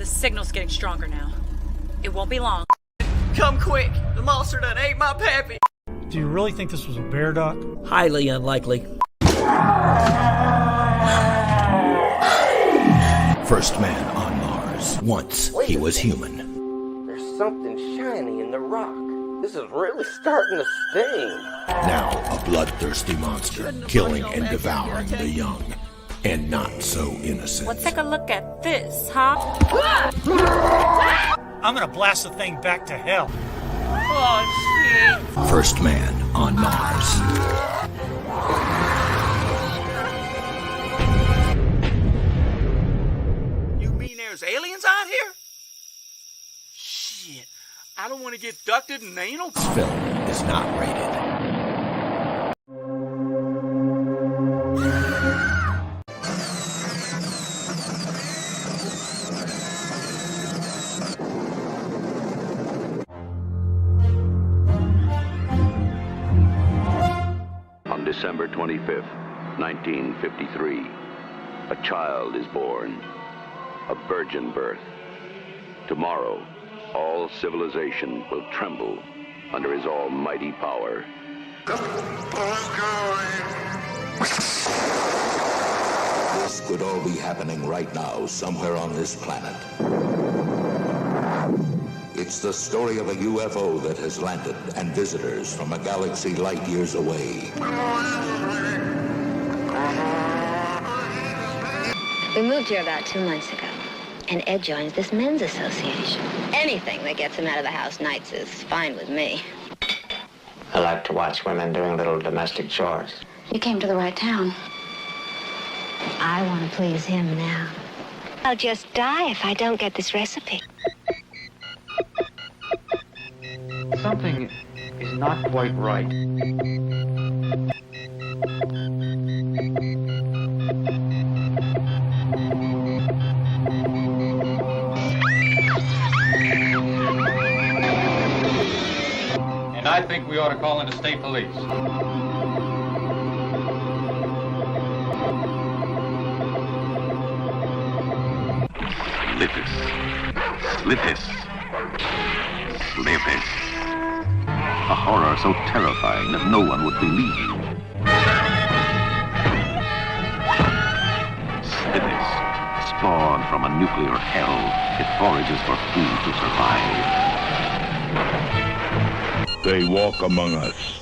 The signal's getting stronger now. It won't be long. Come quick! The monster done ate my pappy! Do you really think this was a bear, Doc? Highly unlikely. First man on Mars. Once he was human. There's something shiny in the rock. This is really starting to sting. Now a bloodthirsty monster, killing and devouring the young. And not so innocent. Let's take a look at this, huh? I'm gonna blast the thing back to hell. Oh, shit. First man on Mars. You mean there's aliens out here? Shit, I don't want to get ducted in anal. This film is not rated. On December 25th, 1953, a child is born, a virgin birth. Tomorrow, all civilization will tremble under his almighty power. This could all be happening right now, somewhere on this planet. It's the story of a UFO that has landed and visitors from a galaxy light years away. We moved here about 2 months ago, and Ed joins this men's association. Anything that gets him out of the house nights is fine with me. I like to watch women doing little domestic chores. You came to the right town. I want to please him now. I'll just die if I don't get this recipe. Something is not quite right. And I think we ought to call in the state police. SLITHIS. SLITHIS. A horror so terrifying that no one would believe you. SLITHIS, spawned from a nuclear hell, it forages for food to survive. They walk among us.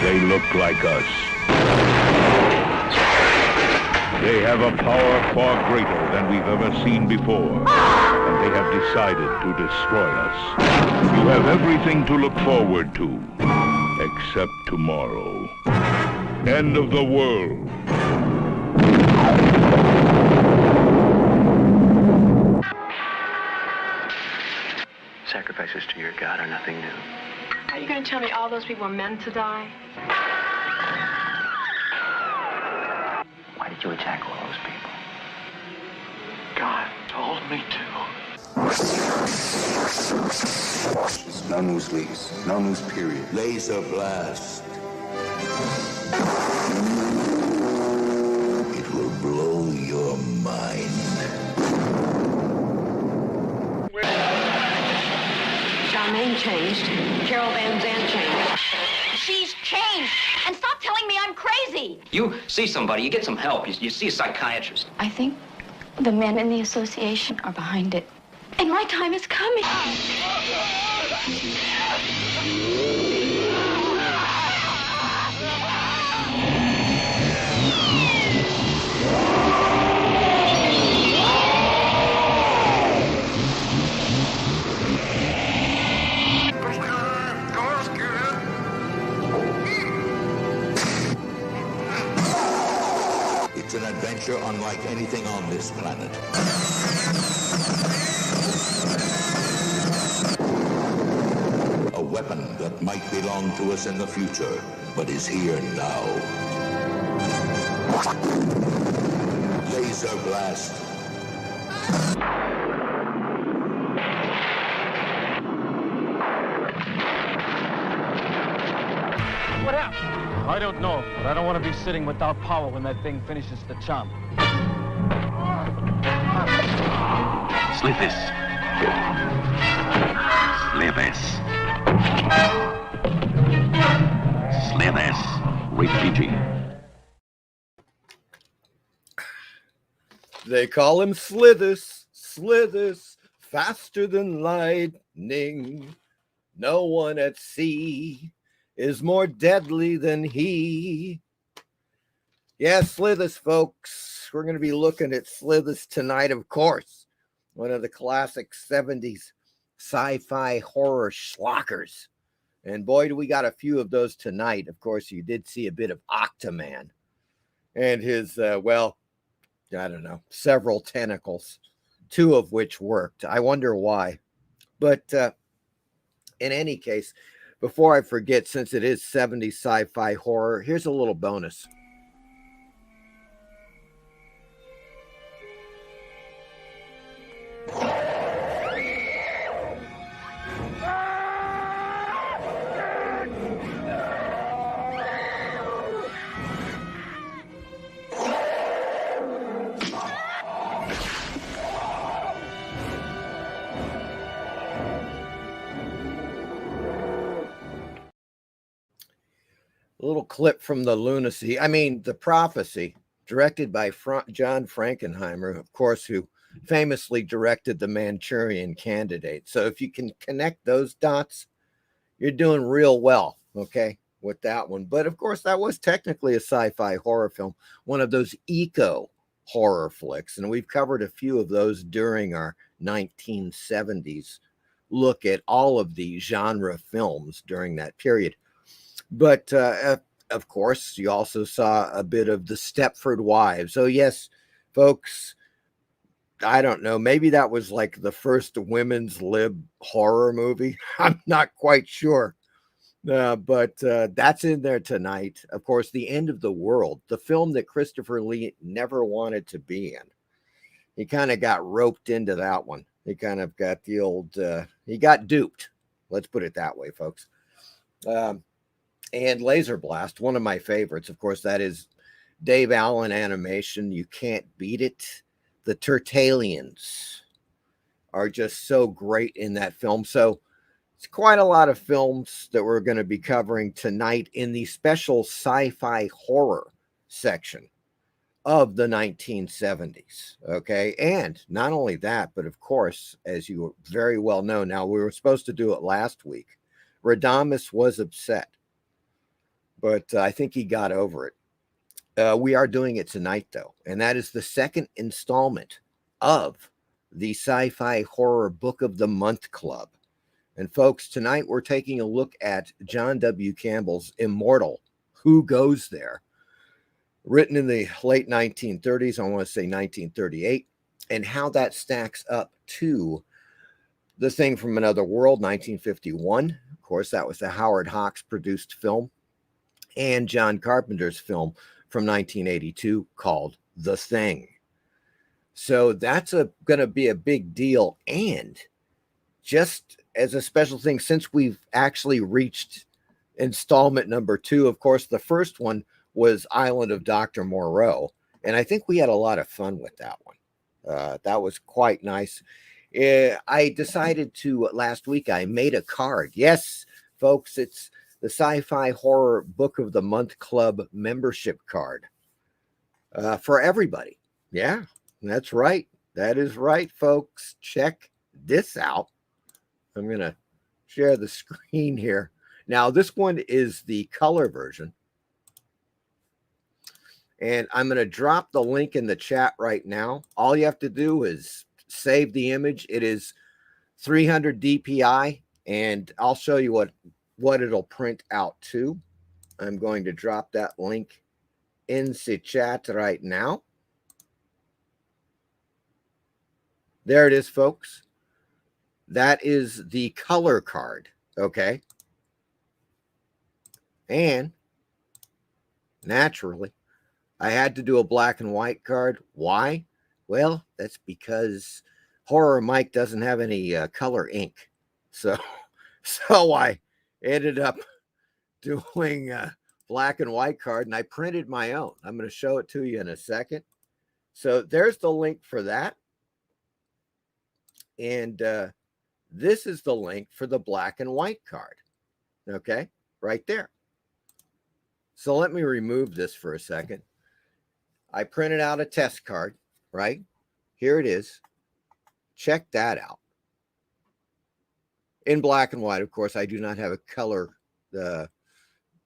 They look like us. They have a power far greater than we've ever seen before, and they have decided to destroy us. You have everything to look forward to, except tomorrow. End of the world. Sacrifices to your God are nothing new. Are you going to tell me all those people are meant to die? Why did you attack all those people? God told me to. No news leaks. No news period. Laser blast. It will blow your mind. Charmaine changed. Carol Van Zandt changed. She's changed! And stop telling me I'm crazy! You see somebody, you get some help. You see a psychiatrist. I think the men in the association are behind it. And my time is coming. It's an adventure unlike anything on this planet. A weapon that might belong to us in the future, but is here now. Laser blast. What happened? I don't know, but I don't want to be sitting without power when that thing finishes the chomp. SLITHIS. SLITHIS. SLITHIS. Rated PG. They call him SLITHIS. SLITHIS, faster than lightning. No one at sea is more deadly than he. Yeah, SLITHIS, folks. We're going to be looking at SLITHIS tonight, of course. One of the classic 70s sci-fi horror schlockers. And boy, do we got a few of those tonight. Of course, you did see a bit of Octoman and his, well, I don't know, several tentacles, two of which worked. I wonder why. But in any case, before I forget, since it is 70s sci-fi horror, here's a little bonus. A little clip from The Prophecy, directed by John Frankenheimer, of course, who famously directed The Manchurian Candidate. So if you can connect those dots, you're doing real well, okay, with that one. But of course, that was technically a sci-fi horror film, one of those eco horror flicks. And we've covered a few of those during our 1970s look at all of the genre films during that period. But, of course, you also saw a bit of the Stepford Wives. So, yes, folks, I don't know. Maybe that was like the first women's lib horror movie. I'm not quite sure. But that's in there tonight. Of course, The End of the World, the film that Christopher Lee never wanted to be in. He kind of got roped into that one. He kind of got the old, he got duped. Let's put it that way, folks. And Laser Blast, one of my favorites. Of course, that is Dave Allen animation. You can't beat it. The Tertullians are just so great in that film. So it's quite a lot of films that we're going to be covering tonight in the special sci-fi horror section of the 1970s. Okay. And not only that, but of course, as you very well know, now we were supposed to do it last week. Radamus was upset, but I think he got over it. We are doing it tonight, though, and that is the second installment of the Sci-Fi Horror Book of the Month Club. And folks, tonight we're taking a look at John W. Campbell's immortal Who Goes There, written in the late 1930s, I want to say 1938, and how that stacks up to The Thing from Another World, 1951. Of course, that was the Howard Hawks produced film, and John Carpenter's film from 1982 called The Thing. So that's going to be a big deal. And just as a special thing, since we've actually reached installment number 2, of course, the first one was Island of Dr. Moreau. And I think we had a lot of fun with that one. That was quite nice. I decided to, last week, I made a card. Yes, folks, it's the Sci-Fi Horror Book of the Month Club membership card for everybody. Yeah, that's right. That is right, folks. Check this out. I'm going to share the screen here. Now, this one is the color version. And I'm going to drop the link in the chat right now. All you have to do is save the image. It is 300 DPI, and I'll show you what it'll print out to. I'm going to drop that link in the chat right now. There it is, folks. That is the color card, okay? And naturally, I had to do a black and white card. Why? Well, that's because Horror Mike doesn't have any color ink. So I ended up doing a black and white card, and I printed my own. I'm going to show it to you in a second. So there's the link for that. And this is the link for the black and white card. Okay, right there. So let me remove this for a second. I printed out a test card, right? Here it is. Check that out. In black and white, of course, I do not have a color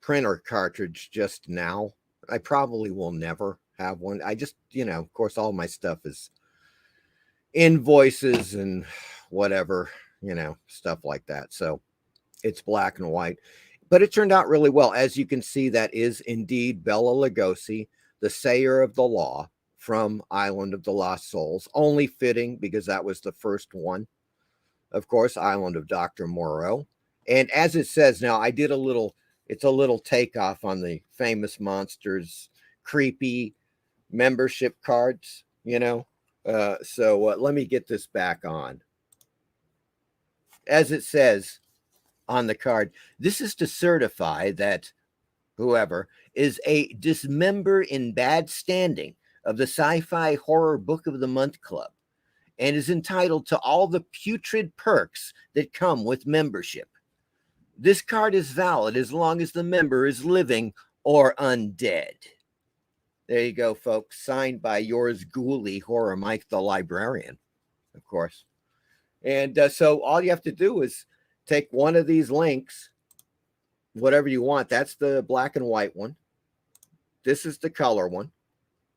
printer cartridge just now. I probably will never have one. I just, of course, all my stuff is invoices and whatever, stuff like that. So it's black and white. But it turned out really well. As you can see, that is indeed Bela Lugosi, the sayer of the law from Island of the Lost Souls. Only fitting because that was the first one. Of course, Island of Dr. Moreau. And as it says now, I did it's a little takeoff on the Famous Monsters creepy membership cards, So let me get this back on. As it says on the card, this is to certify that whoever is a dismember in bad standing of the Sci-Fi Horror Book of the Month Club and is entitled to all the putrid perks that come with membership. This card is valid as long as the member is living or undead. There you go, folks. Signed by yours ghouly Horror Mike the Librarian, of course. And so all you have to do is take one of these links, whatever you want. That's the black and white one. This is the color one.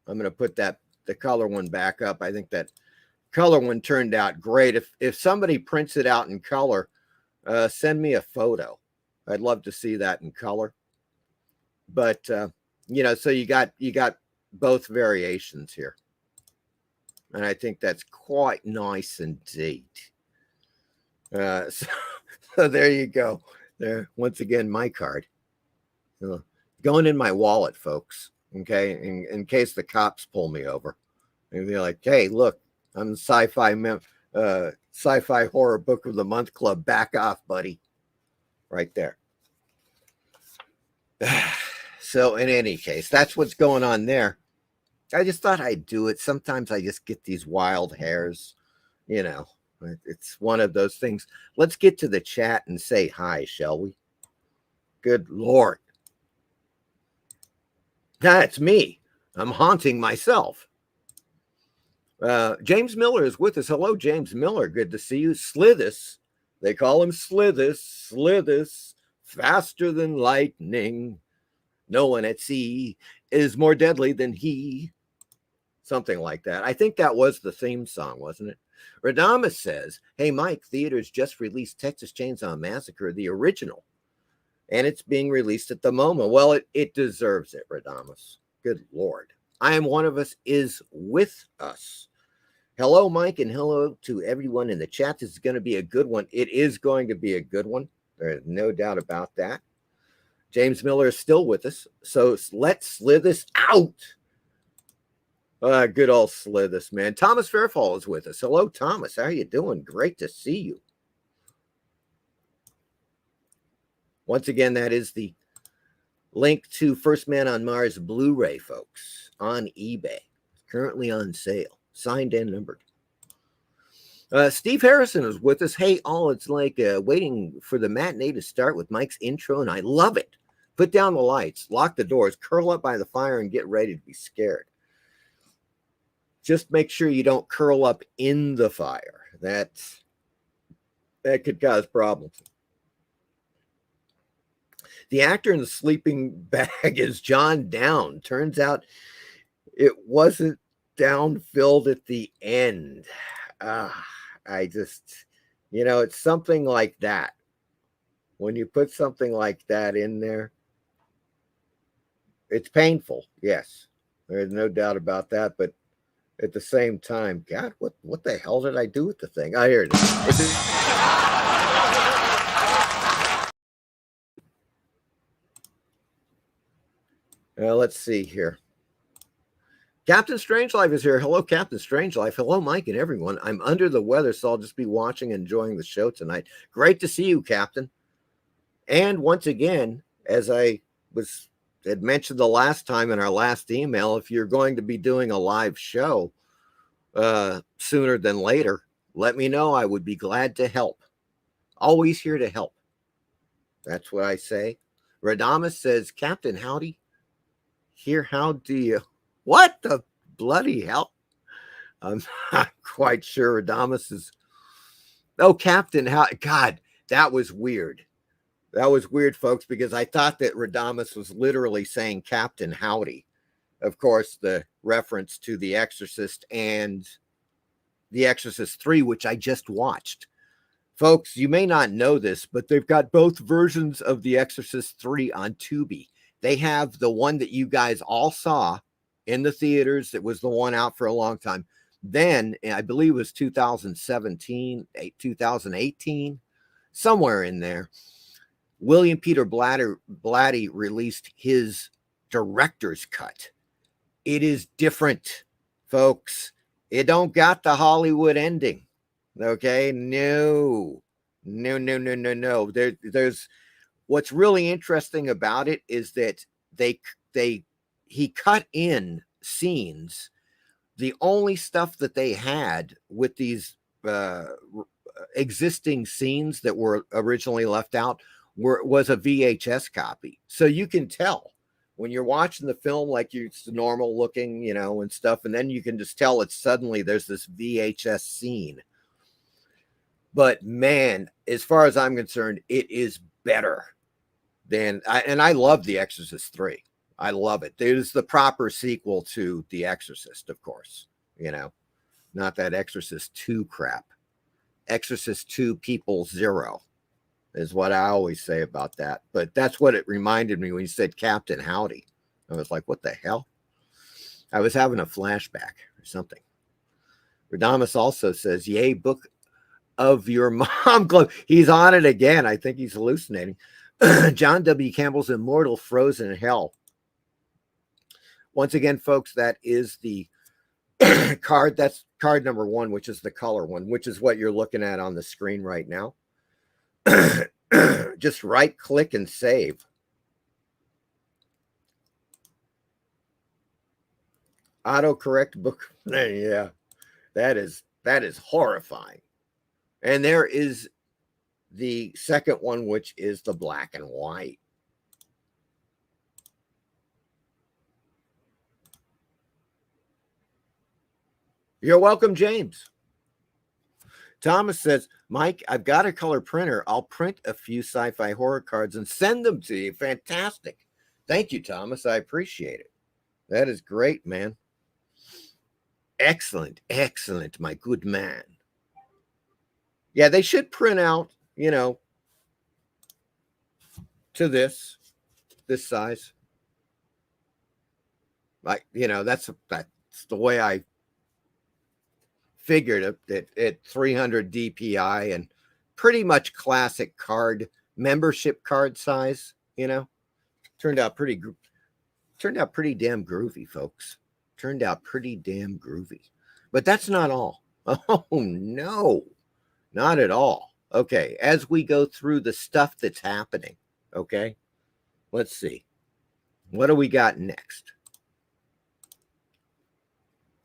I'm going to put the color one back up. I think that color one turned out great. If somebody prints it out in color, send me a photo. I'd love to see that in color. But so you got both variations here. And I think that's quite nice indeed. So there you go. There, once again, my card. Going in my wallet, folks. Okay, in case the cops pull me over. And they're like, hey, look, I'm the Sci-Fi Horror Book of the Month Club. Back off, buddy. Right there. So in any case, that's what's going on there. I just thought I'd do it. Sometimes I just get these wild hairs, It's one of those things. Let's get to the chat and say hi, shall we? Good Lord. That's me. I'm haunting myself. James Miller is with us. Hello, James Miller. Good to see you. SLITHIS. They call him SLITHIS. SLITHIS. Faster than lightning. No one at sea is more deadly than he. Something like that. I think that was the theme song, wasn't it? Radamus says, hey, Mike, theaters just released Texas Chainsaw Massacre, the original. And it's being released at the moment. Well, it deserves it, Radamus. Good Lord. I Am One of Us is with us. Hello, Mike, and hello to everyone in the chat. This is going to be a good one. It is going to be a good one. There's no doubt about that. James Miller is still with us. So let's SLITHIS out. Good old SLITHIS, man. Thomas Fairfall is with us. Hello, Thomas. How are you doing? Great to see you. Once again, that is the link to First Man on Mars Blu-ray, folks, on eBay. Currently on sale. Signed and numbered. Steve Harrison is with us. Hey, all, it's like waiting for the matinee to start with Mike's intro, and I love it. Put down the lights, lock the doors, curl up by the fire, and get ready to be scared. Just make sure you don't curl up in the fire. That could cause problems. The actor in the sleeping bag is John Down. Turns out it wasn't down filled at the end. I just, it's something like that. When you put something like that in there, it's painful. Yes, there's no doubt about that. But at the same time, God, what the hell did I do with the thing? I hear it. Let's see here. Captain Strangeliffe is here. Hello, Captain Strangeliffe. Hello, Mike and everyone. I'm under the weather, so I'll just be watching and enjoying the show tonight. Great to see you, Captain. And once again, as I had mentioned the last time in our last email, if you're going to be doing a live show sooner than later, let me know. I would be glad to help. Always here to help. That's what I say. Radamus says, Captain Howdy, here, how do you? What the bloody hell? I'm not quite sure. Radamus is. Oh, Captain, how? God, that was weird. That was weird, folks, because I thought that Radamus was literally saying Captain Howdy. Of course, the reference to The Exorcist and The Exorcist 3, which I just watched. Folks, you may not know this, but they've got both versions of The Exorcist 3 on Tubi. They have the one that you guys all saw in the theaters. It was the one out for a long time. Then, I believe it was 2017, 2018, somewhere in there, William Peter Blatty released his director's cut. It is different, folks. It don't got the Hollywood ending. Okay, no. There's what's really interesting about it is that he cut in scenes. The only stuff that they had with these existing scenes that were originally left out was a VHS copy. So you can tell when you're watching the film, like it's normal looking, you know, and stuff. And then you can just tell it's suddenly there's this VHS scene. But man, as far as I'm concerned, it is better than I love The Exorcist 3. I love it. It is the proper sequel to The Exorcist, of course, you know, not that Exorcist 2 crap. Exorcist 2 People Zero is what I always say about that. But that's what it reminded me when you said Captain Howdy. I was like, what the hell? I was having a flashback or something. Radamus also says, yay, book of your mom glove. He's on it again. I think he's hallucinating. John W. Campbell's Immortal Frozen in Hell. Once again, folks, that is the card. That's card number 1, which is the color one, which is what you're looking at on the screen right now. Just right click and save. Autocorrect book. Yeah, that is horrifying. And there is the second one, which is the black and white. You're welcome, James. Thomas says, Mike, I've got a color printer. I'll print a few sci-fi horror cards and send them to you. Fantastic. Thank you, Thomas. I appreciate it. That is great, man. Excellent. Excellent, my good man. Yeah, they should print out, you know, to this size. Like, you know, that's the way I figured it at 300 DPI and pretty much classic card, membership card size, you know. Turned out pretty damn groovy, folks. Turned out pretty damn groovy. But that's not all. Oh, no. Not at all. Okay, as we go through the stuff that's happening, okay, let's see. What do we got next?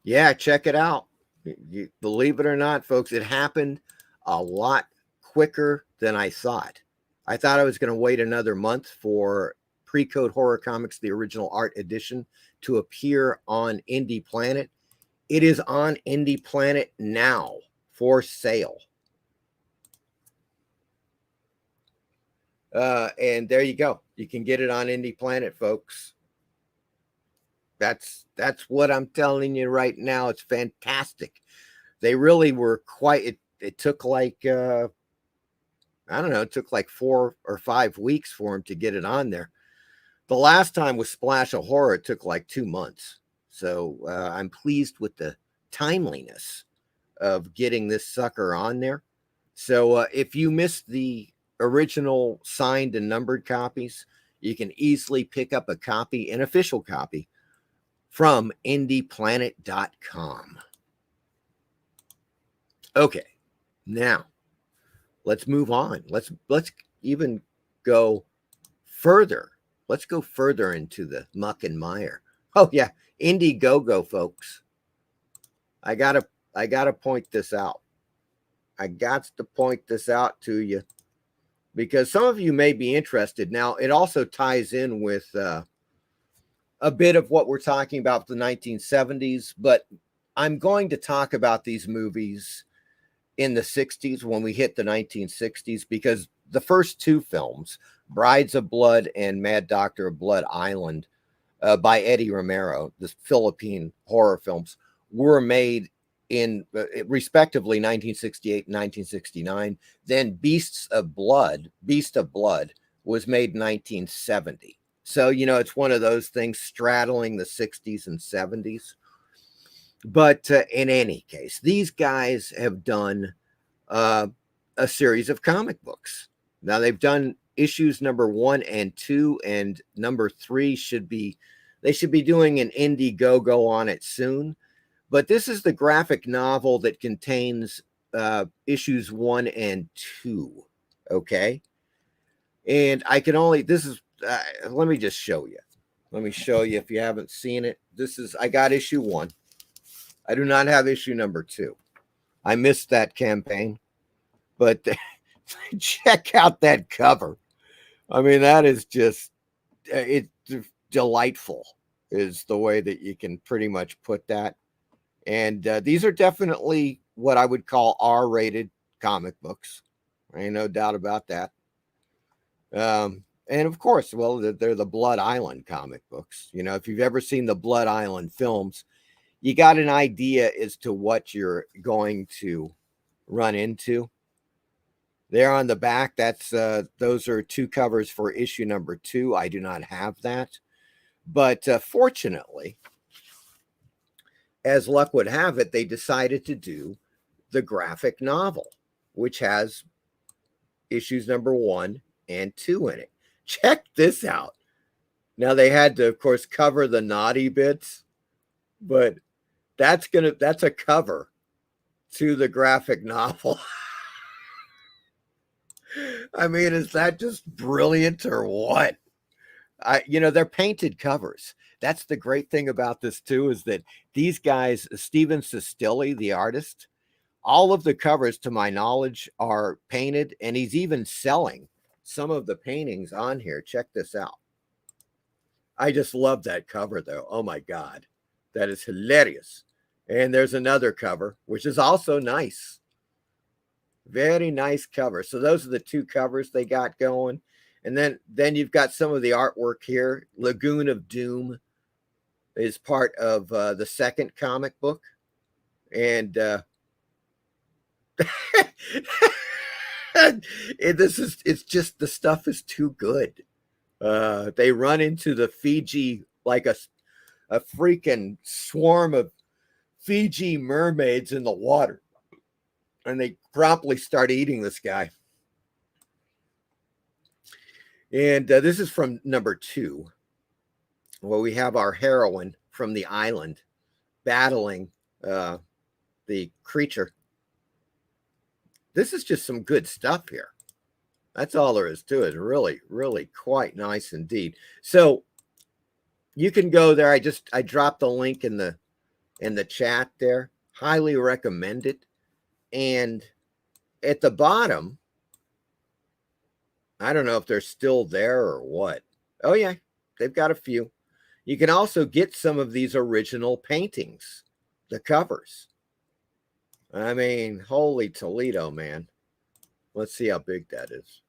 Yeah, check it out. You believe it or not, folks, it happened a lot quicker than I thought. I thought I was going to wait another month for Pre-Code Horror Comics, the original art edition, to appear on Indie Planet. It is on Indie Planet now for sale. And there you go. You can get it on Indie Planet, folks. That's what I'm telling you right now. It's fantastic. They really were quite, it took like, I don't know, it took like 4 or 5 weeks for them to get it on there. The last time with Splash of Horror, it took like 2 months. So I'm pleased with the timeliness of getting this sucker on there. So if you missed the original signed and numbered copies, you can easily pick up a copy, an official copy, from indieplanet.com. Okay, now let's move on. Let's even go further. Let's go further into the muck and mire. Oh yeah, Indiegogo, folks. I gotta point this out. I got to point this out to you because some of you may be interested. Now, it also ties in with a bit of what we're talking about the 1970s, but I'm going to talk about these movies in the 60s when we hit the 1960s, because the first two films, Brides of Blood and Mad Doctor of Blood Island, by Eddie Romero, the Philippine horror films, were made in respectively 1968 and 1969. Then Beast of Blood was made in 1970. So, you know, it's one of those things straddling the 60s and 70s. But in any case, these guys have done a series of comic books. Now, they've done issues number 1 and 2, and number 3 they should be doing an Indiegogo on it soon. But this is the graphic novel that contains issues 1 and 2. Okay. And I can only, this is, let me just show you. Let me show you if you haven't seen it. I got issue 1. I do not have issue number 2. I missed that campaign, but check out that cover. I mean, that is just, it's delightful is the way that you can pretty much put that. And these are definitely what I would call R-rated comic books. Ain't no doubt about that. And of course, well, they're the Blood Island comic books. You know, if you've ever seen the Blood Island films, you got an idea as to what you're going to run into. There on the back, those are 2 covers for issue number 2. I do not have that. But fortunately, as luck would have it, they decided to do the graphic novel, which has issues number 1 and 2 in it. Check this out. Now, they had to, of course, cover the naughty bits, but that's a cover to the graphic novel. I mean, is that just brilliant or what? They're painted covers. That's the great thing about this too, is that these guys, Steven Sestilli, the artist, all of the covers, to my knowledge, are painted, and he's even selling some of the paintings on here. Check this out. I just love that cover, though. Oh my God, that is hilarious. And there's another cover, which is also nice. Very nice cover. So those are the 2 covers they got going. And then you've got some of the artwork here. Lagoon of Doom is part of the second comic book. And it's just, the stuff is too good. They run into the Fiji, like a freaking swarm of Fiji mermaids in the water. And they promptly start eating this guy. And this is from number 2. Well, we have our heroine from the island battling the creature. This is just some good stuff here. That's all there is to it. Really, really quite nice indeed. So you can go there. I dropped the link in the chat there. Highly recommend it. And at the bottom, I don't know if they're still there or what. Oh, yeah, they've got a few. You can also get some of these original paintings, the covers. I mean, holy Toledo, man. Let's see how big that is.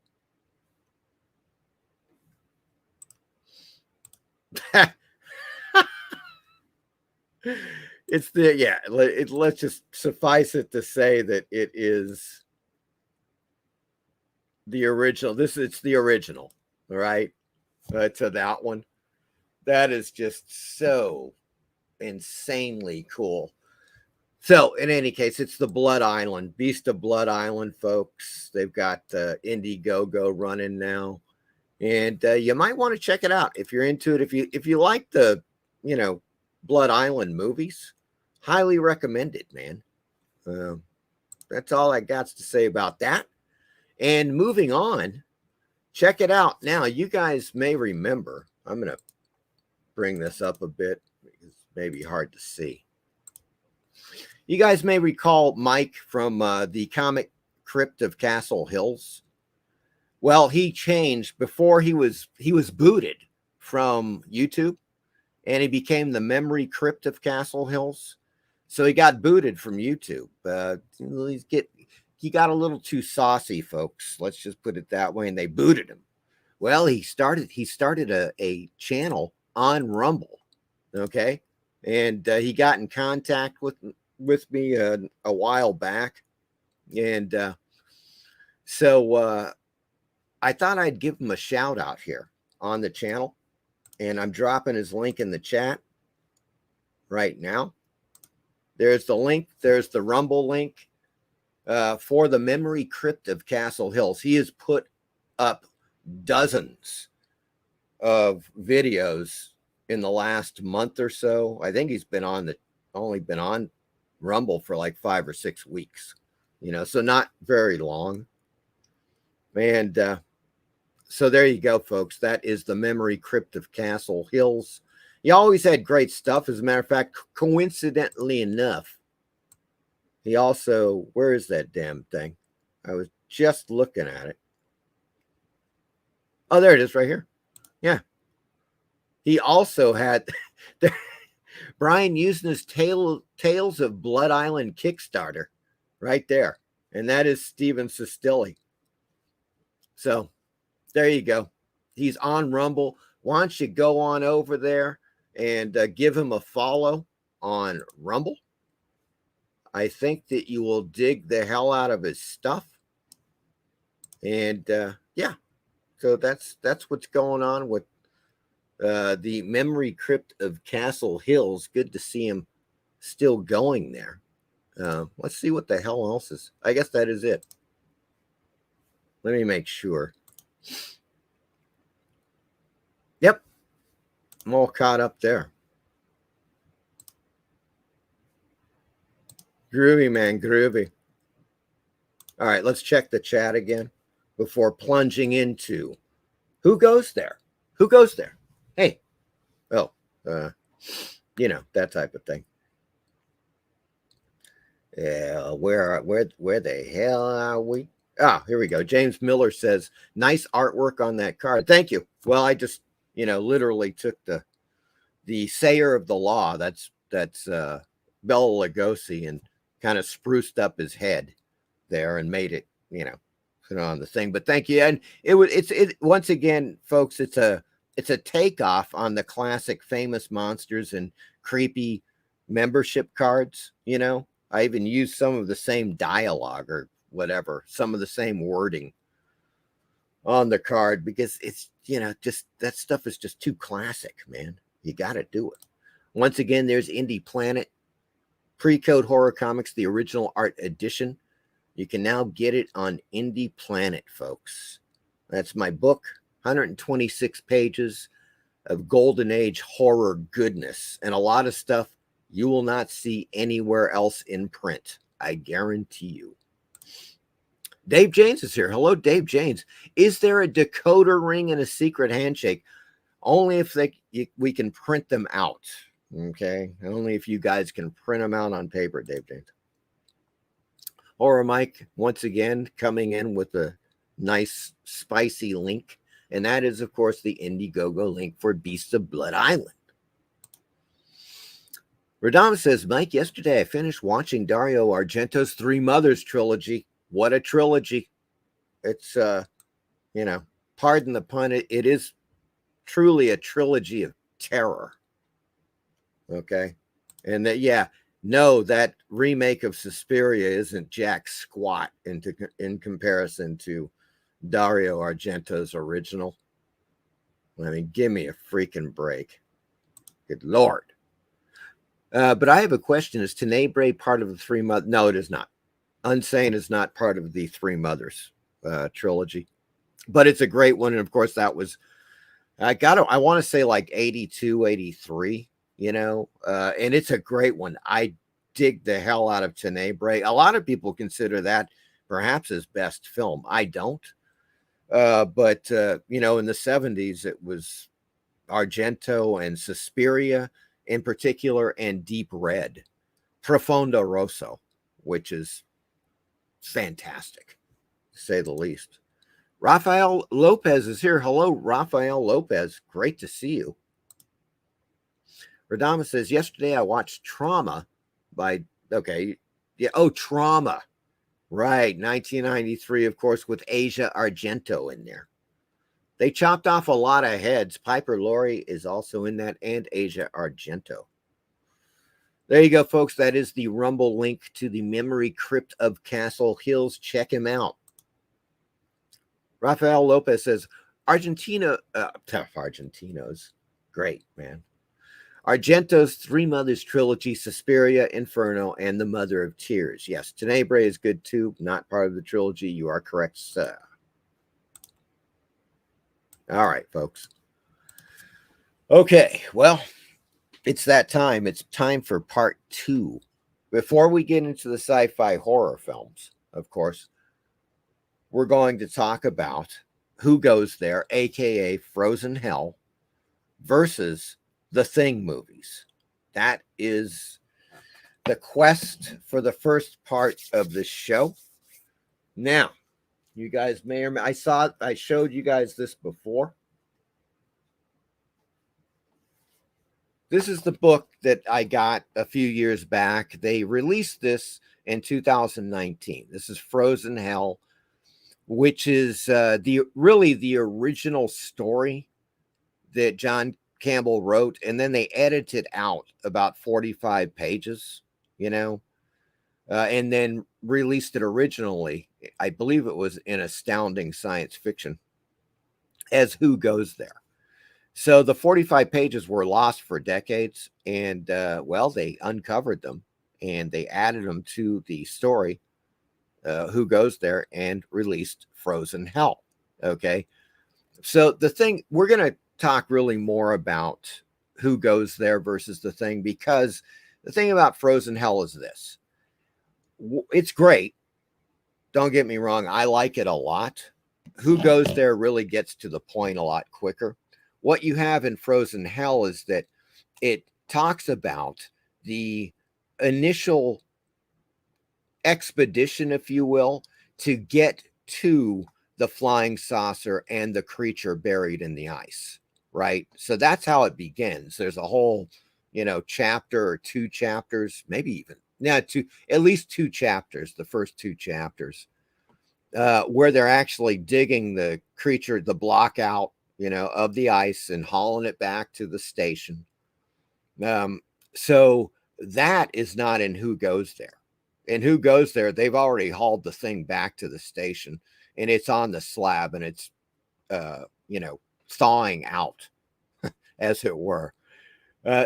Let's just suffice it to say that it is the original. It's the original, right? To that one. That is just so insanely cool. So, in any case, it's the Blood Island, Beast of Blood Island, folks. They've got Indiegogo running now, and you might want to check it out if you're into it. If you like the, Blood Island movies, highly recommend it, man. That's all I got to say about that. And moving on, check it out. Now, you guys may remember, I'm going to bring this up a bit because it may be hard to see. You guys may recall Mike from the comic Crypt of Castle Hills. Well, he changed before he was booted from YouTube, and he became the Memory Crypt of Castle Hills. So he got booted from YouTube. He got a little too saucy, folks. Let's just put it that way, and they booted him. Well, he started a channel on Rumble, okay, and he got in contact with me a while back, and so I thought I'd give him a shout out here on the channel, and I'm dropping his link in the chat right now. There's the link. There's the Rumble link for the Memory Crypt of Castle Hills. He has put up dozens of videos in the last month or so. I think he's only been on Rumble for like 5 or 6 weeks, so not very long. And so there you go, folks. That is the Memory Crypt of Castle Hills. He always had great stuff. As a matter of fact, coincidentally enough, he also, where is that damn thing? I was just looking at it. Oh, there it is right here. Yeah. He also had Brian Usna's Tales of Blood Island Kickstarter right there. And that is Steven Sestilli. So there you go. He's on Rumble. Why don't you go on over there and give him a follow on Rumble? I think that you will dig the hell out of his stuff. And yeah, so that's what's going on with the Memory Crypt of Castle Hills. Good to see him still going there. Let's see what the hell else is. I guess that is it. Let me make sure. Yep. I'm all caught up there. Groovy, man. Groovy. All right, let's check the chat again before plunging into who goes there. Who goes there? Hey. Oh, that type of thing. Yeah, where the hell are we? Ah, here we go. James Miller says, nice artwork on that card. Thank you. Well, I just, literally took the sayer of the law. That's Bela Lugosi, and kind of spruced up his head there and made it, put on the thing. But thank you. And it's once again, folks, it's a takeoff on the classic Famous Monsters and creepy membership cards. I even used some of the same dialogue or whatever, some of the same wording on the card, because it's, just that stuff is just too classic, man. You got to do it. Once again, there's Indie Planet, Pre-Code Horror Comics, the original art edition. You can now get it on Indie Planet, folks. That's my book, 126 pages of golden age horror goodness, and a lot of stuff you will not see anywhere else in print. I guarantee you. Dave James is here. Hello, Dave James. Is there a decoder ring and a secret handshake? Only if we can print them out. Okay. Only if you guys can print them out on paper, Dave James. Horror Mike, once again, coming in with a nice, spicy link. And that is, of course, the Indiegogo link for Beasts of Blood Island. Radama says, Mike, yesterday I finished watching Dario Argento's Three Mothers trilogy. What a trilogy. It's, pardon the pun, it is truly a trilogy of terror. Okay. And that remake of Suspiria isn't jack squat in comparison to Dario Argento's original. I mean, give me a freaking break. Good Lord. But I have a question. Is Tenebrae part of the Three Mothers? No, it is not. Unsane is not part of the Three Mothers trilogy, but it's a great one. And of course, that was, I want to say like 82, 83, and it's a great one. I dig the hell out of Tenebrae. A lot of people consider that perhaps his best film. I don't. But in the 70s, it was Argento and Suspiria in particular, and Deep Red, Profondo Rosso, which is It's fantastic, to say the least. Rafael Lopez is here. Hello, Rafael Lopez. Great to see you. Radama says, yesterday I watched Trauma by, okay, yeah, oh, Trauma. Right, 1993, of course, with Asia Argento in there. They chopped off a lot of heads. Piper Laurie is also in that, and Asia Argento. There you go, folks. That is the Rumble link to the Memory Crypt of Castle Hills. Check him out. Rafael Lopez says, Argentinos. Great, man. Argento's Three Mothers trilogy, Suspiria, Inferno, and The Mother of Tears. Yes, Tenebrae is good too. Not part of the trilogy. You are correct, sir. All right, folks. Okay, well, it's that time. It's time for part 2. Before we get into the sci-fi horror films, of course, we're going to talk about Who Goes There, aka Frozen Hell, versus the Thing movies. That is the quest for the first part of the show. Now, you guys may or may, I showed you guys this before. This is the book that I got a few years back. They released this in 2019. This is Frozen Hell, which is really the original story that John Campbell wrote, and then they edited out about 45 pages, and then released it originally. I believe it was in Astounding Science Fiction as Who Goes There. So the 45 pages were lost for decades, and well, they uncovered them and they added them to the story, Who Goes There, and released Frozen Hell. Okay, so the thing, we're going to talk really more about Who Goes There versus the Thing, because the thing about Frozen Hell is this. It's great. Don't get me wrong. I like it a lot. Who Goes There really gets to the point a lot quicker. What you have in Frozen Hell is that it talks about the initial expedition, if you will, to get to the flying saucer and the creature buried in the ice. Right. So that's how it begins. There's a whole, chapter or 2 chapters, maybe even at least 2 chapters, the first 2 chapters, where they're actually digging the creature, the block out, of the ice and hauling it back to the station. So that is not in Who Goes There. In Who Goes There, they've already hauled the thing back to the station, and it's on the slab, and it's, thawing out, as it were.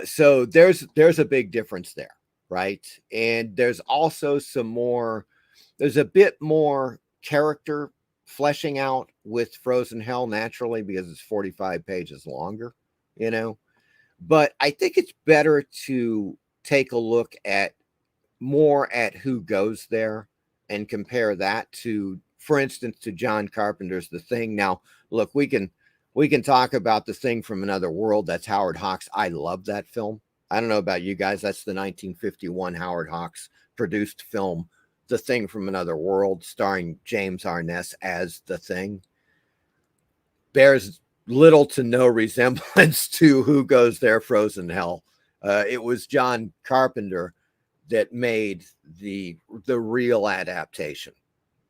So there's a big difference there, right? And there's also there's a bit more character fleshing out with Frozen Hell, naturally, because it's 45 pages longer, But I think it's better to take a look at Who Goes There and compare that to, for instance, to John Carpenter's The Thing. Now, look, we can talk about The Thing from Another World. That's Howard Hawks. I love that film. I don't know about you guys. That's the 1951 Howard Hawks produced film, The Thing from Another World, starring James Arness as The Thing. Bears little to no resemblance to Who Goes There, Frozen Hell. It was John Carpenter that made the real adaptation,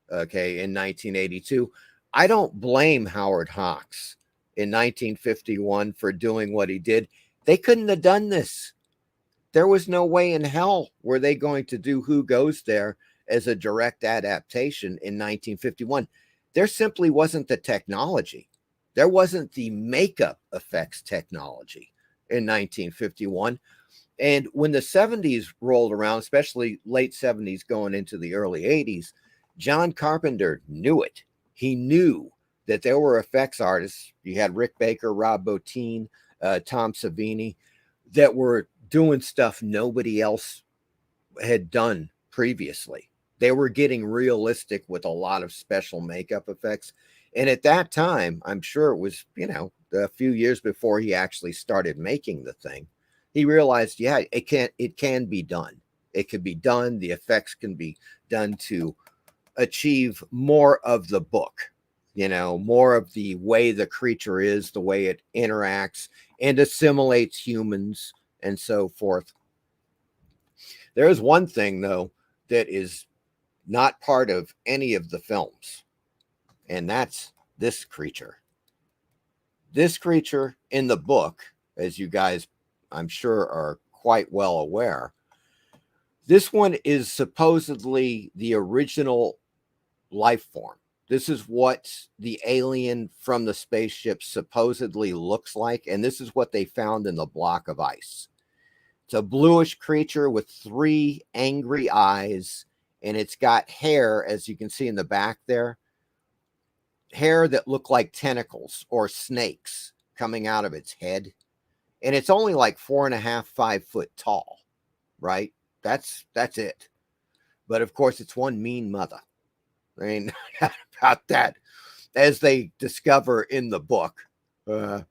okay, in 1982. I don't blame Howard Hawks in 1951 for doing what he did. They couldn't have done this. There was no way in hell were they going to do Who Goes There as a direct adaptation in 1951. There simply wasn't the technology. There wasn't the makeup effects technology in 1951. And when the 70s rolled around, especially late 70s going into the early 80s, John Carpenter knew it. He knew that there were effects artists. You had Rick Baker, Rob Bottin, Tom Savini, that were doing stuff nobody else had done previously. They were getting realistic with a lot of special makeup effects. And at that time, I'm sure it was, a few years before he actually started making The Thing, he realized, yeah, it can be done. It can be done. The effects can be done to achieve more of the book, more of the way the creature is, the way it interacts and assimilates humans and so forth. There is one thing, though, that is not part of any of the films, and that's this creature. This creature in the book, as you guys, I'm sure, are quite well aware, this one is supposedly the original life form. This is what the alien from the spaceship supposedly looks like, and this is what they found in the block of ice. It's a bluish creature with 3 angry eyes, and it's got hair, as you can see in the back there, hair that look like tentacles or snakes coming out of its head. And it's only like 4.5, 5 foot tall, right? That's it. But of course, it's one mean mother. I mean, about that, as they discover in the book. So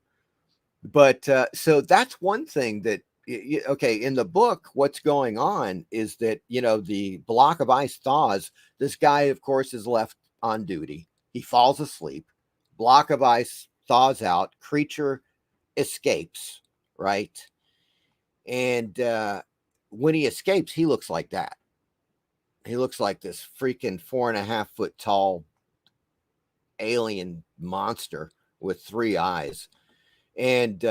that's one thing that, okay, in the book, what's going on is that, the block of ice thaws. This guy, of course, is left on duty. He falls asleep. Block of ice thaws out. Creature escapes, right? And when he escapes, he looks like that. He looks like this freaking 4.5 foot tall alien monster with 3 eyes. And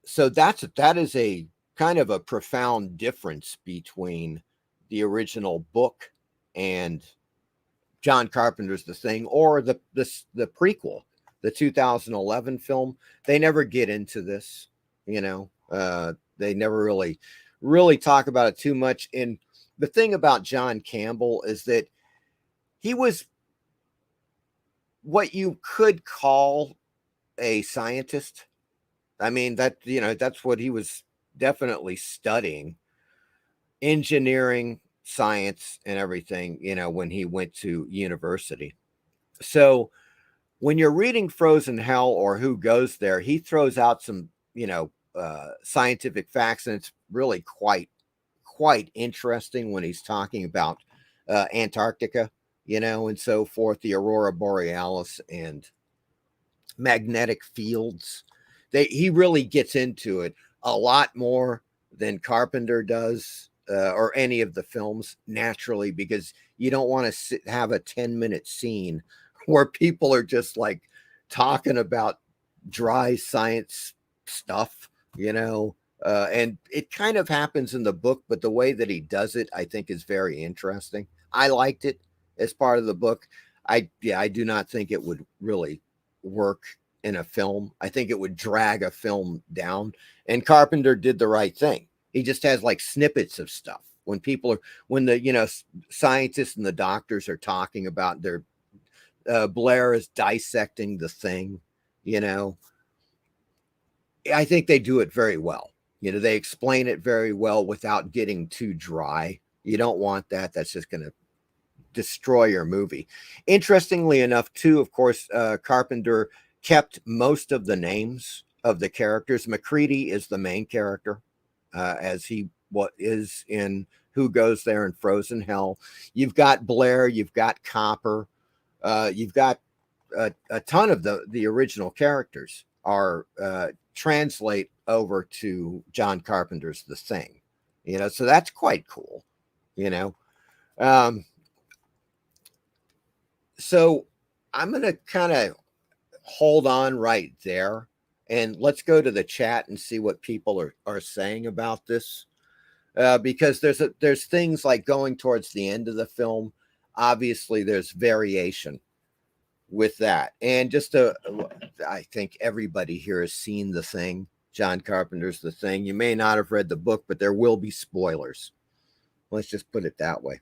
so that is a kind of a profound difference between the original book and John Carpenter's The Thing, or the prequel, the 2011 film. They never get into this, they never really talk about it too much. And the thing about John Campbell is that he was what you could call a scientist. I mean, that's what he was definitely studying, engineering, science, and everything, when he went to university. So when you're reading Frozen Hell or Who Goes There, he throws out some, scientific facts, and it's really quite interesting when he's talking about Antarctica, and so forth, the Aurora Borealis and magnetic fields. He really gets into it a lot more than Carpenter does, or any of the films, naturally, because you don't want to have a 10-minute scene where people are just like talking about dry science stuff, and it kind of happens in the book, but the way that he does it, I think, is very interesting. I liked it as part of the book. I do not think it would really work in a film. I think it would drag a film down, and Carpenter did the right thing. He just has like snippets of stuff when the scientists and the doctors are talking about their Blair is dissecting the thing. I think they do it very well. They explain it very well without getting too dry. You don't want that. That's just going to destroy your movie. Interestingly enough, too, of course, Carpenter kept most of the names of the characters. MacReady is the main character, as he is in Who Goes There and Frozen Hell. You've got Blair, you've got Copper, you've got a ton of the original characters are translate over to John Carpenter's The Thing, so that's quite cool, so I'm going to kind of hold on right there, and let's go to the chat and see what people are saying about this, because there's things like going towards the end of the film. Obviously, there's variation with that, and I think everybody here has seen The Thing, John Carpenter's The Thing. You may not have read the book, but there will be spoilers. Let's just put it that way.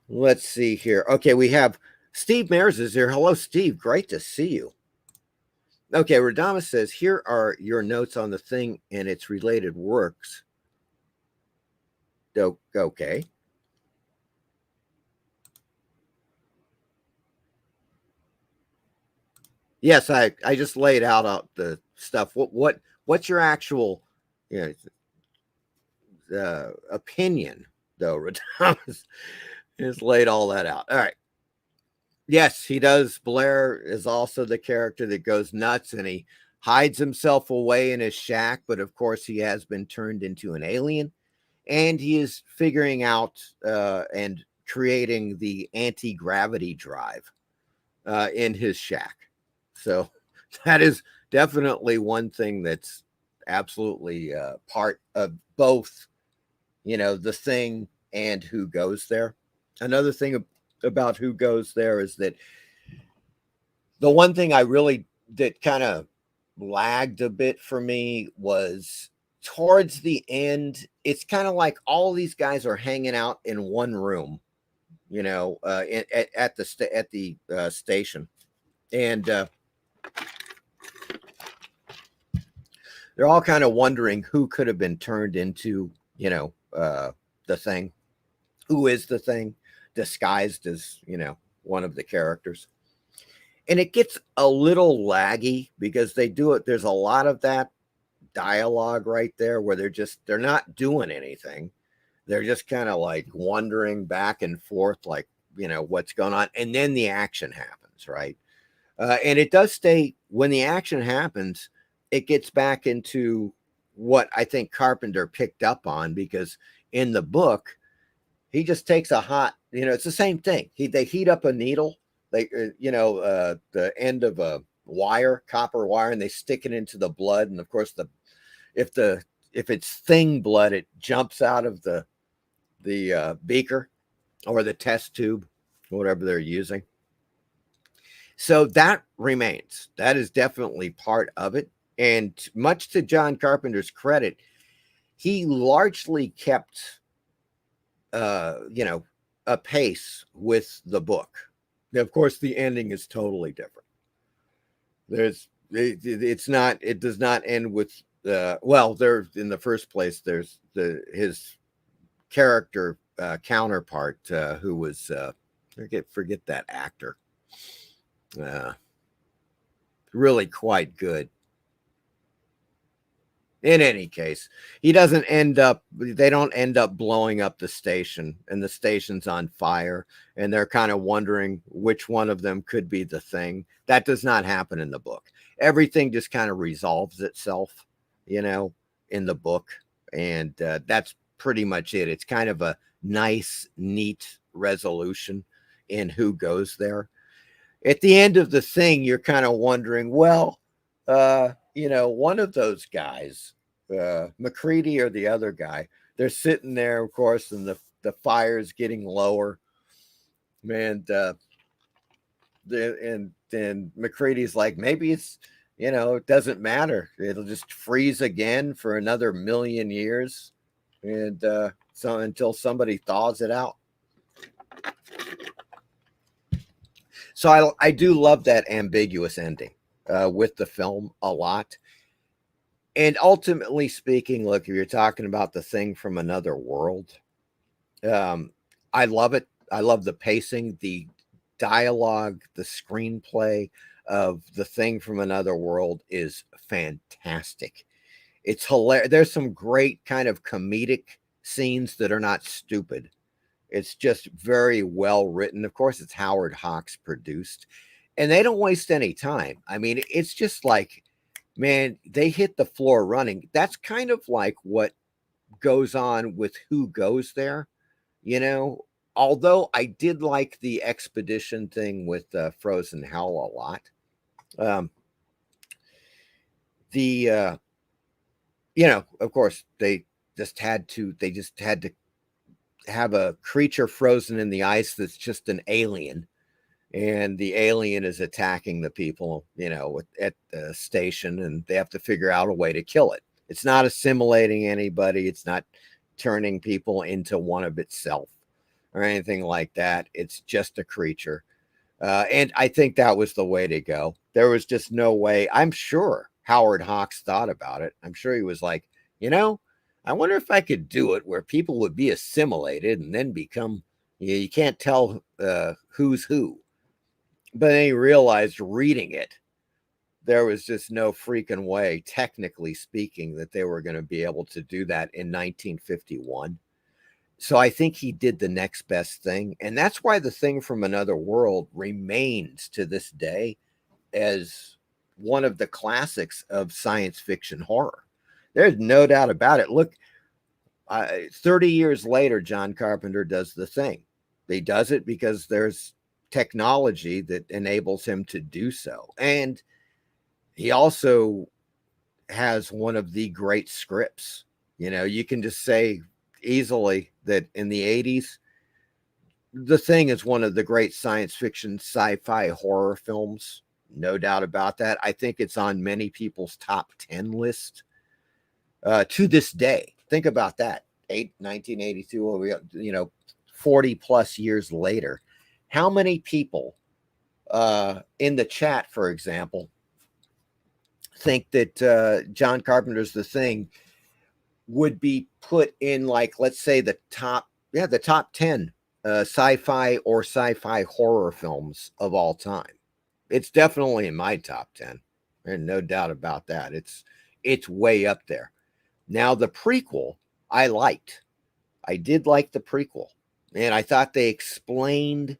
Let's see here. Okay, we have Steve Mayers is here. Hello, Steve. Great to see you. Okay, Radama says, here are your notes on The Thing and its related works. Okay. Yes, I just laid out the stuff. What's your actual opinion though. Thomas has laid all that out. All right. Yes, he does. Blair is also the character that goes nuts, and he hides himself away in his shack. But of course, he has been turned into an alien, and he is figuring out and creating the anti-gravity drive in his shack. So that is definitely one thing that's absolutely part of both, the Thing and Who Goes There. Another thing about Who Goes There is that the one thing that kind of lagged a bit for me was towards the end. It's kind of like all these guys are hanging out in one room, at the station, and they're all kind of wondering who could have been turned into, the Thing. Who is the Thing disguised as, one of the characters? And it gets a little laggy because they do it. There's a lot of that dialogue right there where they're not doing anything. They're just kind of like wandering back and forth, like, what's going on. And then the action happens, right? And it does stay, when the action happens, it gets back into what I think Carpenter picked up on, because in the book, he just takes a hot, it's the same thing. They heat up a needle, the end of a wire, copper wire, and they stick it into the blood. And of course, if it's Thing blood, it jumps out of the beaker or the test tube, whatever they're using. So that remains. That is definitely part of it. And much to John Carpenter's credit, he largely kept, a pace with the book. Of course, the ending is totally different. It does not end with, there, in the first place, there's his character counterpart, who was, forget that actor. Really quite good. In any case, they don't end up blowing up the station, and the station's on fire, and they're kind of wondering which one of them could be the Thing. That does not happen in the book. Everything just kind of resolves itself, in the book. And that's pretty much it. It's kind of a nice, neat resolution in Who Goes There. At the end of the Thing, you're kind of wondering, well, one of those guys, McCready or the other guy, they're sitting there, of course, and the fire's getting lower. And then McCready's like, maybe it's, it doesn't matter. It'll just freeze again for another 1,000,000 years. And so until somebody thaws it out. So I do love that ambiguous ending with the film a lot. And ultimately speaking, look, if you're talking about the Thing from another world, I love it. I love the pacing, the dialogue, the screenplay of the Thing from another world is fantastic. It's hilarious. There's some great kind of comedic scenes that are not stupid. It's just very well written. Of course, it's Howard Hawks produced, and they don't waste any time. I mean, it's just like, man, they hit the floor running. That's kind of like what goes on with Who Goes There, although I did like the expedition thing with Frozen Hell a lot. Of course, they just had to have a creature frozen in the ice that's just an alien, and the alien is attacking the people, at the station, and they have to figure out a way to kill it. It's not assimilating anybody. It's not turning people into one of itself or anything like that. It's just a creature. And I think that was the way to go. There was just no way. I'm sure Howard Hawks thought about it. I'm sure he was like, I wonder if I could do it where people would be assimilated and then become, you can't tell who's who. But then he realized reading it, there was just no freaking way, technically speaking, that they were going to be able to do that in 1951. So I think he did the next best thing. And that's why The Thing from Another World remains to this day as one of the classics of science fiction horror. There's no doubt about it. Look, 30 years later, John Carpenter does The Thing. He does it because there's technology that enables him to do so. And he also has one of the great scripts. You know, you can just say easily that in the 80s, The Thing is one of the great science fiction sci-fi horror films. No doubt about that. I think it's on many people's top 10 list to this day. Think about that. 1982, you know, 40 plus years later. How many people in the chat, for example, think that John Carpenter's The Thing would be put in, like, let's say the top 10 sci-fi or sci-fi horror films of all time? It's definitely in my top 10. There's no doubt about that. It's way up there. Now, the prequel, I liked. I did like the prequel. And I thought they explained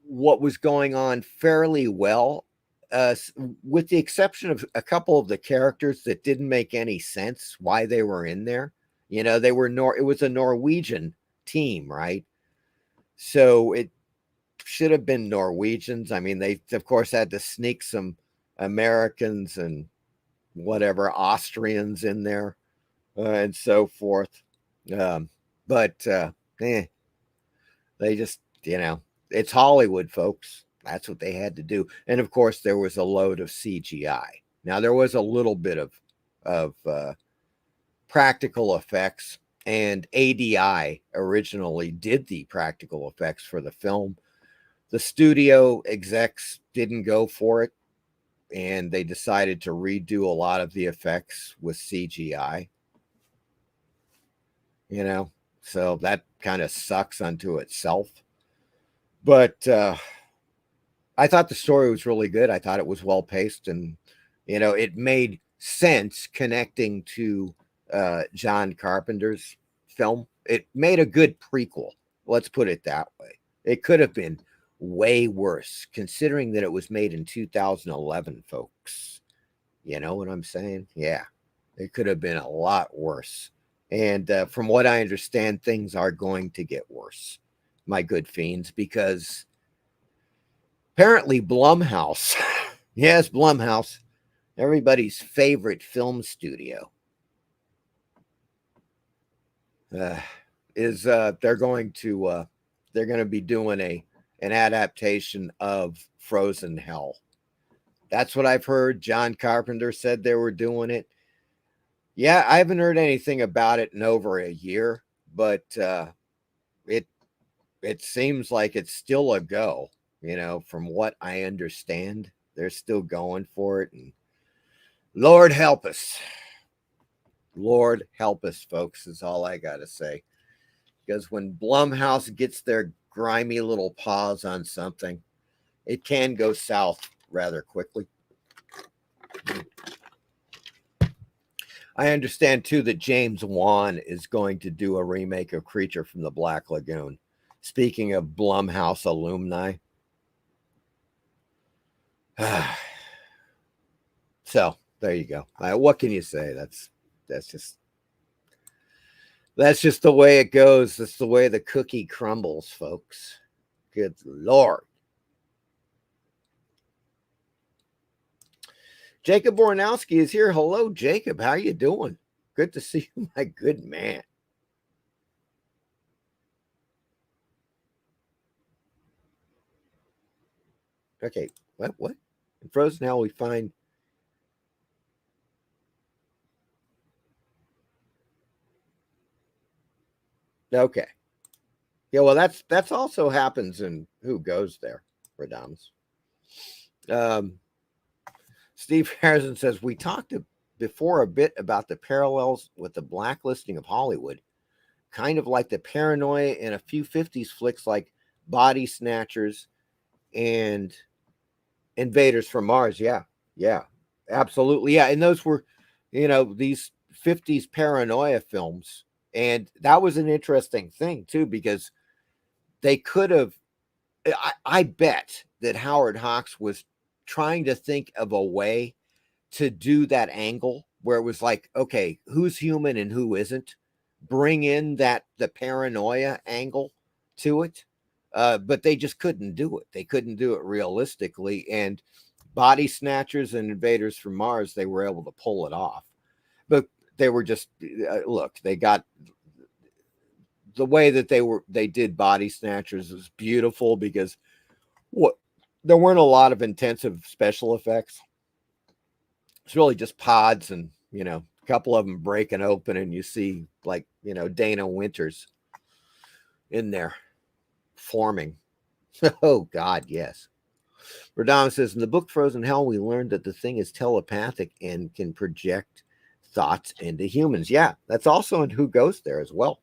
what was going on fairly well, with the exception of a couple of the characters that didn't make any sense why they were in there. You know, it was a Norwegian team, right? So it should have been Norwegians. I mean, they, of course, had to sneak some Americans and whatever Austrians in there and so forth. But they just, you know, it's Hollywood, folks. That's what they had to do. And of course, there was a load of CGI. Now, there was a little bit of practical effects, and ADI originally did the practical effects for the film. The studio execs didn't go for it, and they decided to redo a lot of the effects with CGI. You know, so that kind of sucks unto itself. But I thought the story was really good. I thought it was well paced, and, you know, it made sense connecting to John Carpenter's film. It made a good prequel. Let's put it that way. It could have been way worse, considering that it was made in 2011, folks. You know what I'm saying? Yeah, it could have been a lot worse. And from what I understand, things are going to get worse, my good fiends, because apparently Blumhouse, yes, Blumhouse, everybody's favorite film studio, is they're going to be doing an adaptation of Frozen Hell. That's what I've heard. John Carpenter said they were doing it. Yeah, I haven't heard anything about it in over a year, but it seems like it's still a go. You know, from what I understand, they're still going for it. And Lord help us. Lord help us, folks, is all I got to say. Because when Blumhouse gets their grimy little paws on something, it can go south rather quickly. I understand, too, that James Wan is going to do a remake of Creature from the Black Lagoon. Speaking of Blumhouse alumni. So, there you go. What can you say? That's just the way it goes. That's the way the cookie crumbles, folks. Good Lord. Jacob Boranowski is here. Hello, Jacob. How you doing? Good to see you, my good man. Okay, what? In Frozen Hell, we find... Okay. Yeah, well, that's also happens in Who Goes There, Radamus. Steve Harrison says, we talked before a bit about the parallels with the blacklisting of Hollywood, kind of like the Paranoia in a few 50s flicks like Body Snatchers and Invaders from Mars. Yeah, absolutely. Yeah, and those were, you know, these 50s Paranoia films And that was an interesting thing too, because they could have, I bet that Howard Hawks was trying to think of a way to do that angle where it was like, okay, who's human and who isn't? Bring in the paranoia angle to it. But they just couldn't do it. They couldn't do it realistically. And Body Snatchers and Invaders from Mars, they were able to pull it off. But they were just, look, they got the way that they did Body Snatchers was beautiful, because there weren't a lot of intensive special effects. It's really just pods and, a couple of them breaking open, and you see, like, Dana Winters in there forming. Oh God, yes. Radama says, in the book Frozen Hell, we learned that the thing is telepathic and can project thoughts into humans. Yeah, that's also in Who Goes There as well.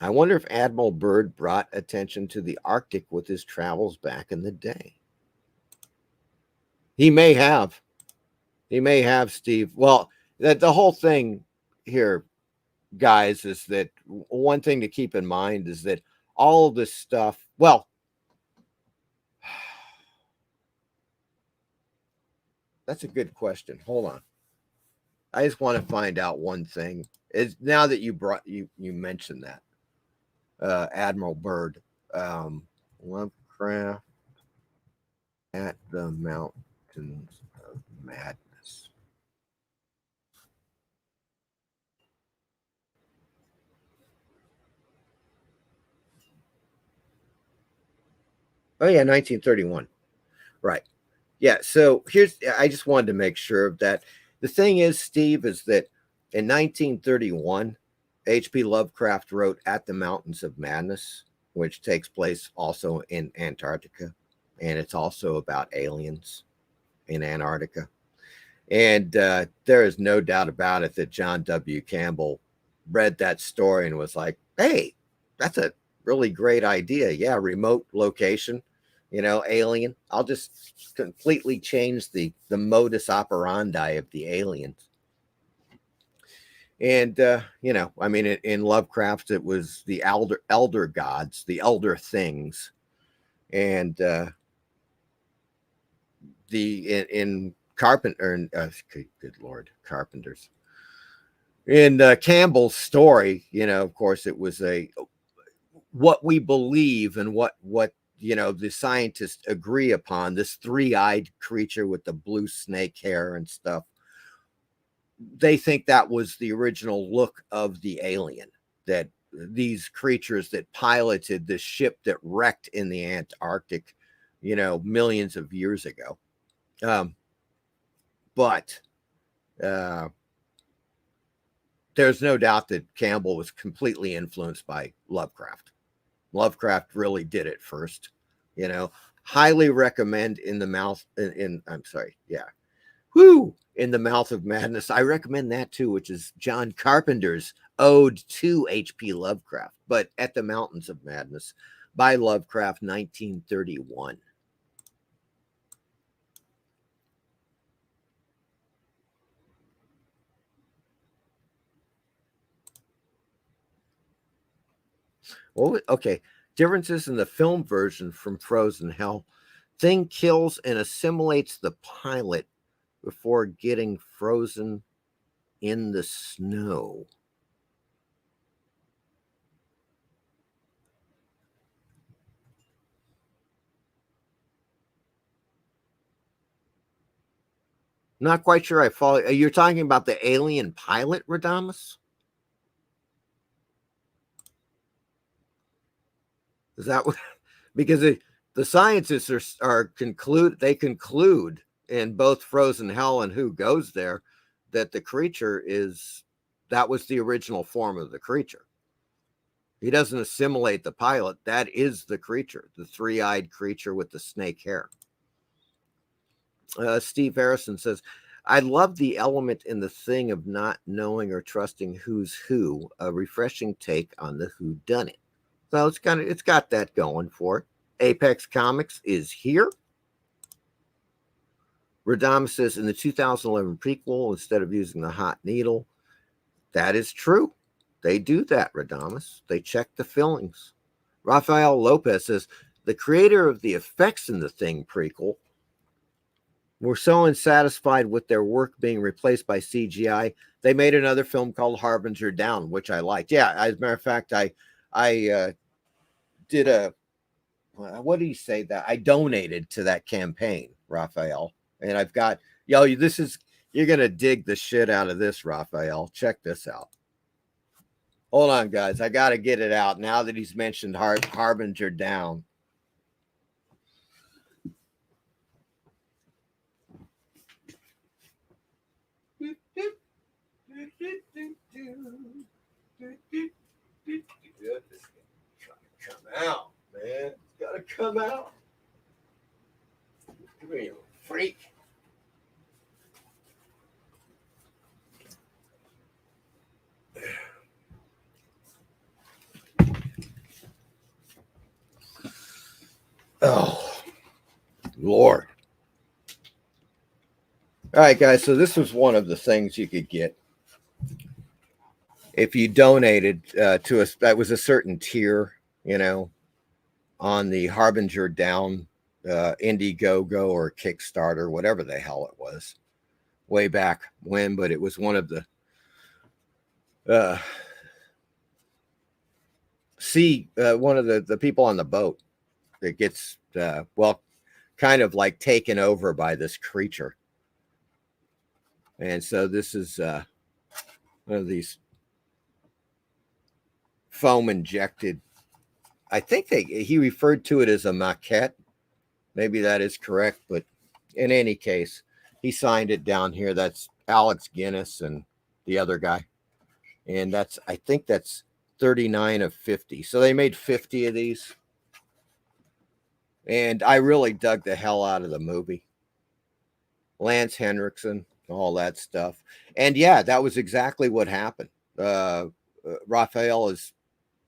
I wonder if Admiral Byrd brought attention to the Arctic with his travels back in the day. He may have. He may have, Steve. Well, the whole thing here, guys, is that one thing to keep in mind is that all of this stuff, well, that's a good question. Hold on. I just want to find out one thing. Is now that you mentioned that. Admiral Byrd, Lovecraft at the Mountains of Madness. Oh yeah, 1931. Right. Yeah, so I just wanted to make sure of that. The thing is, Steve, is that in 1931, H.P. Lovecraft wrote At the Mountains of Madness, which takes place also in Antarctica, and it's also about aliens in Antarctica. And there is no doubt about it that John W. Campbell read that story and was like, hey, that's a really great idea. Yeah, remote location, alien. I'll just completely change the modus operandi of the aliens. And, in Lovecraft, it was the elder gods, the elder things. And in Carpenter, good Lord, Carpenters. In Campbell's story, of course, it was what we believe and what the scientists agree upon, this three-eyed creature with the blue snake hair and stuff. They think that was the original look of the alien, that these creatures that piloted the ship that wrecked in the Antarctic, millions of years ago. But there's no doubt that Campbell was completely influenced by Lovecraft. Lovecraft really did it first, highly recommend In the Mouth in the Mouth of Madness. I recommend that too, which is John Carpenter's ode to H.P. Lovecraft, but At the Mountains of Madness by Lovecraft, 1931. Oh, okay. Differences in the film version from Frozen Hell. Thing kills and assimilates the pilot before getting frozen in the snow. Not quite sure I follow. You're talking about the alien pilot, Radamus? Is that what? Because the scientists conclude in both Frozen Hell and Who Goes There that the creature that was the original form of the creature. He doesn't assimilate the pilot. That is the creature, the three-eyed creature with the snake hair. Steve Harrison says, I love the element in the thing of not knowing or trusting who's who, a refreshing take on the whodunit. So it's got that going for it. Apex Comics is here. Radam says, in the 2011 prequel, instead of using the hot needle, That is true. They do that, Radamus. They check the fillings. Rafael Lopez says, the creator of the effects in the Thing prequel were so unsatisfied with their work being replaced by CGI, they made another film called Harbinger Down, which I liked. Yeah, as a matter of fact, I did a, what did he say that? I donated to that campaign, Raphael. And I've got, you're going to dig the shit out of this, Raphael. Check this out. Hold on, guys. I got to get it out now that he's mentioned Harbinger Down. It's gotta come out, man. It's gotta come out. Come here, you freak. Oh, Lord. All right, guys. So this was one of the things you could get if you donated to us. That was a certain tier, on the Harbinger Down Indiegogo or Kickstarter, whatever the hell it was, way back when. But it was one of the one of the people on the boat that gets kind of like taken over by this creature. And so this is one of these foam injected. I think he referred to it as a maquette. Maybe that is correct, but in any case, he signed it down here. That's Alex Guinness and the other guy. And I think that's 39 of 50. So they made 50 of these. And I really dug the hell out of the movie. Lance Henriksen, all that stuff. And yeah, that was exactly what happened. Raphael is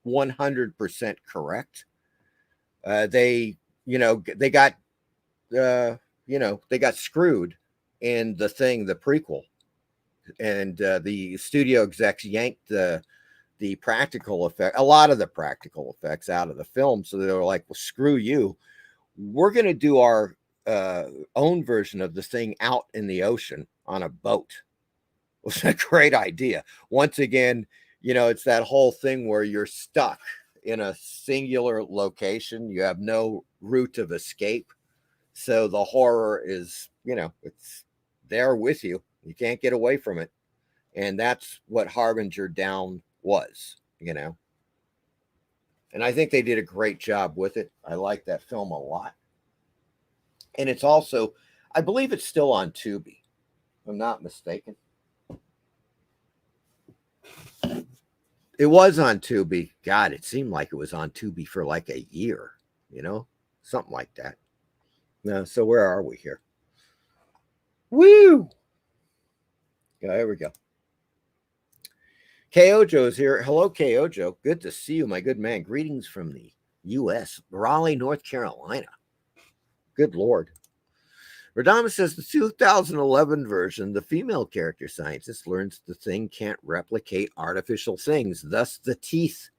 100% correct. They got screwed in the Thing, the prequel, and the studio execs yanked the practical effect, a lot of the practical effects out of the film. So they were like, well, screw you. We're going to do our own version of the Thing out in the ocean on a boat. It was a great idea. Once again, it's that whole thing where you're stuck in a singular location. You have no route of escape. So the horror is, it's there with you. You can't get away from it. And that's what Harbinger Down was, And I think they did a great job with it. I like that film a lot. And it's also, I believe it's still on Tubi, if I'm not mistaken. It was on Tubi. God, it seemed like it was on Tubi for like a year, something like that. No, so where are we here? Woo! Yeah, there we go. Kojo is here. Hello, Kojo. Good to see you, my good man. Greetings from the U.S., Raleigh, North Carolina. Good Lord. Radama says the 2011 version, the female character scientist learns the Thing can't replicate artificial things, thus the teeth.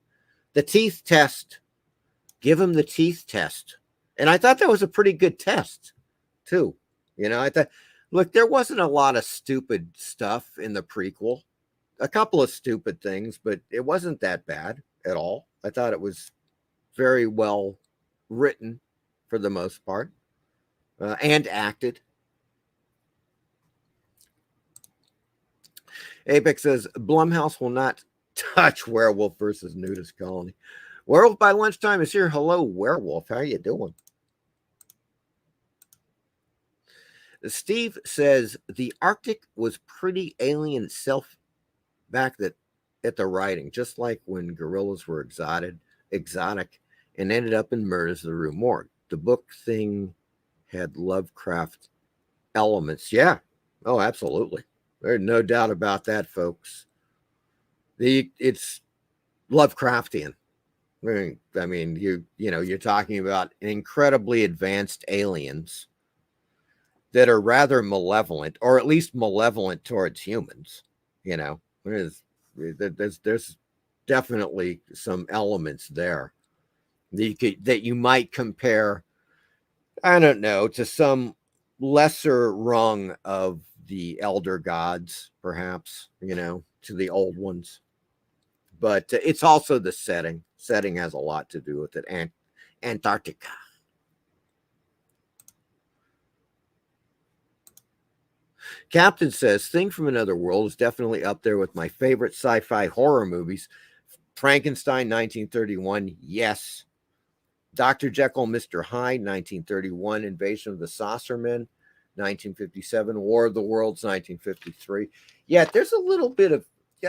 The teeth test. Give him the teeth test. And I thought that was a pretty good test, too. I thought, look, there wasn't a lot of stupid stuff in the prequel. A couple of stupid things, but it wasn't that bad at all. I thought it was very well written for the most part. And acted. Apex says Blumhouse will not touch Werewolf versus Nudist Colony. Werewolf by Lunchtime is here. Hello, Werewolf. How you doing? Steve says the Arctic was pretty alien itself back at the writing, just like when gorillas were exotic and ended up in Murders of the Rue Morgue. The book Thing had Lovecraft elements. Yeah. Oh, absolutely. There's no doubt about that, folks. It's Lovecraftian. I mean, you're talking about incredibly advanced aliens that are rather malevolent, or at least malevolent towards humans. There's There's definitely some elements there that you might compare, I don't know, to some lesser rung of the elder gods, perhaps, to the old ones. But it's also the setting. Setting has a lot to do with it. Antarctica. Captain says, Thing from Another World is definitely up there with my favorite sci-fi horror movies. Frankenstein, 1931, yes. Dr. Jekyll, Mr. Hyde, 1931. Invasion of the Saucermen, 1957. War of the Worlds, 1953. Yeah, there's a little bit of,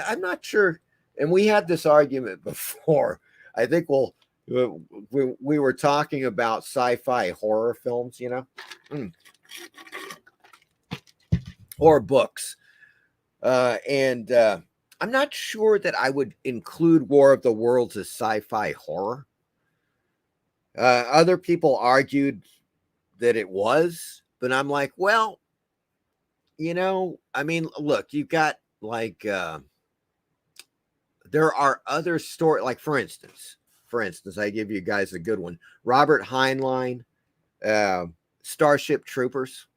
I'm not sure. And we had this argument before. I think we were talking about sci-fi horror films, or books. And I'm not sure that I would include War of the Worlds as sci-fi horror. Other people argued that it was, but I'm like, well, look, you've got like, there are other stories, like for instance, I give you guys a good one. Robert Heinlein, Starship Troopers.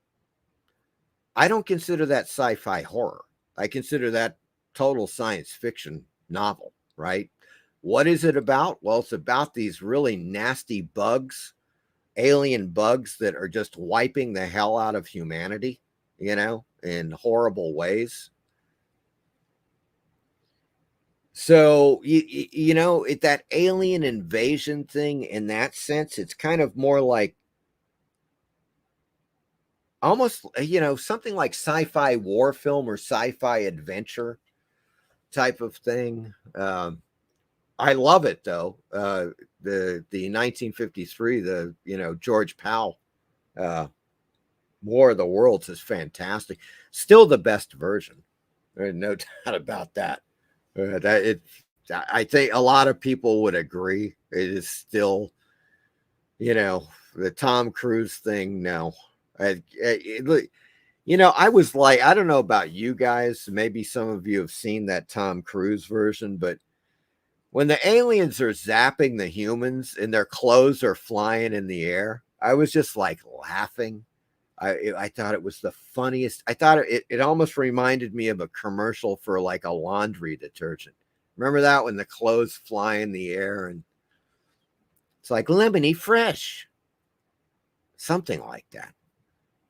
I don't consider that sci-fi horror. I consider that total science fiction novel, right? What is it about? Well, it's about these really nasty bugs, alien bugs that are just wiping the hell out of humanity, in horrible ways. So, that alien invasion thing, in that sense, it's kind of more like almost, something like sci-fi war film or sci-fi adventure type of thing. I love it though. The 1953, George Powell, War of the Worlds is fantastic. Still the best version. There's no doubt about that. I think a lot of people would agree. It is still, the Tom Cruise thing. No, I was like, I don't know about you guys. Maybe some of you have seen that Tom Cruise version, but when the aliens are zapping the humans and their clothes are flying in the air, I was just like laughing. I thought it was the funniest. I thought it almost reminded me of a commercial for like a laundry detergent. Remember that, when the clothes fly in the air and it's like lemony fresh, something like that.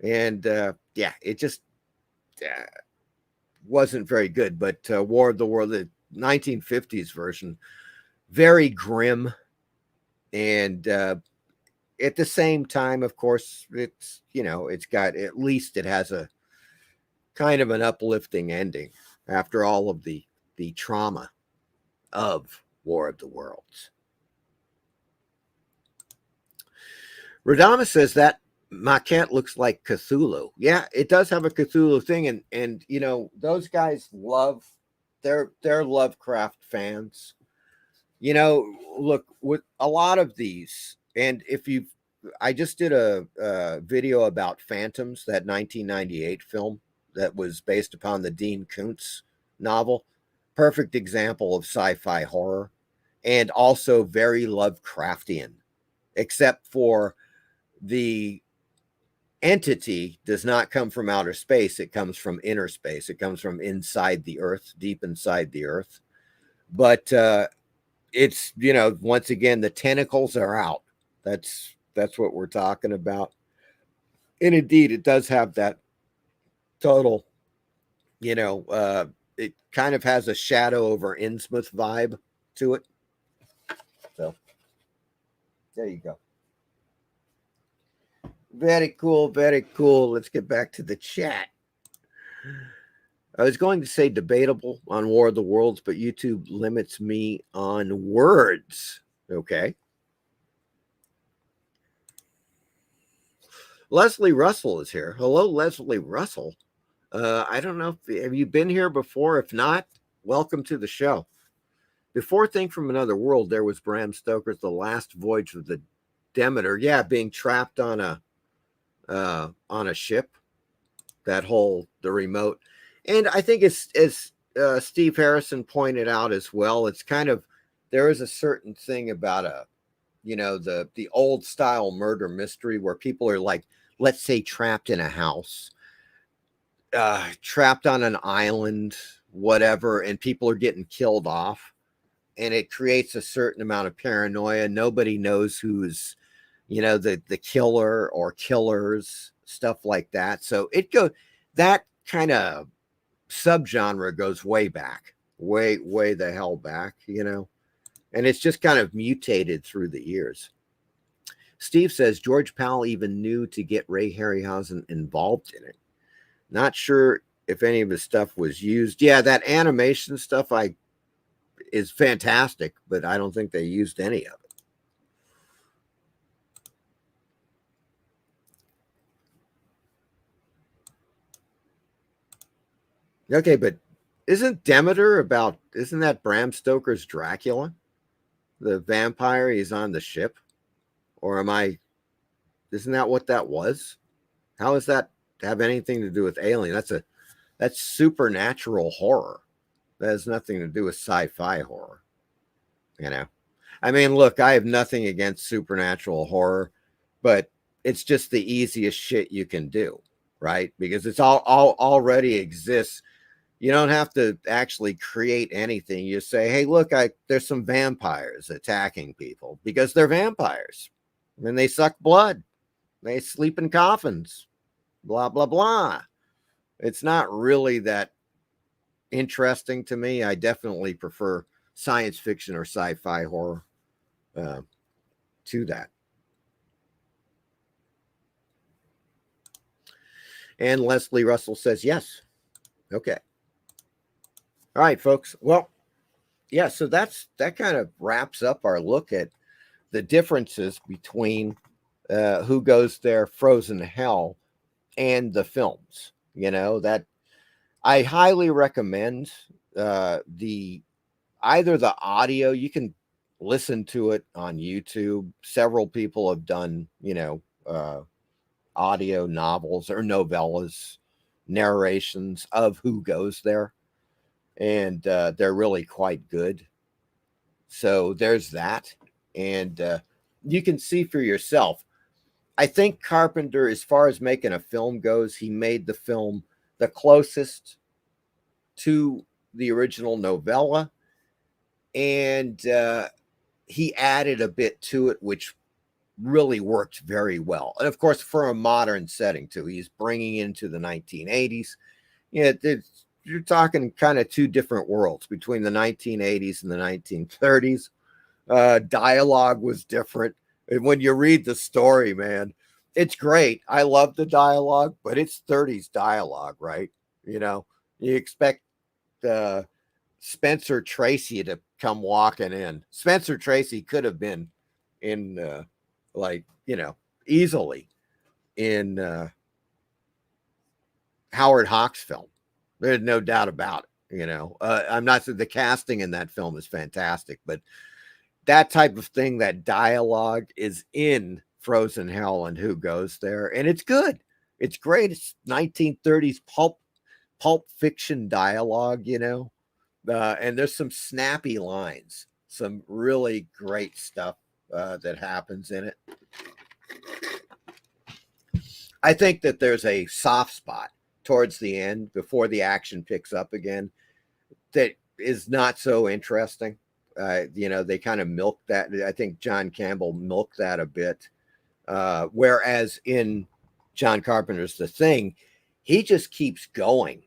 And it just wasn't very good. But War of the World, the 1950s version, very grim, and at the same time, of course, it's it's got, at least it has a kind of an uplifting ending after all of the trauma of War of the Worlds. Radama says that maquette looks like Cthulhu. Yeah, it does have a Cthulhu thing, and those guys love, they're Lovecraft fans. Look, with a lot of these, and I just did a video about Phantoms, that 1998 film that was based upon the Dean Koontz novel. Perfect example of sci-fi horror, and also very Lovecraftian, except for the entity does not come from outer space. It comes from inner space. It comes from inside the earth, deep inside the earth. But it's, once again, the tentacles are out. That's what we're talking about. And indeed, it does have that total, it kind of has a Shadow over Innsmouth vibe to it. So there you go. Very cool, very cool. Let's get back to the chat. I was going to say debatable on War of the Worlds, but YouTube limits me on words. Okay. Leslie Russell is here. Hello, Leslie Russell. I don't know have you been here before? If not, welcome to the show. Before Thing from Another World, there was Bram Stoker's The Last Voyage of the Demeter. Yeah, being trapped on a ship. The remote. And I think it's Steve Harrison pointed out as well, it's kind of, there is a certain thing about the old style murder mystery where people are like, let's say, trapped in a house, trapped on an island, whatever, and people are getting killed off, and it creates a certain amount of paranoia. Nobody knows who's, the killer or killers, stuff like that. So that kind of subgenre goes way back, way the hell back, and it's just kind of mutated through the years. Steve says George Powell even knew to get Ray Harryhausen involved in it. Not sure if any of his stuff was used. Yeah, that animation stuff is fantastic, but I don't think they used any of it. Okay, but isn't that Bram Stoker's Dracula? The vampire, he's on the ship? Or isn't that what that was? How does that have anything to do with alien? That's supernatural horror. That has nothing to do with sci-fi horror. I mean, look, I have nothing against supernatural horror, but it's just the easiest shit you can do, right? Because it's all already exists. You don't have to actually create anything. You say, hey, look, there's some vampires attacking people because they're vampires. And they suck blood. They sleep in coffins. Blah, blah, blah. It's not really that interesting to me. I definitely prefer science fiction or sci-fi horror to that. And Leslie Russell says yes. Okay. All right, folks. Well, yeah, so that kind of wraps up our look at the differences between Who Goes There, Frozen Hell, and the films. That I highly recommend either the audio. You can listen to it on YouTube. Several people have done, audio novels or novellas, narrations of Who Goes There. And they're really quite good. So there's that. And you can see for yourself. I think Carpenter, as far as making a film goes, he made the film the closest to the original novella. And he added a bit to it, which really worked very well. And of course, for a modern setting too, he's bringing into the 1980s. You're talking kind of two different worlds between the 1980s and the 1930s. Dialogue was different. And when you read the story, man, it's great. I love the dialogue, but it's 30s dialogue, right? You expect Spencer Tracy to come walking in. Spencer Tracy could have been in, easily in Howard Hawks' film. There's no doubt about it. I'm not saying the casting in that film is fantastic, but that type of thing, that dialogue is in Frozen Hell and Who Goes There. And it's good. It's great. It's 1930s pulp fiction dialogue, and there's some snappy lines, some really great stuff that happens in it. I think that there's a soft spot towards the end before the action picks up again that is not so interesting. They kind of milk that. I think John Campbell milked that a bit. Whereas in John Carpenter's The Thing, he just keeps going.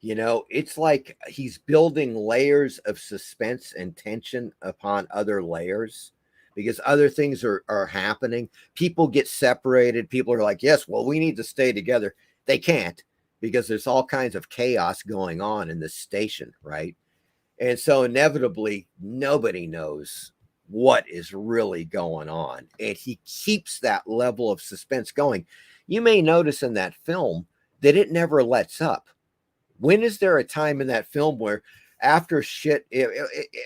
It's like he's building layers of suspense and tension upon other layers because other things are happening. People get separated. People are like, yes, well, we need to stay together. They can't, because there's all kinds of chaos going on in this station, right? And so inevitably, nobody knows what is really going on. And he keeps that level of suspense going. You may notice in that film that it never lets up. When is there a time in that film where after shit,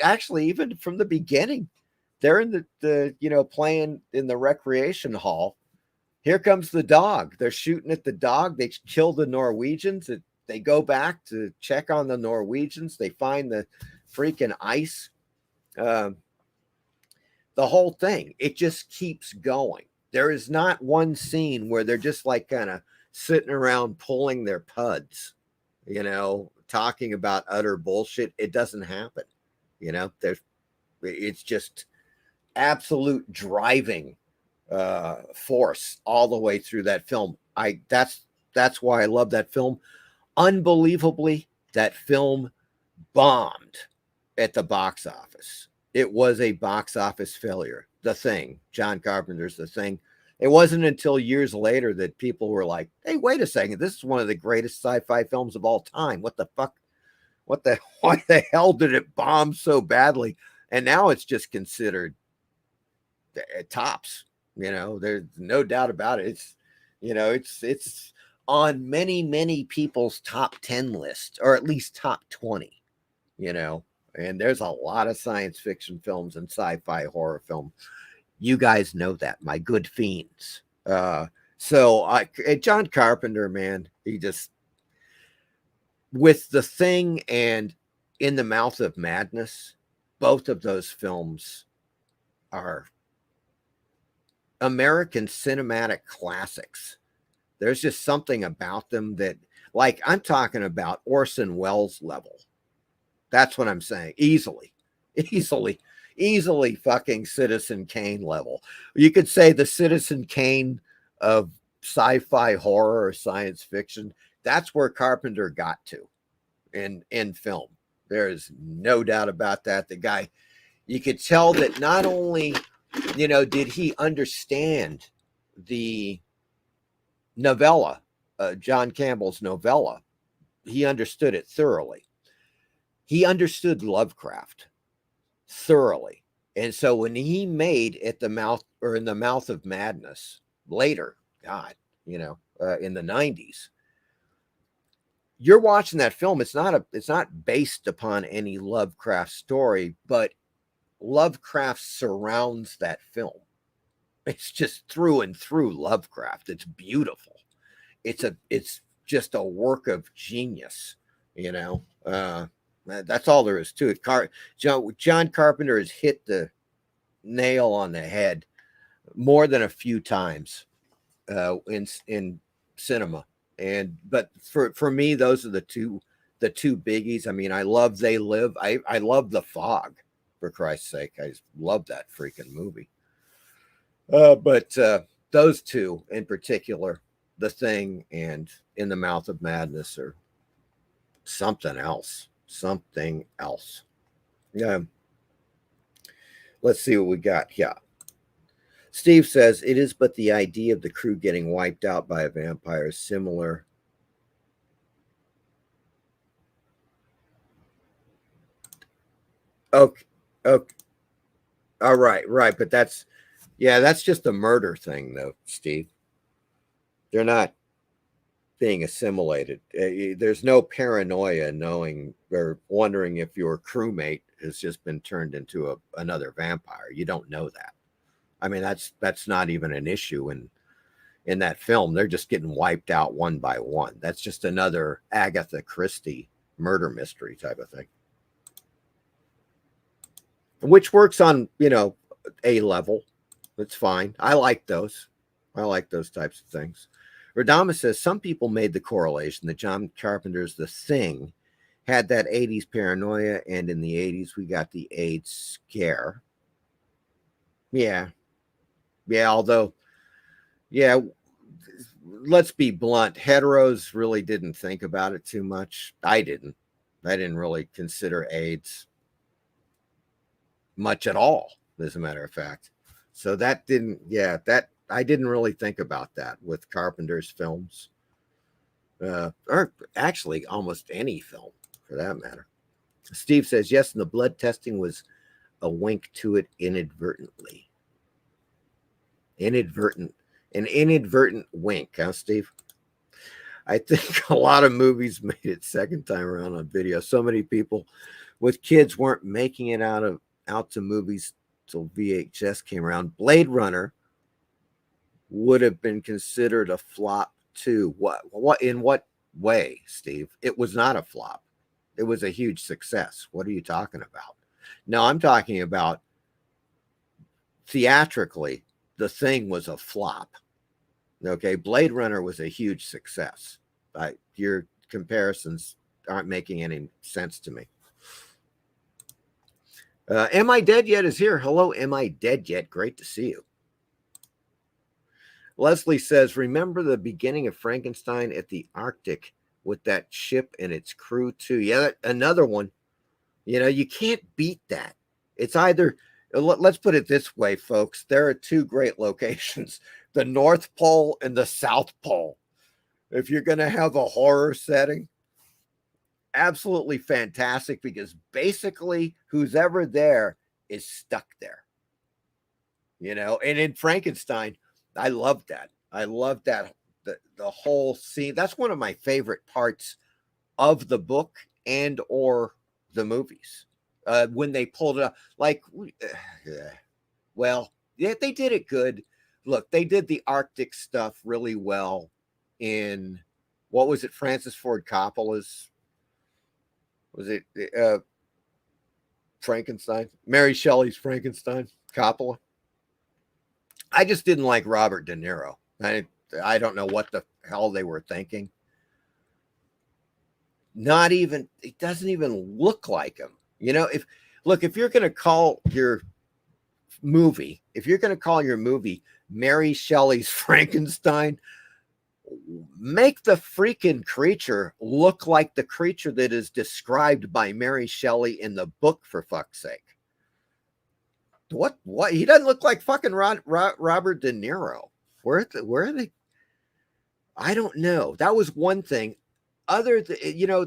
actually, even from the beginning, they're in the playing in the recreation hall. Here comes the dog. They're shooting at the dog. They kill the Norwegians. They go back to check on the Norwegians. They find the freaking ice. The whole thing, it just keeps going. There is not one scene where they're just like kind of sitting around pulling their puds, you know, talking about utter bullshit. It doesn't happen. You know, it's just absolute driving force all the way through that film. That's why I love that film. Unbelievably, that film bombed at the box office. It was a box office failure. The Thing, John Carpenter's The Thing. It wasn't until years later that people were like, hey, wait a second, this is one of the greatest sci-fi films of all time. What the fuck? Why the hell did it bomb so badly? And now it's just considered tops. You know, there's no doubt about it. It's, you know, it's on many people's top 10 list, or at least top 20, you know, and there's a lot of science fiction films and sci-fi horror film. You guys know that, my good fiends. John Carpenter, man, he just, with The Thing and In the Mouth of Madness, both of those films are American cinematic classics. There's just something about them that, like, I'm talking about Orson Welles level. That's what I'm saying. Easily fucking Citizen Kane level. You could say the Citizen Kane of sci-fi horror or science fiction. That's where Carpenter got to in film. There is no doubt about that. The guy, you could tell that not only, you know, did he understand the novella, John Campbell's novella, he understood it thoroughly. He understood Lovecraft thoroughly. And so when he made In the Mouth of Madness later, God, you know, in the 90s, you're watching that film. It's not based upon any Lovecraft story, but Lovecraft surrounds that film. It's just through and through Lovecraft. It's beautiful. It's just a work of genius, you know. That's all there is to it. John Carpenter has hit the nail on the head more than a few times in cinema. But for me, those are the two biggies. I mean, I love They Live. I love The Fog, for Christ's sake. I just love that freaking movie. But those two in particular, The Thing and In the Mouth of Madness, are something else. Yeah. Let's see what we got here. Steve says, it is but the idea of the crew getting wiped out by a vampire is similar. Okay. All right. But that's just a murder thing, though, Steve. They're not being assimilated. There's no paranoia knowing or wondering if your crewmate has just been turned into another vampire. You don't know that. I mean, that's not even an issue in that film. They're just getting wiped out one by one. That's just another Agatha Christie murder mystery type of thing, which works on, you know, a level. It's fine. I like those types of things. Radama says some people made the correlation that John Carpenter's The Thing had that 80s paranoia, and in the 80s we got the AIDS scare. Yeah, although, yeah, let's be blunt. Heteros really didn't think about it too much. I didn't really consider AIDS much at all, as a matter of fact. So I didn't really think about that with Carpenter's films, or actually almost any film for that matter. Steve says, yes, and the blood testing was a wink to it inadvertently. An inadvertent wink, huh, Steve? I think a lot of movies made it second time around on video. So many people with kids weren't making it out to movies till VHS came around. Blade Runner would have been considered a flop too. What in what way, Steve. It was not a flop. It was a huge success. What are you talking about? No, I'm talking about theatrically, The Thing was a flop. Okay, Blade Runner was a huge success. Your comparisons aren't making any sense to me. Am I Dead Yet is here. Hello, Am I Dead Yet? Great to see you. Leslie says, remember the beginning of Frankenstein at the Arctic with that ship and its crew too? Yeah, another one. You know, you can't beat that. It's either, let's put it this way, folks. There are two great locations, the North Pole and the South Pole. If you're going to have a horror setting, absolutely fantastic, because basically who's ever there is stuck there. You know, and in Frankenstein, I love that. I love that, the whole scene. That's one of my favorite parts of the book and or the movies. When they pulled it up, like, well, yeah, they did it good. Look, they did the Arctic stuff really well in, what was it, Francis Ford Coppola's, was it Frankenstein? Mary Shelley's Frankenstein, Coppola. I just didn't like Robert De Niro. I don't know what the hell they were thinking. Not even, it doesn't even look like him. You know, if you're going to call your movie, Mary Shelley's Frankenstein, make the freaking creature look like the creature that is described by Mary Shelley in the book, for fuck's sake. What? He doesn't look like fucking Robert De Niro. Where are they? I don't know. That was one thing. There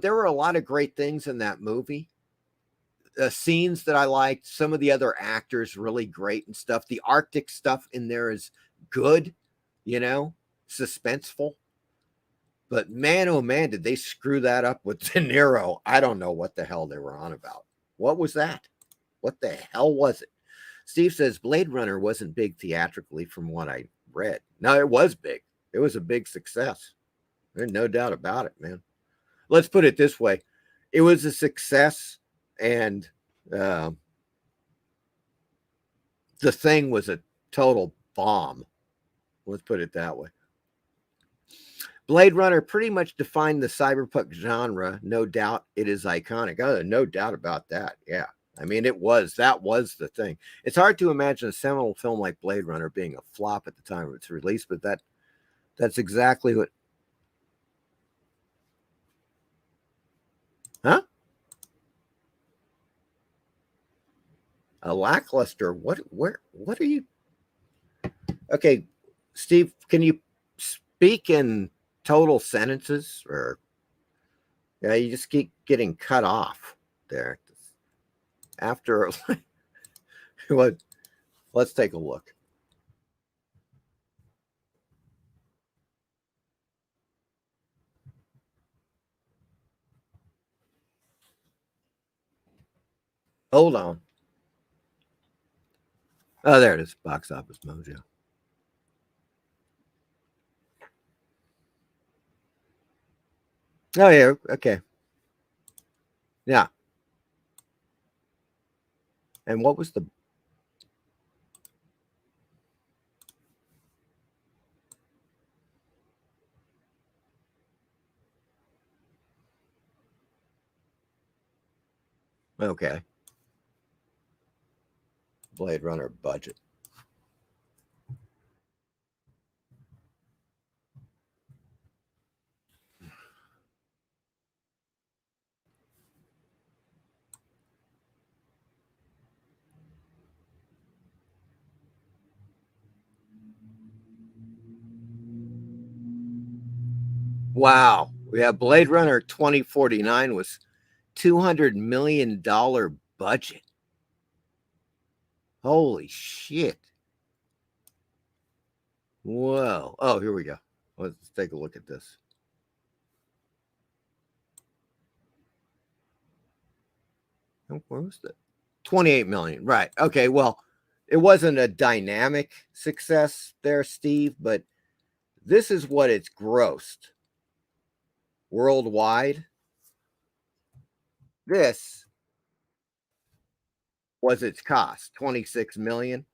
were a lot of great things in that movie. Scenes that I liked. Some of the other actors really great and stuff. The Arctic stuff in there is good, suspenseful. But man, oh man, did they screw that up with De Niro. I don't know what the hell they were on about. What was that? What the hell was it? Steve says Blade Runner wasn't big theatrically from what I read. No, it was big. It was a big success. There's no doubt about it, man. Let's put it this way. It was a success, and The Thing was a total bomb. Let's put it that way. Blade Runner pretty much defined the cyberpunk genre. No doubt it is iconic. Oh, no doubt about that. Yeah. I mean, that was the thing. It's hard to imagine a seminal film like Blade Runner being a flop at the time of its release, but that's exactly what. Huh? A lackluster. What are you? Okay, Steve, can you speak in total sentences, or you just keep getting cut off there? After what? Let's take a look. Hold on. Oh, there it is. Box Office Mojo. Oh, yeah. Okay. Yeah. And what was the... Okay. Blade Runner budget. Wow. We have Blade Runner 2049 was $200 million budget. Holy shit. Whoa. Oh, here we go. Let's take a look at this. Where was that? 28 million. Right. Okay. Well, it wasn't a dynamic success there, Steve, but this is what it's grossed. worldwide. This was its cost, 26 million.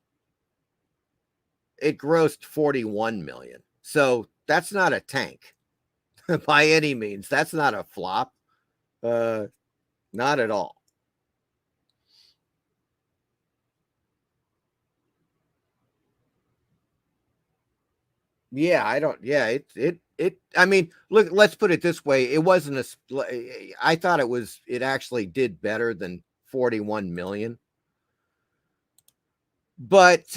It grossed 41 million. So that's not a tank by any means. That's not a flop. Not at all. Yeah, I don't. Yeah, I mean, look, let's put it this way. It wasn't I thought it actually did better than 41 million. But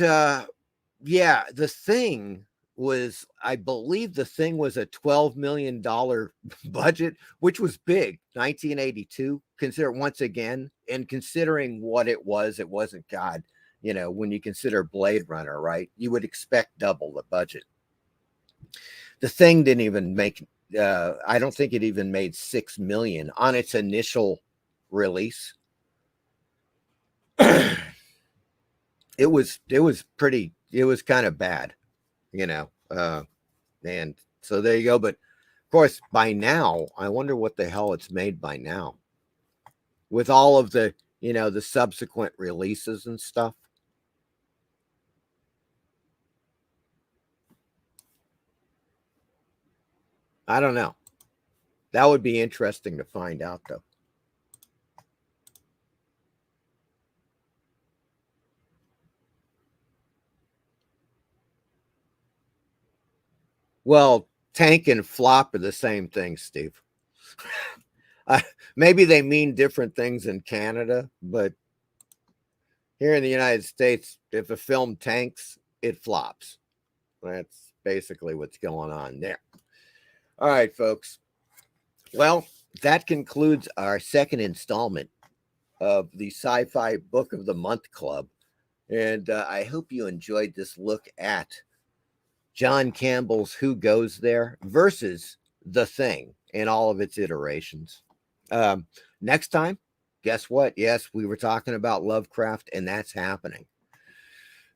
yeah, the Thing was, I believe the Thing was a $12 million budget, which was big, 1982. Consider once again, and considering what it wasn't, God, when you consider Blade Runner, right? You would expect double the budget. The Thing didn't even make, I don't think it even made 6 million on its initial release. It was kind of bad, and so there you go. But of course, by now, I wonder what the hell it's made by now with all of the, the subsequent releases and stuff. I don't know. That would be interesting to find out, though. Well, tank and flop are the same thing, Steve. Maybe they mean different things in Canada, but here in the United States, if a film tanks, it flops. That's basically what's going on there. All right, folks. Well, that concludes our second installment of the Sci-Fi Book of the Month Club. And I hope you enjoyed this look at John Campbell's Who Goes There versus The Thing in all of its iterations. Next time, guess what? Yes, we were talking about Lovecraft, and that's happening.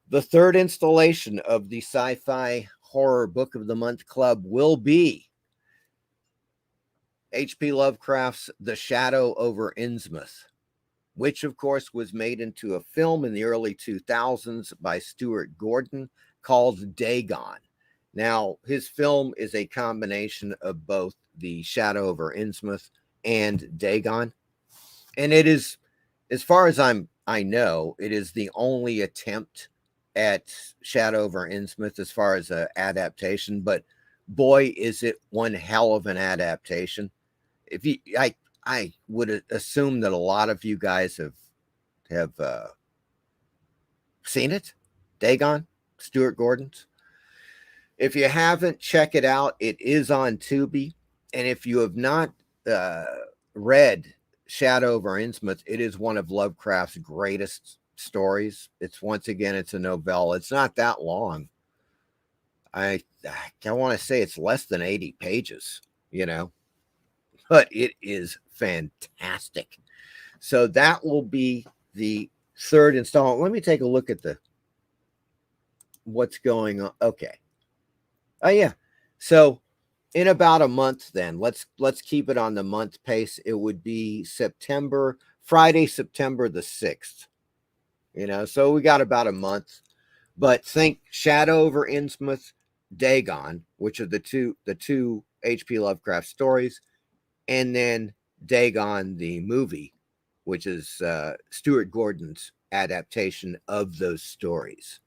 The third installation of the Sci-Fi Horror Book of the Month Club will be H.P. Lovecraft's The Shadow over Innsmouth, which, of course, was made into a film in the early 2000s by Stuart Gordon called Dagon. Now, his film is a combination of both The Shadow over Innsmouth and Dagon. And it is, as far as I know, it is the only attempt at Shadow over Innsmouth as far as an adaptation. But boy, is it one hell of an adaptation. I would assume that a lot of you guys have seen it. Dagon, Stuart Gordon's. If you haven't, check it out. It is on Tubi. And if you have not read Shadow over Innsmouth, it is one of Lovecraft's greatest stories. It's a novella. It's not that long. I want to say it's less than 80 pages, but it is fantastic. So that will be the third installment. Let me take a look at what's going on. Okay. Oh yeah. So in about a month, then let's keep it on the month pace. It would be Friday, September the 6th. So we got about a month. But think Shadow over Innsmouth, Dagon, which are the two H.P. Lovecraft stories, and then Dagon the movie, which is Stuart Gordon's adaptation of those stories.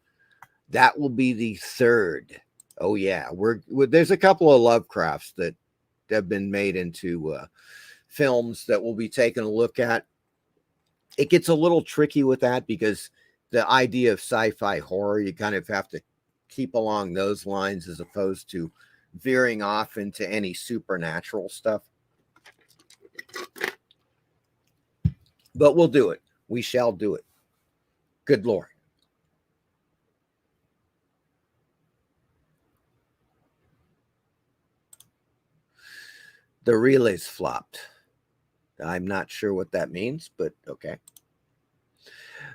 That will be the third. Oh yeah, there's a couple of Lovecrafts that have been made into films that we'll be taking a look at. It gets a little tricky with that because the idea of sci-fi horror, you kind of have to keep along those lines as opposed to veering off into any supernatural stuff. But we'll do it. We shall do it. Good Lord. The relays flopped. I'm not sure what that means, but okay.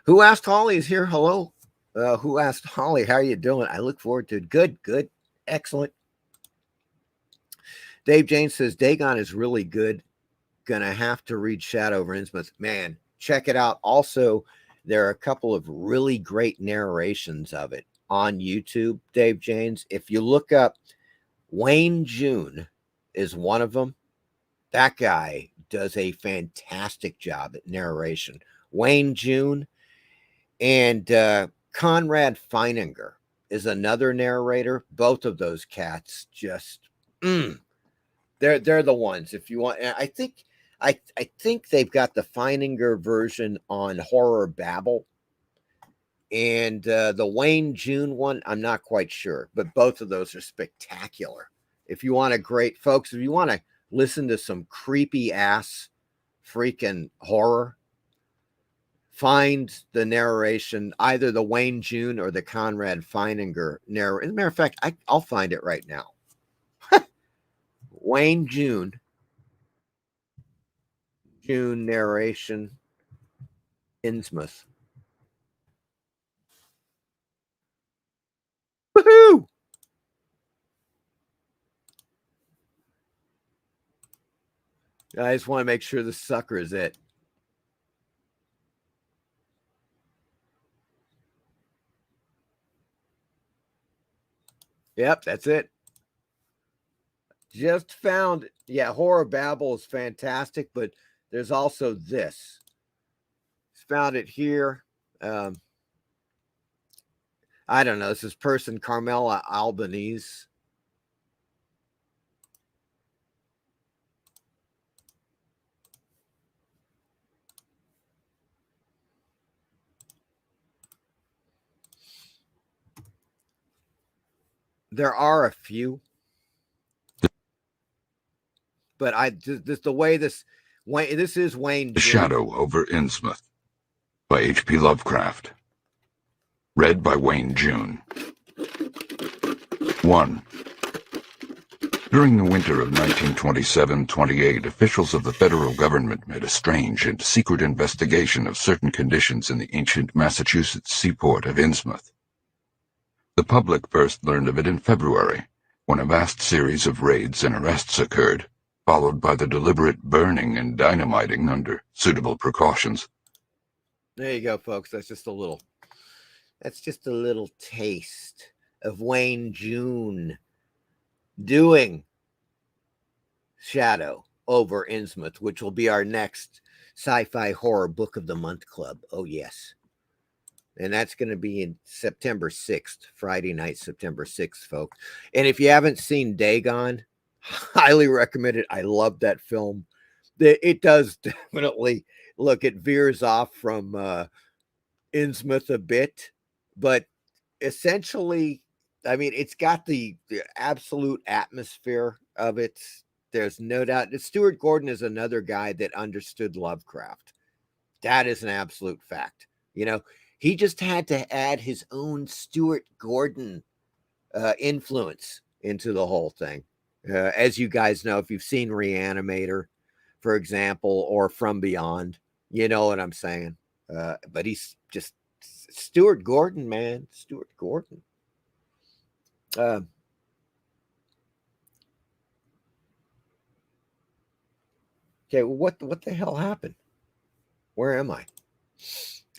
Who Asked Holly is here. Hello. Who Asked Holly? How are you doing? I look forward to it. Good. Excellent. Dave James says Dagon is really good. Gonna have to read Shadow over Innsmouth. Man, check it out. Also, there are a couple of really great narrations of it on YouTube, Dave James. If you look up Wayne June is one of them. That guy does a fantastic job at narration. Wayne June and Conrad Feininger is another narrator. Both of those cats just they're the ones. If you want, I think they've got the Feininger version on Horror Babble, and the Wayne June one, I'm not quite sure, but both of those are spectacular. If you want folks, if you want to listen to some creepy ass freaking horror, find the narration, either the Wayne June or the Conrad Feininger narration. As a matter of fact, I'll find it right now. Wayne June narration, Innsmouth. Woohoo! I just want to make sure the sucker is it. Yep, that's it. Just found it. Yeah, Horror Babble is fantastic, but there's also this. Found it here. I don't know. This is person Carmela Albanese. There are a few, but the way this is Wayne. The Shadow over Innsmouth by H.P. Lovecraft. Read by Wayne June. 1. During the winter of 1927-28, officials of the federal government made a strange and secret investigation of certain conditions in the ancient Massachusetts seaport of Innsmouth. The public first learned of it in February, when a vast series of raids and arrests occurred, followed by the deliberate burning and dynamiting under suitable precautions. There you go, folks. That's just a little taste of Wayne June doing Shadow over Innsmouth, which will be our next Sci-Fi Horror Book of the Month Club. Oh, yes. And that's going to be in September 6th, Friday night, September 6th, folks. And if you haven't seen Dagon, highly recommend it. I love that film. It does definitely, look, it veers off from Innsmouth a bit, but essentially, I mean, it's got the absolute atmosphere of it. There's no doubt. Stuart Gordon is another guy that understood Lovecraft. That is an absolute fact. You know, he just had to add his own Stuart Gordon influence into the whole thing. As you guys know, if you've seen Reanimator, for example, or From Beyond, you know what I'm saying. But he's just Stuart Gordon, man. Stuart Gordon. Okay, what the hell happened? Where am I?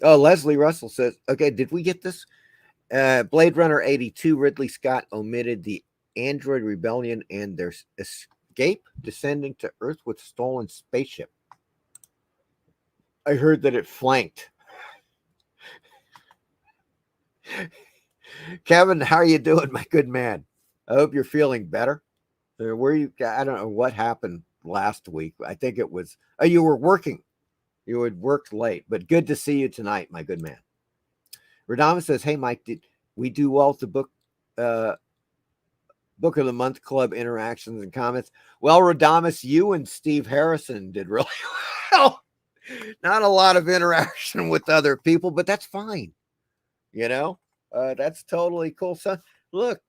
Oh, Leslie Russell says, okay, did we get this? Blade Runner 82, Ridley Scott omitted the android rebellion and their escape, descending to Earth with stolen spaceship. I heard that it flanked. Kevin, how are you doing, my good man? I hope you're feeling better. I don't know what happened last week. I think it was, you were working. You had worked late, but good to see you tonight, my good man. Radamas says, hey, Mike, did we do well with the book of the Month Club interactions and comments? Well, Radamas, you and Steve Harrison did really well. Not a lot of interaction with other people, but that's fine. You know, that's totally cool. So look,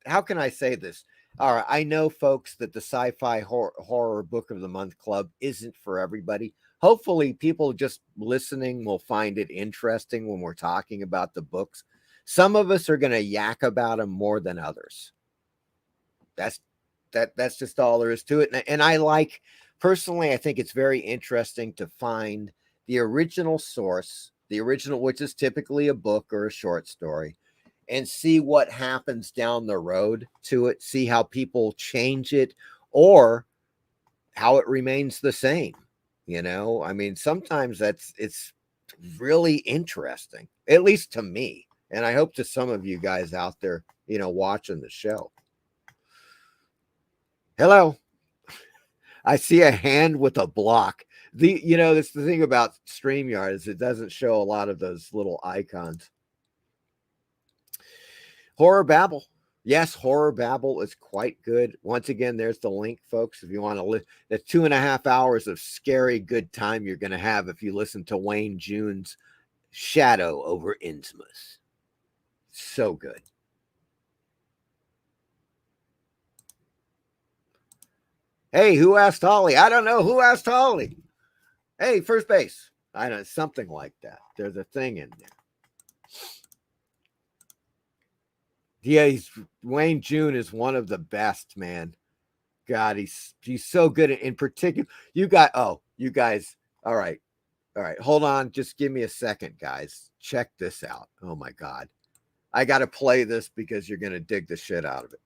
how can I say this? All right, I know, folks, that the Sci-Fi Horror Book of the Month Club isn't for everybody. Hopefully, people just listening will find it interesting when we're talking about the books. Some of us are going to yak about them more than others. that's just all there is to it. And I like, personally, I think it's very interesting to find the original source, the original, which is typically a book or a short story, and see what happens down the road to it, see how people change it or how it remains the same. You know, I mean, sometimes it's really interesting, at least to me. And I hope to some of you guys out there, you know, watching the show. Hello. I see a hand with a block. You know, that's the thing about StreamYard is it doesn't show a lot of those little icons. Horror Babble. Yes, Horror Babble is quite good. Once again, there's the link, folks. If you want to listen, the 2.5 hours of scary good time you're going to have if you listen to Wayne June's Shadow over Innsmouth. So good. Hey, who asked Holly? I don't know. Who asked Holly? Hey, first base. I know, something like that. There's a thing in there. Yeah, Wayne June is one of the best, man. God, he's so good in particular. You guys, all right. Hold on. Just give me a second, guys. Check this out. Oh my God. I got to play this because you're going to dig the shit out of it.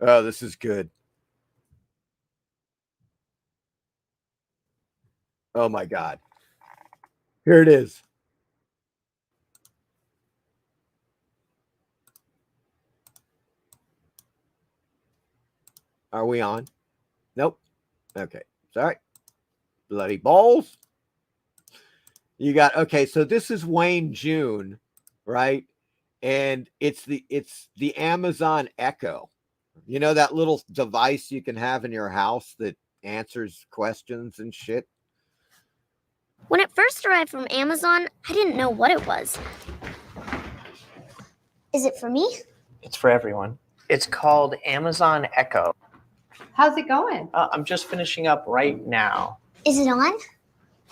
Oh, this is good. Oh my God. Here it is. Are we on? Nope. Okay. Sorry. Bloody balls. You got, okay. So this is Wayne June, right? And it's the Amazon Echo. You know, that little device you can have in your house that answers questions and shit. When it first arrived from Amazon, I didn't know what it was. Is it for me? It's for everyone. It's called Amazon Echo. How's it going? I'm just finishing up right now. Is it on?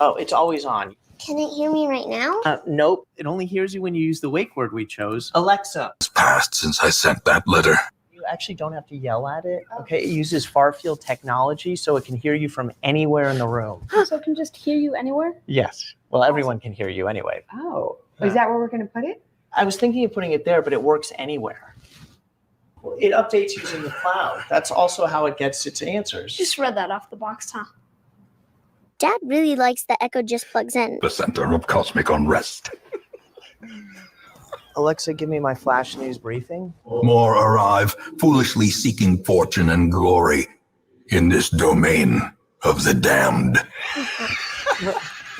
Oh, it's always on. Can it hear me right now? Nope. It only hears you when you use the wake word we chose. Alexa. It's passed since I sent that letter. You actually don't have to yell at it, okay? It uses far-field technology, so it can hear you from anywhere in the room. So it can just hear you anywhere? Yes. Well, everyone can hear you anyway. Oh, is that where we're going to put it? I was thinking of putting it there, but it works anywhere. It updates using the cloud. That's also how it gets its answers. Just read that off the box, huh? Dad really likes the Echo just plugs in. The center of cosmic unrest. Alexa, give me my flash news briefing. More arrive, foolishly seeking fortune and glory in this domain of the damned.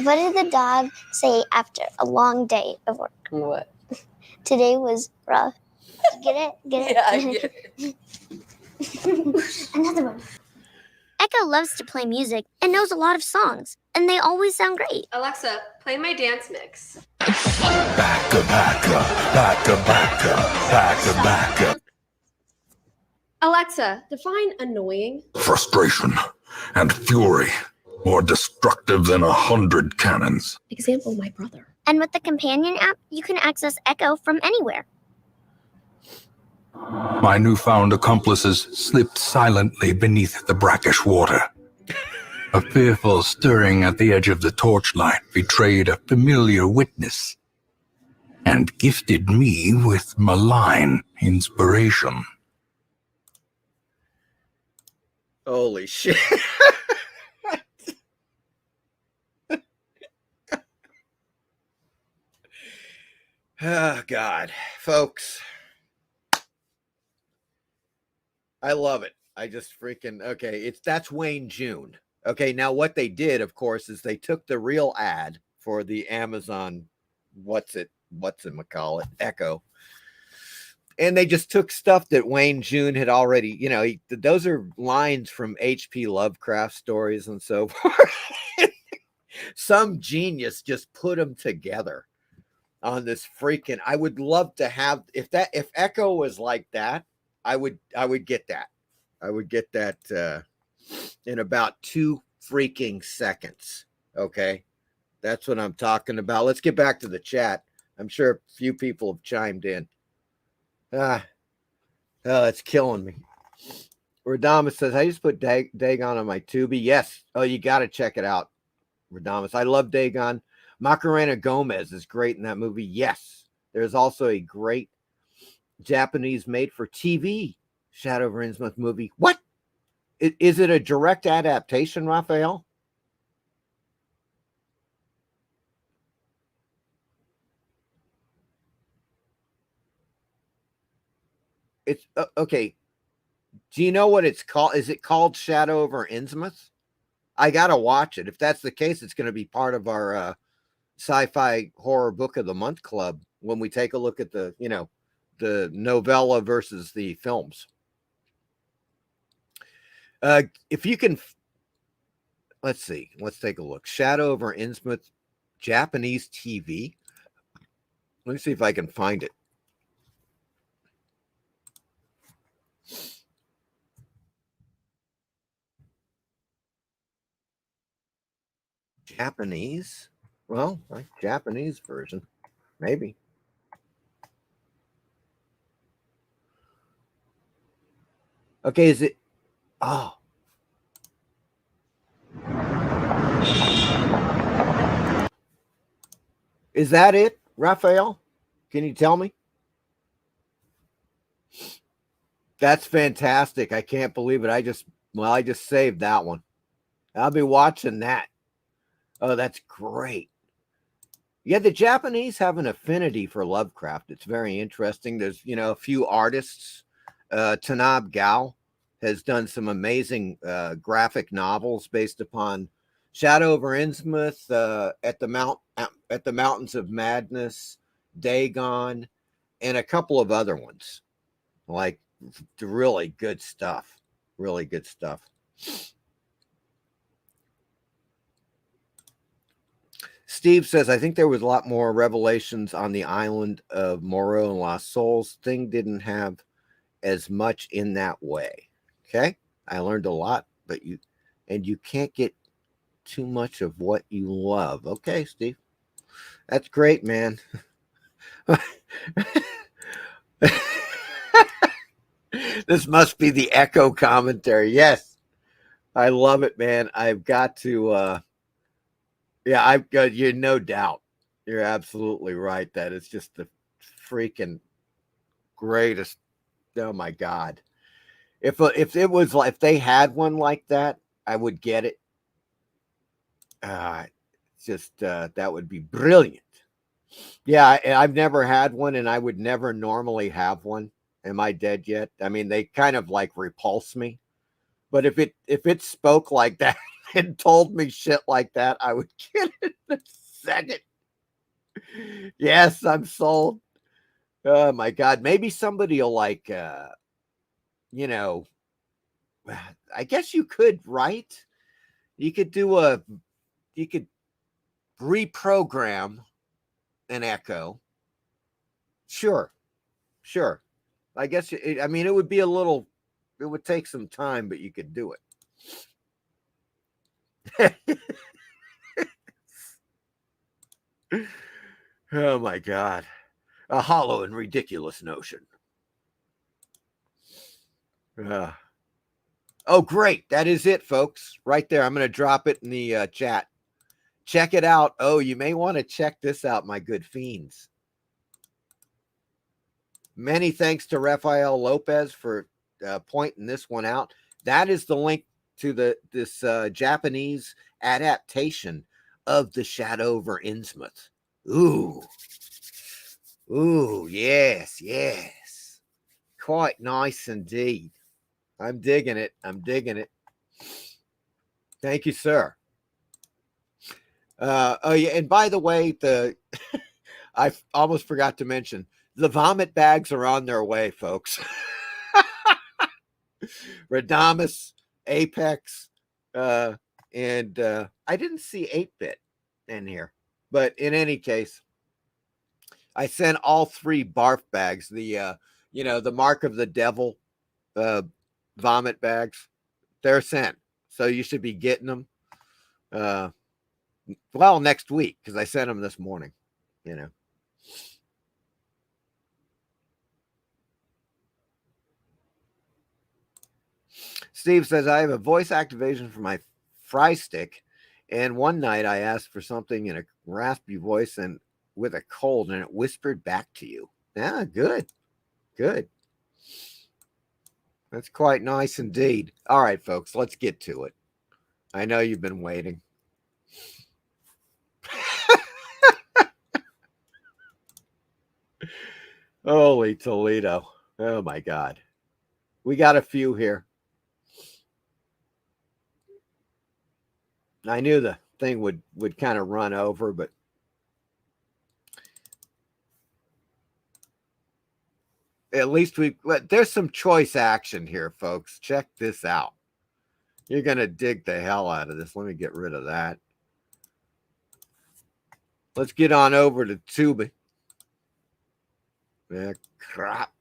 What did the dog say after a long day of work? What? Today was rough. Get it? Get it? Yeah, I get it. Another one. Echo loves to play music and knows a lot of songs, and they always sound great. Alexa, play my dance mix. Alexa, define annoying. Frustration and fury, more destructive than 100 cannons. Example, my brother. And with the companion app, you can access Echo from anywhere. My newfound accomplices slipped silently beneath the brackish water. A fearful stirring at the edge of the torchlight betrayed a familiar witness and gifted me with malign inspiration. Holy shit. Oh, God. Folks. I love it. I just freaking, okay, that's Wayne June. Okay, now what they did, of course, is they took the real ad for the Amazon, what's it call it, Echo. And they just took stuff that Wayne June had already, you know, those are lines from H.P. Lovecraft stories and so forth. Some genius just put them together on this freaking, I would love to have, if Echo was like that, I would get that. I would get that in about 2 freaking seconds. Okay. That's what I'm talking about. Let's get back to the chat. I'm sure a few people have chimed in. Oh, it's killing me. Radamas says, I just put Dagon on my Tubi. Yes. Oh, you got to check it out, Radamas. I love Dagon. Macarena Gomez is great in that movie. Yes. There's also a great Japanese made-for-TV Shadow over Innsmouth movie. What? Is it a direct adaptation, Raphael? It's okay. Do you know what it's called? Is it called Shadow over Innsmouth? I gotta watch it. If that's the case, it's going to be part of our Sci-Fi Horror Book of the Month Club when we take a look at the novella versus the films. If you can, let's see. Let's take a look. Shadow over Innsmouth, Japanese TV. Let me see if I can find it. Japanese? Well, like Japanese version, maybe. Okay, is it? Oh. Is that it, Raphael? Can you tell me? That's fantastic. I can't believe it. I just saved that one. I'll be watching that. Oh, that's great. Yeah, the Japanese have an affinity for Lovecraft. It's very interesting. There's, a few artists. Tanab Gao has done some amazing graphic novels based upon Shadow over Innsmouth, at the Mountains of Madness, Dagon, and a couple of other ones. Like really good stuff. Really good stuff. Steve says, I think there was a lot more revelations on the island of Moreau and Lost Souls. Thing didn't have as much in that way. Okay. I learned a lot, but you can't get too much of what you love. Okay, Steve. That's great, man. This must be the echo commentary. Yes. I love it, man. I've got to yeah, I've got you, no doubt. You're absolutely right. That it's just the freaking greatest. Oh my God. If they had one like that, I would get it. That would be brilliant. Yeah, I've never had one, and I would never normally have one. Am I dead yet? I mean, they kind of like repulse me. But if it spoke like that and told me shit like that, I would get it in a second. Yes, I'm sold. Oh my God. Maybe somebody will like I guess you could, right? You could reprogram an echo. Sure. I guess it would be it would take some time, but you could do it. Oh my God. A hollow and ridiculous notion. Oh, great. That is it, folks. Right there. I'm going to drop it in the chat. Check it out. Oh, you may want to check this out, my good fiends. Many thanks to Rafael Lopez for pointing this one out. That is the link to this Japanese adaptation of The Shadow over Innsmouth. Ooh, yes. Quite nice indeed. I'm digging it. Thank you, sir. Oh yeah, and by the way, I almost forgot to mention, the vomit bags are on their way, folks. Radamus, Apex, and I didn't see 8-bit in here, but in any case, I sent all 3 barf bags. The the Mark of the Devil vomit bags. They're sent, so you should be getting them. Well, next week, because I sent them this morning. Steve says, I have a voice activation for my fry stick. And one night I asked for something in a raspy voice and with a cold, and it whispered back to you. Yeah, good. Good. That's quite nice indeed. All right, folks, let's get to it. I know you've been waiting. Holy Toledo. Oh, my God. We got a few here. I knew the thing would kind of run over, but at least there's some choice action here, folks. Check this out. You're going to dig the hell out of this. Let me get rid of that. Let's get on over to Tubi. Yeah, crap.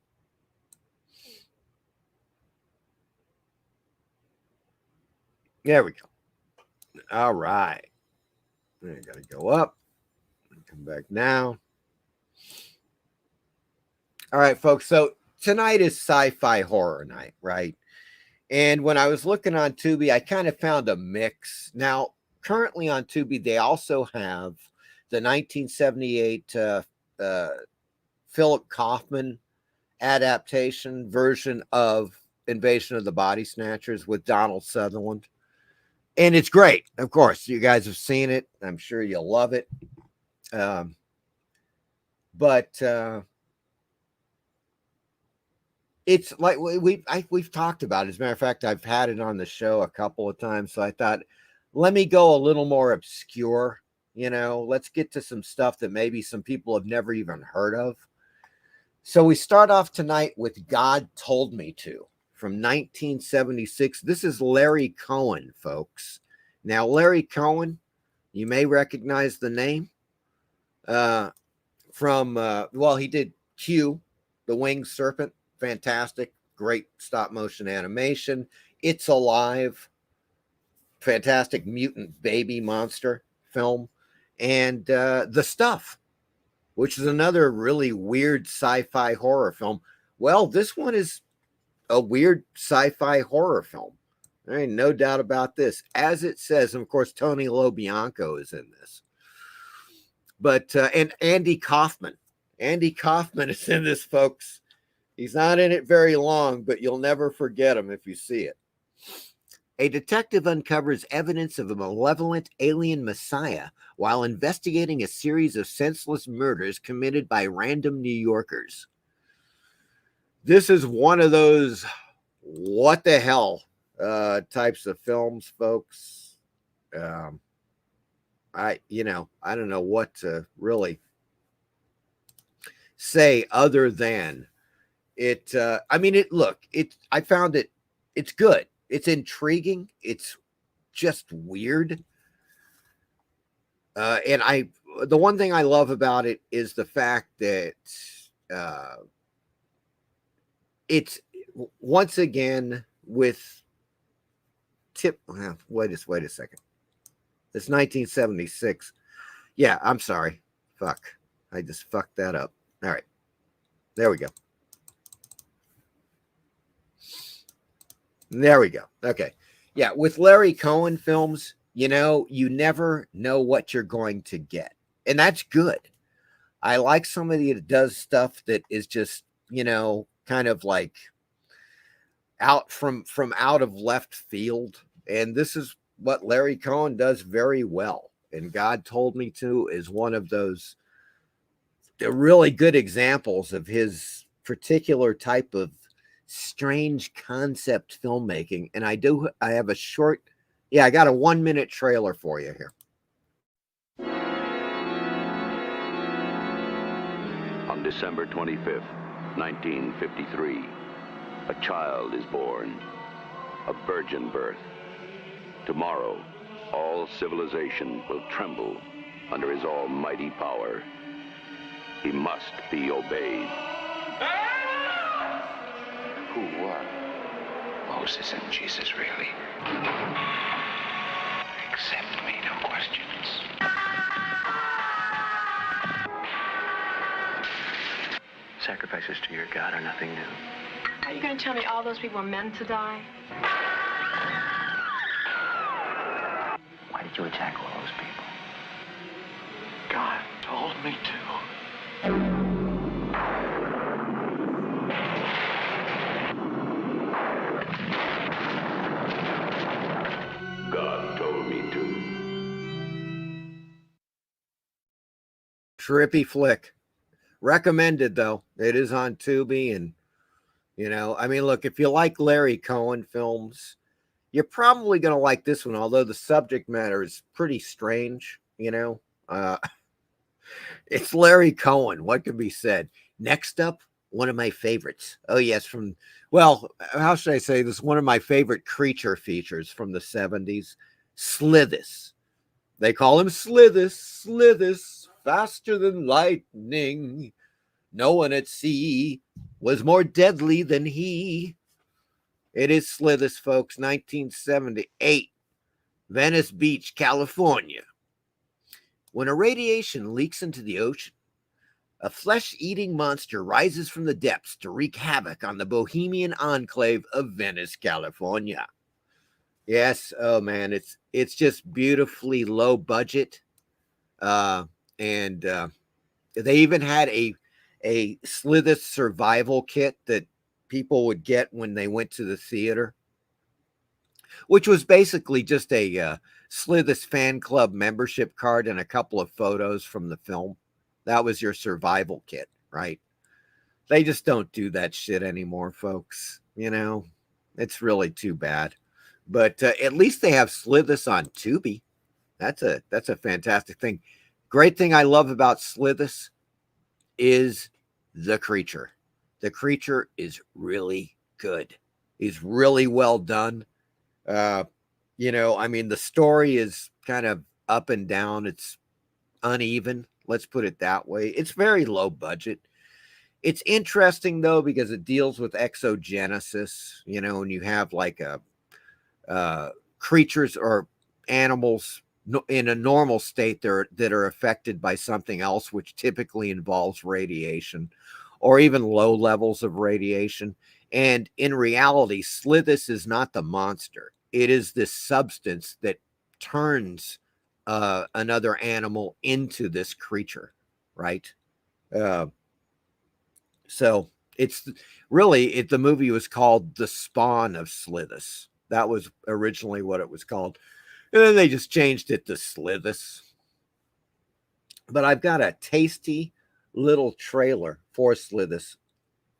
There we go. All right. I got to go up. Come back now. All right, folks. So tonight is sci-fi horror night, right? And when I was looking on Tubi, I kind of found a mix. Now, currently on Tubi, they also have the 1978 Philip Kaufman adaptation version of Invasion of the Body Snatchers with Donald Sutherland. And it's great. Of course, you guys have seen it. I'm sure you'll love it. But it's like we've talked about it. As a matter of fact, I've had it on the show a couple of times. So I thought, let me go a little more obscure. You know, let's get to some stuff that maybe some people have never even heard of. So we start off tonight with God Told Me To from 1976. This is Larry Cohen, folks. Now, Larry Cohen, you may recognize the name from, he did Q, the Winged Serpent. Fantastic, great stop motion animation. It's Alive, fantastic mutant baby monster film. And The Stuff, which is another really weird sci-fi horror film. Well, this one is a weird sci-fi horror film. There ain't no doubt about this. As it says, and of course, Tony LoBianco is in this. But, and Andy Kaufman. Andy Kaufman is in this, folks. He's not in it very long, but you'll never forget him if you see it. A detective uncovers evidence of a malevolent alien messiah while investigating a series of senseless murders committed by random New Yorkers. This is one of those what the hell types of films, folks. I don't know what to really say other than it. I found it's good. It's intriguing. It's just weird. And the one thing I love about it is the fact that it's once again with wait a second. It's 1976. Yeah, I'm sorry. Fuck. I just fucked that up. All right. There we go. There we go. Okay. Yeah, with Larry Cohen films, you never know what you're going to get. And that's good. I like somebody that does stuff that is just, kind of like out from out of left field. And this is what Larry Cohen does very well. And God Told Me To is one of those really good examples of his particular type of strange concept filmmaking. And I have a short, I got a 1-minute trailer for you here. On December 25th, 1953, a child is born, a virgin birth. Tomorrow, all civilization will tremble under his almighty power. He must be obeyed. Who were Moses and Jesus really? Accept me, no questions. Sacrifices to your God are nothing new. Are you going to tell me all those people are meant to die? to attack all those people. God told me to. God told me to. Trippy flick. Recommended, though. It is on Tubi, and I mean, look, if you like Larry Cohen films, you're probably going to like this one, although the subject matter is pretty strange. It's Larry Cohen. What could be said? Next up, one of my favorites. Oh, yes, how should I say this? One of my favorite creature features from the 70s, SLITHIS. They call him SLITHIS, SLITHIS, faster than lightning. No one at sea was more deadly than he. It is SLITHIS, folks, 1978, Venice Beach, California. When irradiation leaks into the ocean, a flesh-eating monster rises from the depths to wreak havoc on the bohemian enclave of Venice, California. Yes, oh man, it's just beautifully low budget. And they even had a SLITHIS survival kit that people would get when they went to the theater, which was basically just a SLITHIS fan club membership card and a couple of photos from the film. That was your survival kit, right? They just don't do that shit anymore, folks. It's really too bad. But at least they have SLITHIS on Tubi. That's a fantastic thing. Great thing I love about SLITHIS is the creature. The creature is really good. He's really well done. I mean, the story is kind of up and down. It's uneven. Let's put it that way. It's very low budget. It's interesting, though, because it deals with exogenesis, and you have like creatures or animals in a normal state that are affected by something else, which typically involves radiation or even low levels of radiation. And in reality, SLITHIS is not the monster. It is this substance that turns another animal into this creature, right? So it's really, the movie was called The Spawn of SLITHIS. That was originally what it was called. And then they just changed it to SLITHIS. But I've got a tasty little trailer for SLITHIS.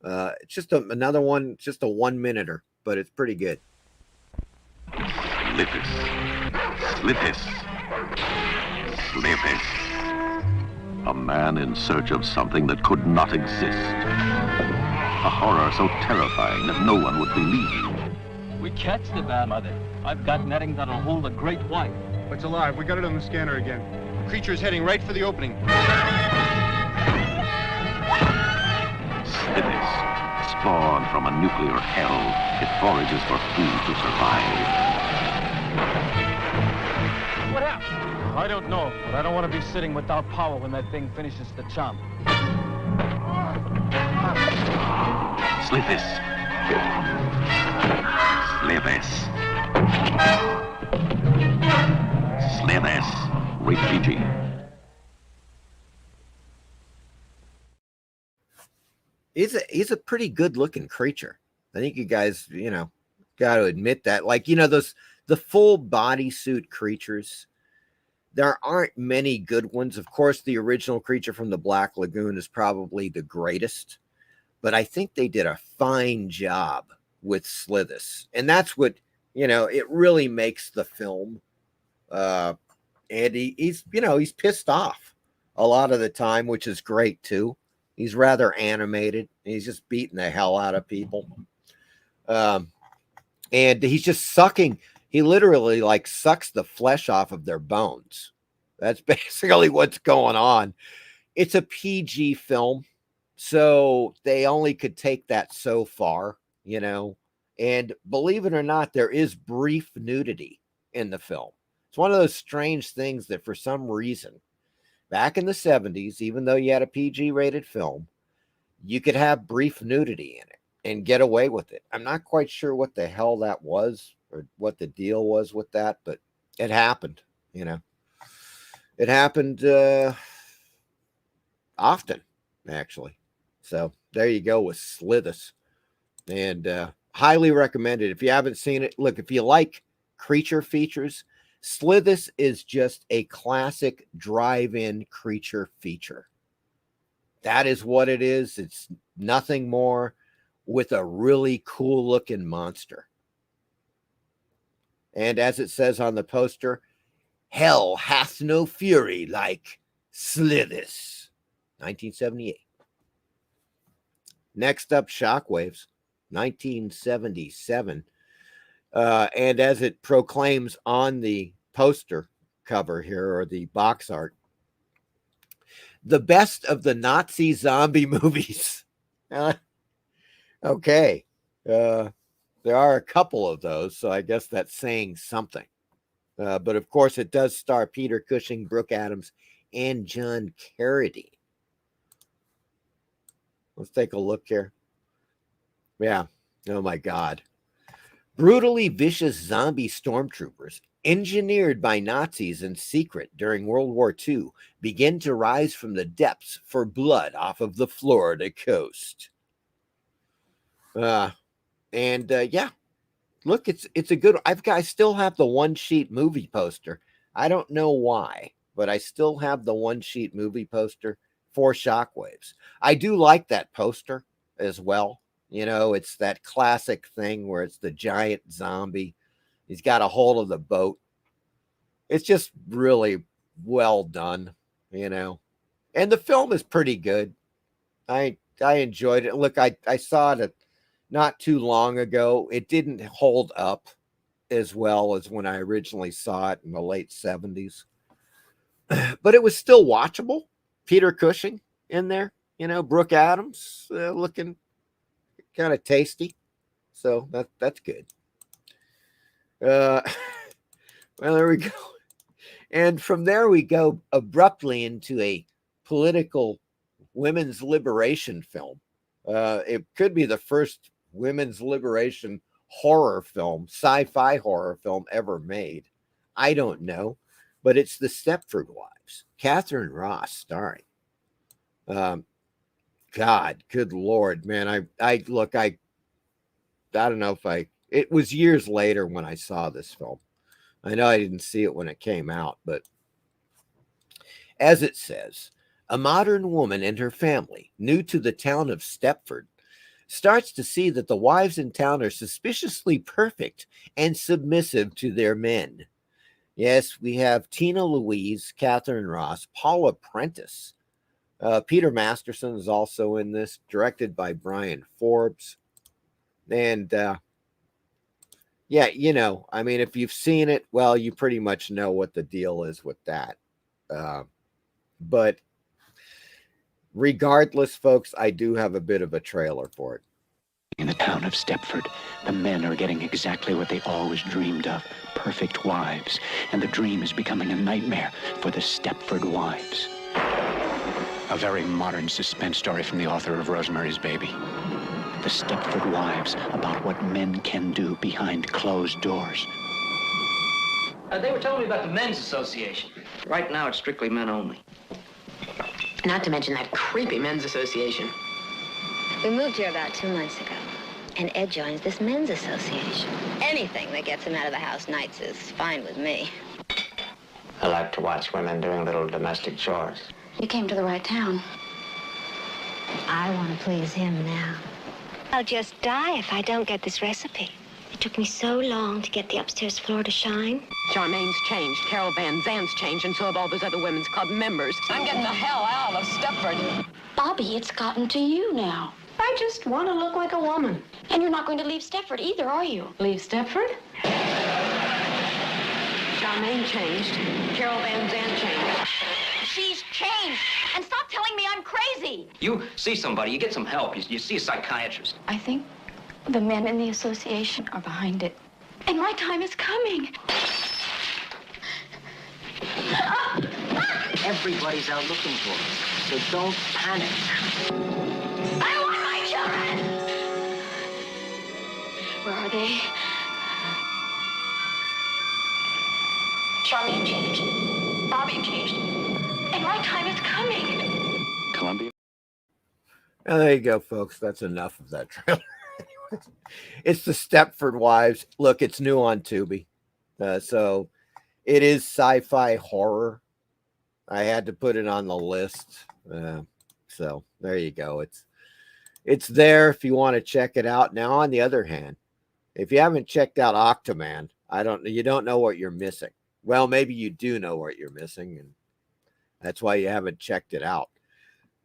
It's just another one, just a 1-minuter, but it's pretty good. SLITHIS. SLITHIS. SLITHIS. A man in search of something that could not exist. A horror so terrifying that no one would believe. We catch the bad mother. I've got netting that'll hold a great white. It's alive. We got it on the scanner again. The creature's heading right for the opening. SLITHIS. Spawned from a nuclear hell, it forages for food to survive. What happened? I don't know, but I don't want to be sitting without power when that thing finishes the chomp. SLITHIS. SLITHIS. SLITHIS. Rated PG. He's a pretty good looking creature. I think you guys, got to admit that. Like, the full bodysuit creatures, there aren't many good ones. Of course, the original creature from the Black Lagoon is probably the greatest, but I think they did a fine job with SLITHIS. And that's what, it really makes the film. And he's pissed off a lot of the time, which is great too. He's rather animated. He's just beating the hell out of people. And he's just sucking. He literally sucks the flesh off of their bones. That's basically what's going on. It's a PG film, so they only could take that so far, And believe it or not, there is brief nudity in the film. It's one of those strange things that for some reason, back in the 70s, even though you had a PG-rated film, you could have brief nudity in it and get away with it. I'm not quite sure what the hell that was or what the deal was with that, but it happened, you know. It happened often, actually. So there you go with SLITHIS. And highly recommended. If you haven't seen it, look, if you like creature features, SLITHIS is just a classic drive-in creature feature. That is what it is. It's nothing more with a really cool looking monster. And as it says on the poster, hell hath no fury like SLITHIS. 1978. Next up, Shockwaves, 1977. And as it proclaims on the poster cover here, or the box art, the best of the Nazi zombie movies. Okay. There are a couple of those, so I guess that's saying something. But of course, it does star Peter Cushing, Brooke Adams, and John Carradine. Let's take a look here. Yeah. Oh, my God. Brutally vicious zombie stormtroopers, engineered by Nazis in secret during World War II, begin to rise from the depths for blood off of the Florida coast. Yeah, look, it's a good. I still have the one sheet movie poster. I don't know why, but I still have the one sheet movie poster for Shockwaves. I do like that poster as well. You know, it's that classic thing where it's the giant zombie. He's got a hold of the boat. It's just really well done, you know. And the film is pretty good. I enjoyed it. Look, I saw it not too long ago. It didn't hold up as well as when I originally saw it in the late 70s. But it was still watchable. Peter Cushing in there, you know, Brooke Adams looking kind of tasty. So that's good. Well, there we go. And from there we go abruptly into a political women's liberation film. It could be the first women's liberation horror film, sci-fi horror film ever made. I don't know, but it's The Stepford Wives. Catherine Ross starring. God, good Lord, man. I don't know if it was years later when I saw this film. I know I didn't see it when it came out, but as it says, a modern woman and her family, new to the town of Stepford, starts to see that the wives in town are suspiciously perfect and submissive to their men. Yes, we have Tina Louise, Catherine Ross, Paula Prentice. Peter Masterson is also in this, directed by Brian Forbes. And, yeah, you know, I mean, if you've seen it, well, you pretty much know what the deal is with that. But regardless, folks, I do have a bit of a trailer for it. In the town of Stepford, the men are getting exactly what they always dreamed of, perfect wives. And the dream is becoming a nightmare for the Stepford Wives. A very modern suspense story from the author of Rosemary's Baby. The Stepford Wives, about what men can do behind closed doors. They were telling me about the men's association. Right now, it's strictly men only. Not to mention that creepy men's association. We moved here about 2 months ago, and Ed joins this men's association. Anything that gets him out of the house nights is fine with me. I like to watch women doing little domestic chores. You came to the right town. I want to please him now. I'll just die if I don't get this recipe. It took me so long to get the upstairs floor to shine. Charmaine's changed, Carol Van Zandt's changed, and so have all those other women's club members. I'm getting the hell out of Stepford. Bobby, it's gotten to you now. I just want to look like a woman. And you're not going to leave Stepford either, are you? Leave Stepford? Charmaine changed, Carol Van Zandt changed. She's changed. And stop telling me I'm crazy. You see somebody, you get some help. You see a psychiatrist. I think the men in the association are behind it. And my time is coming. Everybody's out looking for us, so don't panic. I want my children. Where are they? Charmaine changed. everything changed. And my time is coming. Columbia. Well, there you go, folks. That's enough of that trailer. It's the Stepford Wives. Look, it's new on Tubi. So it is sci-fi horror. I had to put it on the list. So there you go. It's there if you want to check it out. Now, on the other hand, if you haven't checked out Octoman, you don't know what you're missing. Well, maybe you do know what you're missing, and that's why you haven't checked it out.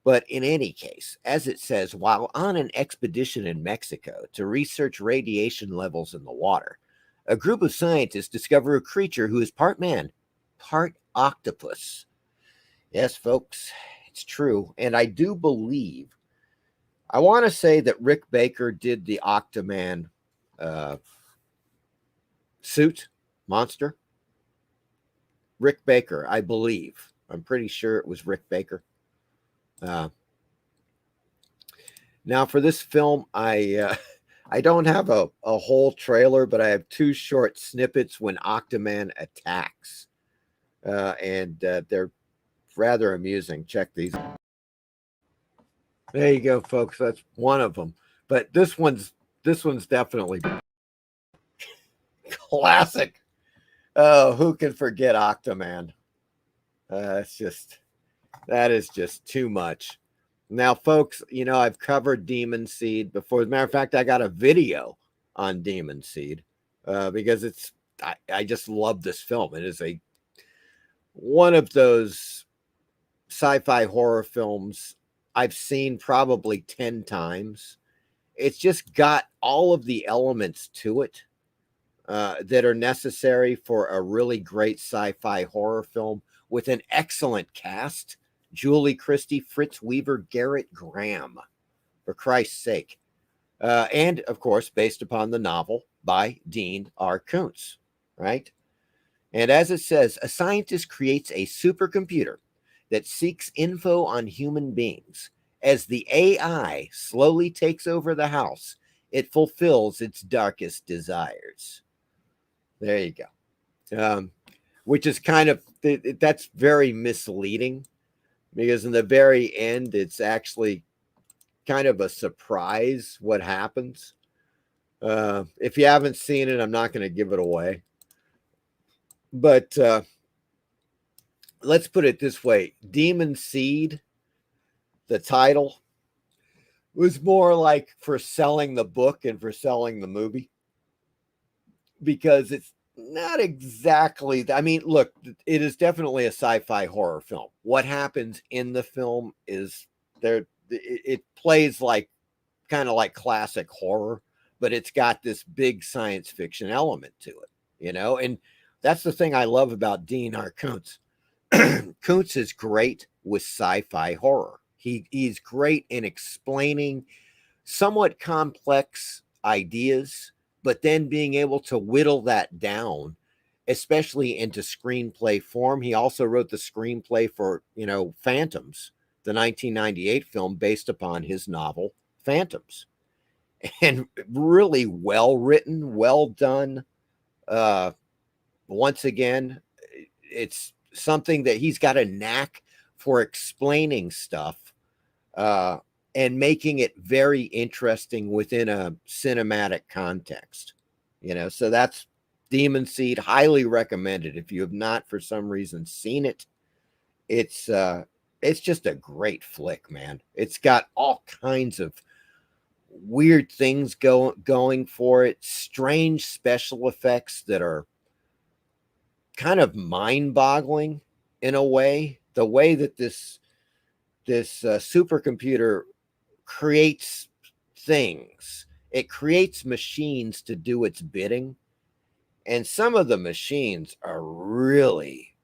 But in any case, as it says, while on an expedition in Mexico to research radiation levels in the water, a group of scientists discover a creature who is part man, part octopus. Yes, folks, it's true. And I do believe, I want to say that Rick Baker did the Octoman suit, monster. Rick Baker, I believe. I'm pretty sure it was Rick Baker. Now for this film, I don't have a whole trailer, but I have two short snippets when Octoman attacks, and they're rather amusing. Check these. There you go, folks. That's one of them, but this one's definitely classic. Oh, who can forget Octoman? That is just too much. Now, folks, you know, I've covered Demon Seed before. As a matter of fact, I got a video on Demon Seed because I just love this film. It is one of those sci-fi horror films I've seen probably 10 times. It's just got all of the elements to it that are necessary for a really great sci-fi horror film with an excellent cast. Julie Christie, Fritz Weaver, Garrett Graham, for Christ's sake. And, of course, based upon the novel by Dean R. Koontz, right? And as it says, a scientist creates a supercomputer that seeks info on human beings. As the AI slowly takes over the house, it fulfills its darkest desires. There you go. Which is kind of, that's very misleading. Because in the very end, it's actually kind of a surprise what happens. If you haven't seen it, I'm not going to give it away. But let's put it this way. Demon Seed, the title, was more like for selling the book and for selling the movie. Because it's not exactly. I mean, look, it is definitely a sci-fi horror film. What happens in the film is it plays like kind of like classic horror, but it's got this big science fiction element to it, you know? And that's the thing I love about Dean R. Koontz. Koontz is great with sci-fi horror. He's great in explaining somewhat complex ideas, but then being able to whittle that down, especially into screenplay form. He also wrote the screenplay for, Phantoms, the 1998 film based upon his novel, Phantoms. And really well written, well done. Once again, it's something that he's got a knack for explaining stuff and making it very interesting within a cinematic context, so that's Demon Seed. Highly recommended. If you have not for some reason seen it, it's just a great flick, man. It's got all kinds of weird things going for it, strange special effects that are kind of mind-boggling in a way. The way that this supercomputer creates things. It creates machines to do its bidding. And some of the machines are really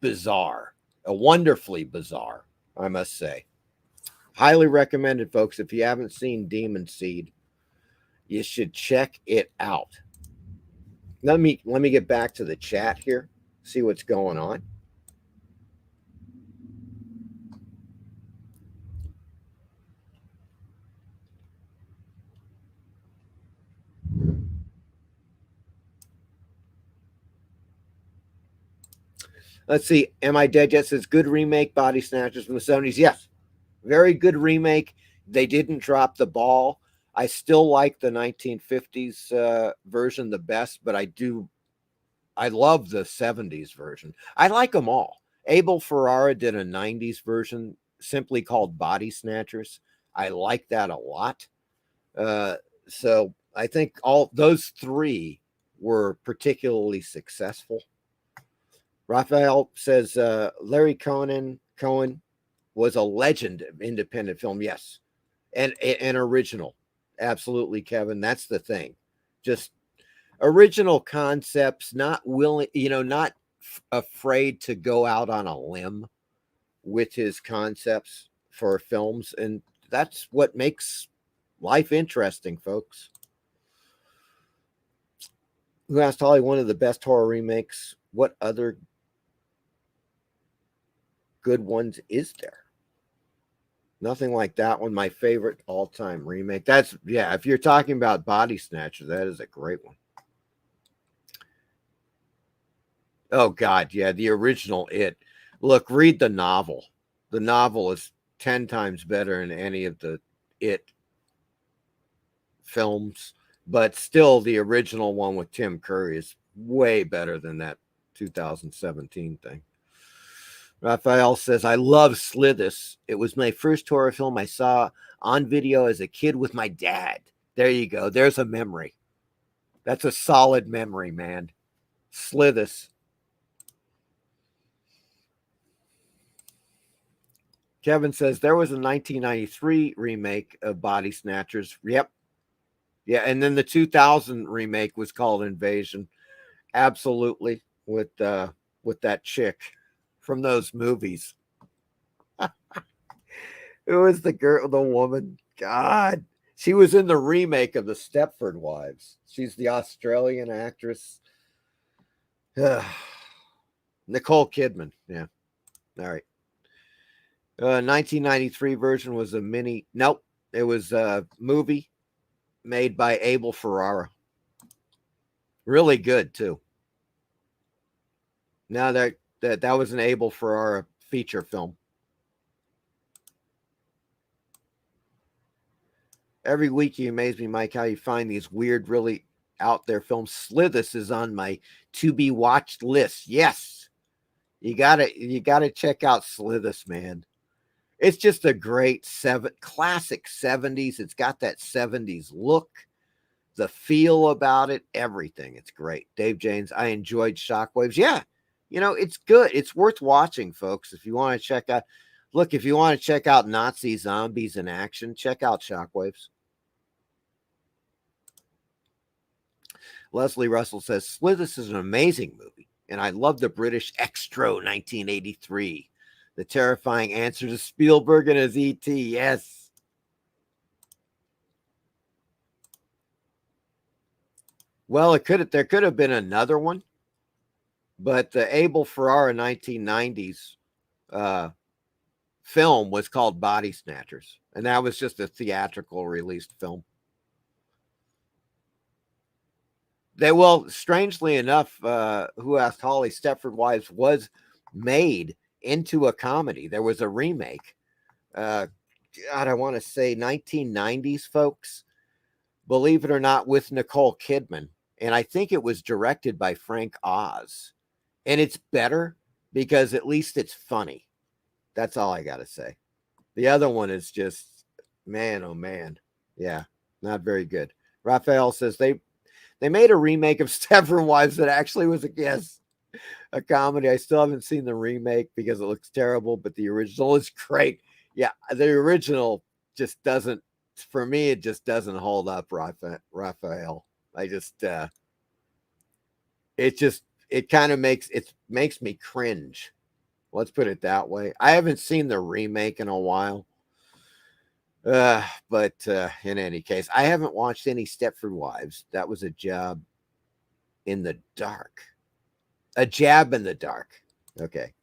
bizarre, wonderfully bizarre, I must say. Highly recommended, folks. If you haven't seen Demon Seed, you should check it out. Let me get back to the chat here, see what's going on. Let's see. Am I Dead Yet says good remake, Body Snatchers from the 70s. Yes. Very good remake. They didn't drop the ball. I still like the 1950s version the best, but I love the 70s version. I like them all. Abel Ferrara did a 90s version simply called Body Snatchers. I like that a lot. So I think all those three were particularly successful. Raphael says Larry Cohen was a legend of independent film. Yes. And an original. Absolutely, Kevin. That's the thing. Just original concepts, not willing, not afraid to go out on a limb with his concepts for films. And that's what makes life interesting, folks. Who asked Holly one of the best horror remakes? What other good ones is there? Nothing like that one. My favorite all-time remake. That's, yeah, if you're talking about Body Snatchers, that is a great one. Oh, God, yeah, the original It. Look, read the novel. The novel is 10 times better than any of the It films, but still the original one with Tim Curry is way better than that 2017 thing. Raphael says, I love SLITHIS. It was my first horror film I saw on video as a kid with my dad. There you go. There's a memory. That's a solid memory, man. SLITHIS. Kevin says, there was a 1993 remake of Body Snatchers. Yep. Yeah, and then the 2000 remake was called Invasion. Absolutely. With that chick from those movies. Who was the girl, the woman? God. She was in the remake of the Stepford Wives. She's the Australian actress. Nicole Kidman. Yeah. All right. 1993 version was a mini. Nope. It was a movie made by Abel Ferrara. Really good, too. Now that was an Abel Ferrara feature film. Every week you amaze me, Mike, how you find these weird, really out there films. SLITHIS is on my to be watched list. Yes. You gotta check out SLITHIS, man. It's just a great classic 70s. It's got that 70s look, the feel about it, everything. It's great. Dave James, I enjoyed Shockwaves. Yeah. It's good. It's worth watching, folks. If you want to check out, if you want to check out Nazi zombies in action, check out Shockwaves. Leslie Russell says, SLITHIS is an amazing movie, and I love the British Extro 1983. The terrifying answer to Spielberg and his E.T. Yes. Well, there could have been another one. But the Abel Ferrara 1990s film was called Body Snatchers. And that was just a theatrical released film. Strangely enough, Who Asked Holly, Stepford Wives was made into a comedy. There was a remake. God, I want to say 1990s, folks. Believe it or not, with Nicole Kidman. And I think it was directed by Frank Oz. And it's better because at least it's funny. That's all I got to say. The other one is just, man, oh man. Yeah, not very good. Raphael says they made a remake of Stepford Wives that actually was a comedy. I still haven't seen the remake because it looks terrible, but the original is great. Yeah, the original just doesn't, for me, it just doesn't hold up, Raphael. It kind of makes me cringe. Let's put it that way. I haven't seen the remake in a while. But in any case, I haven't watched any Stepford Wives. That was a job in the dark. A jab in the dark. Okay.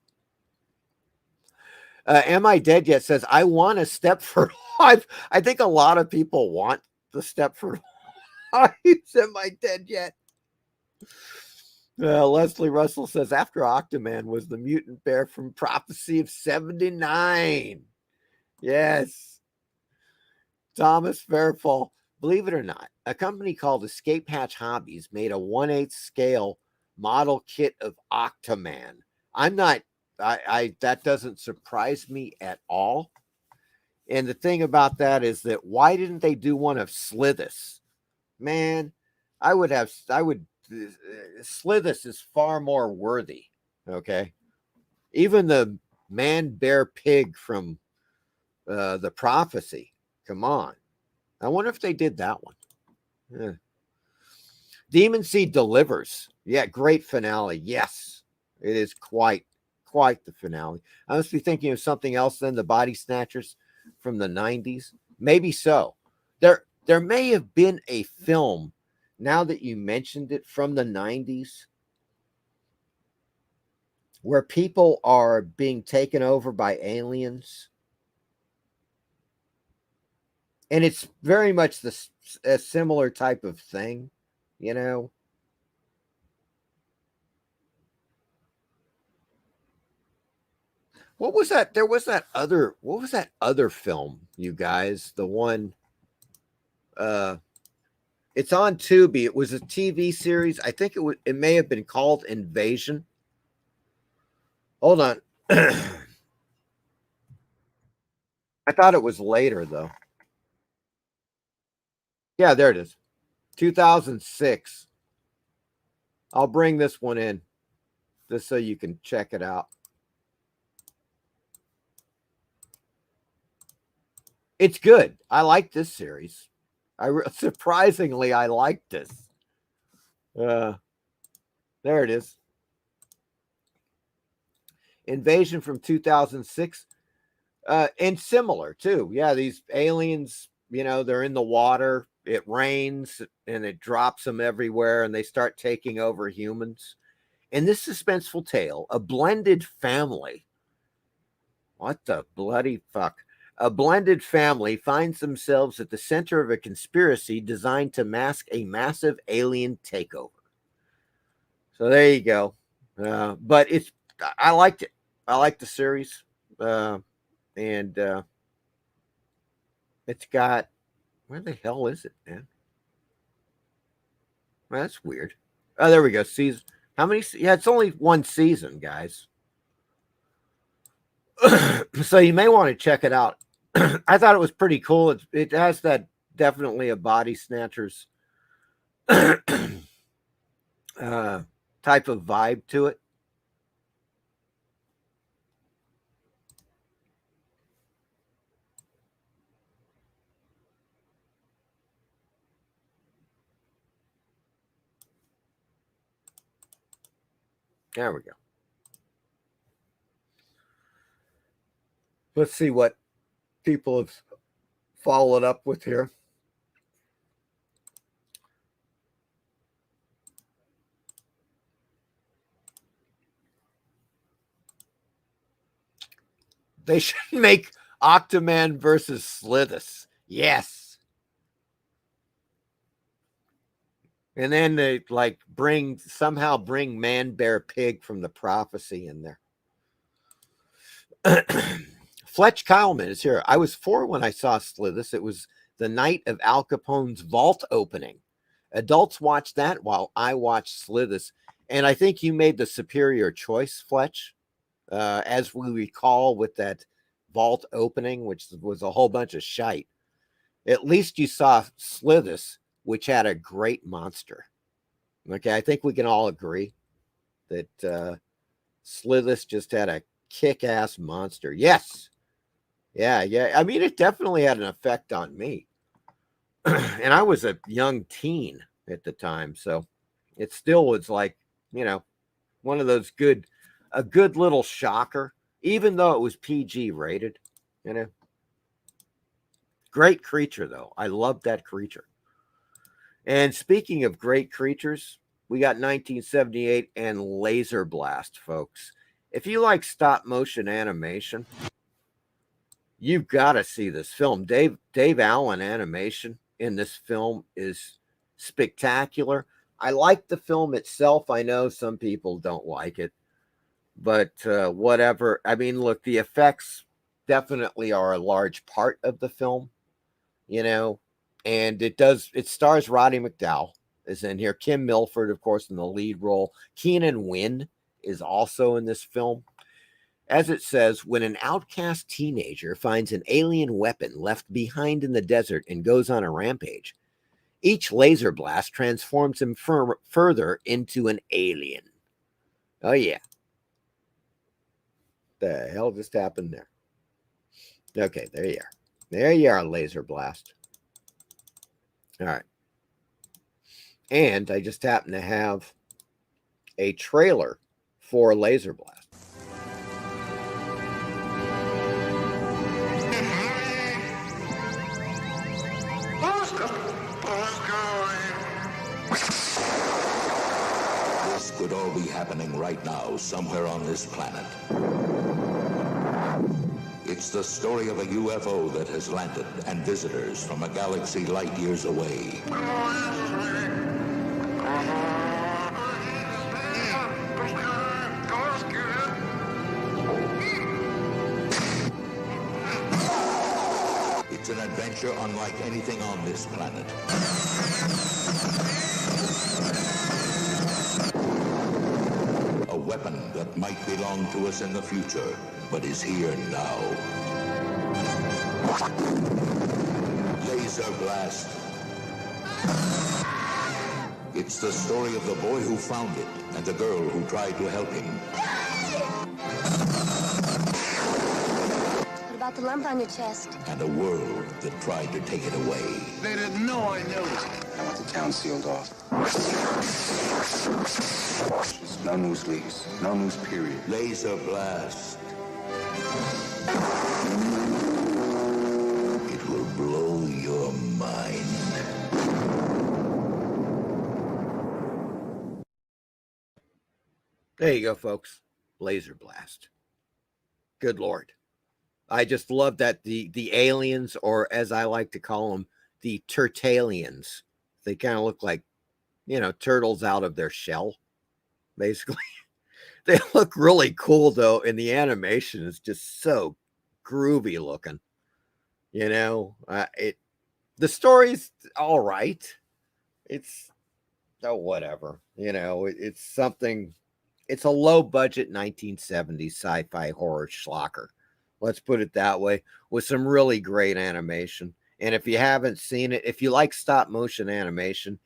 Am I Dead Yet says, I want a Stepford Wife. I think a lot of people want the Stepford Wives. Am I Dead Yet? Leslie Russell says, after Octoman was the mutant bear from Prophecy of 79. Yes. Thomas Fairfall. Believe it or not, a company called Escape Hatch Hobbies made a 1/8 scale model kit of Octoman. That doesn't surprise me at all. And the thing about that is that why didn't they do one of SLITHIS? Man, SLITHIS is far more worthy. Okay. Even the man, bear, pig from the Prophecy. Come on. I wonder if they did that one. Yeah. Demon Seed Delivers. Yeah, great finale. Yes, it is quite the finale. I must be thinking of something else than the Body Snatchers from the 90s. Maybe so. There may have been a film, now that you mentioned it, from the 90s where people are being taken over by aliens. And it's very much a similar type of thing, you know. What was that? What was that other film, you guys? The one, it's on Tubi. It was a TV series. I think it may have been called Invasion. Hold on. I thought it was later, though. Yeah, there it is. 2006. I'll bring this one in just so you can check it out. It's good. I like this series. Surprisingly, I like this. There it is. Invasion from 2006. And similar, too. Yeah, these aliens, you know, they're in the water. It rains and it drops them everywhere and they start taking over humans. In this suspenseful tale, a blended family. What the bloody fuck? A blended family finds themselves at the center of a conspiracy designed to mask a massive alien takeover. So there you go. But I liked it. I liked the series. And it's got, where the hell is it, man? Well, that's weird. Oh, there we go. Season. How many? Yeah, it's only one season, guys. So you may want to check it out. I thought it was pretty cool. It has that definitely a Body Snatchers type of vibe to it. There we go. Let's see what people have followed up with here. They should make Octoman versus SLITHIS. Yes. And then they somehow bring Man, Bear, Pig from the Prophecy in there. Fletch Kyleman is here. I was 4 when I saw SLITHIS. It was the night of Al Capone's vault opening. Adults watched that while I watched SLITHIS. And I think you made the superior choice, Fletch, as we recall with that vault opening, which was a whole bunch of shite. At least you saw SLITHIS, which had a great monster. Okay, I think we can all agree that SLITHIS just had a kick-ass monster. Yes. Yeah. I mean, it definitely had an effect on me. And I was a young teen at the time, so it still was like, you know, one of those a good little shocker, even though it was PG rated, you know. Great creature, though. I loved that creature. And speaking of great creatures, we got 1978 and Laser Blast, folks. If you like stop motion animation, you've got to see this film. Dave Allen animation in this film is spectacular. I like the film itself. I know some people don't like it, but whatever. I mean, look, the effects definitely are a large part of the film, you know, and it stars Roddy McDowall is in here. Kim Milford, of course, in the lead role. Keenan Wynn is also in this film. As it says, when an outcast teenager finds an alien weapon left behind in the desert and goes on a rampage, each laser blast transforms him further into an alien. Oh, yeah. The hell just happened there? Okay, there you are. There you are, laser blast. All right. And I just happen to have a trailer for Laser Blast. This could all be happening right now, somewhere on this planet. It's the story of a UFO that has landed and visitors from a galaxy light years away. It's an adventure unlike anything on this planet. A weapon that might belong to us in the future, but is here now. Laser Blast. It's the story of the boy who found it and the girl who tried to help him. What about the lump on your chest? And a world that tried to take it away. They didn't know I knew. I want the town sealed off. Just no news leaks. No news, period. Laser Blast. It will blow your mind. There you go, folks. Laser Blast. Good Lord. I just love that the aliens, or as I like to call them, the Turtalians. They kind of look like, you know, turtles out of their shell, basically. They look really cool, though, and the animation is just so groovy looking. You know, the story's all right. It's, oh, whatever. You know, it's something, it's a low-budget 1970s sci-fi horror schlocker. Let's put it that way, with some really great animation. And if you haven't seen it, if you like stop-motion animation,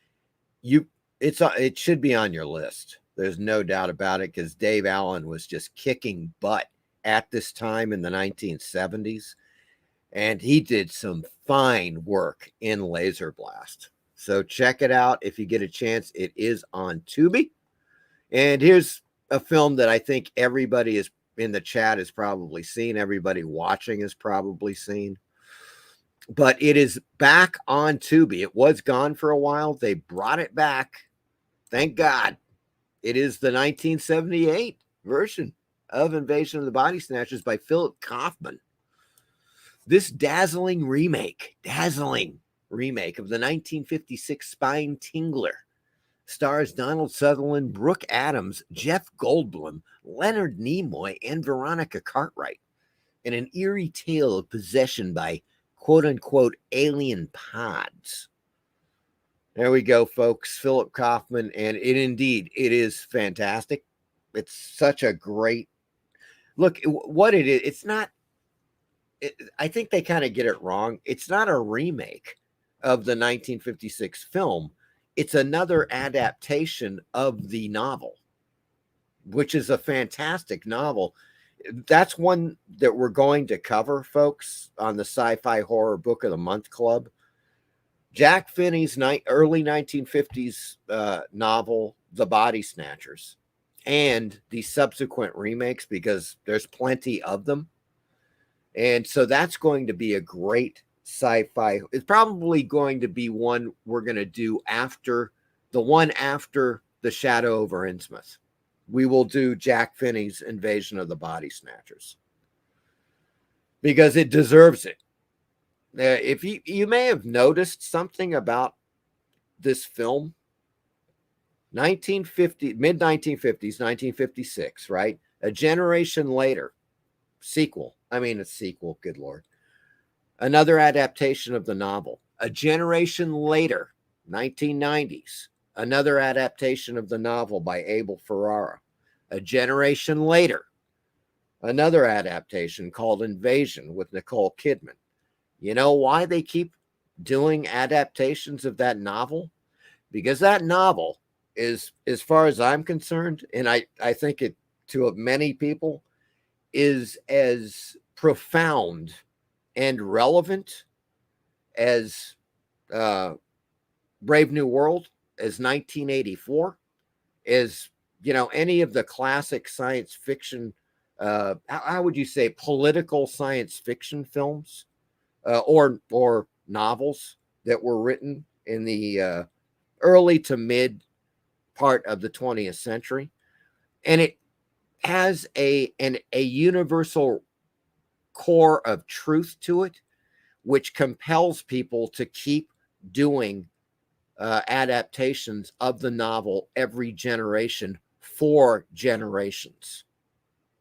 it should be on your list. There's no doubt about it, because Dave Allen was just kicking butt at this time in the 1970s. And he did some fine work in Laser Blast. So check it out if you get a chance. It is on Tubi. And here's a film that I think everybody is in the chat has probably seen. Everybody watching has probably seen. But it is back on Tubi. It was gone for a while. They brought it back. Thank God. It is the 1978 version of Invasion of the Body Snatchers by Philip Kaufman. This dazzling remake of the 1956 Spine Tingler stars Donald Sutherland, Brooke Adams, Jeff Goldblum, Leonard Nimoy, and Veronica Cartwright in an eerie tale of possession by quote-unquote alien pods. There we go, folks. Philip Kaufman, and it is fantastic. It's such a great look. What it is, it's not. I think they kind of get it wrong. It's not a remake of the 1956 film. It's another adaptation of the novel, which is a fantastic novel. That's one that we're going to cover, folks, on the Sci-Fi Horror Book of the Month Club. Jack Finney's early 1950s novel, The Body Snatchers, and the subsequent remakes, because there's plenty of them. And so that's going to be a great sci-fi. It's probably going to be one we're going to do after The Shadow over Innsmouth. We will do Jack Finney's Invasion of the Body Snatchers, because it deserves it. If you may have noticed something about this film, 1950, mid 1950s, 1956, right? A generation later, a sequel, good Lord. Another adaptation of the novel. A generation later, 1990s, another adaptation of the novel by Abel Ferrara. A generation later, another adaptation called Invasion with Nicole Kidman. You know why they keep doing adaptations of that novel? Because that novel is, as far as I'm concerned, and I think it to many people, is as profound and relevant as Brave New World, as 1984, as, you know, any of the classic science fiction, how would you say, political science fiction films, or novels that were written in the early to mid part of the 20th century. And it has a universal core of truth to it, which compels people to keep doing adaptations of the novel every generation for generations.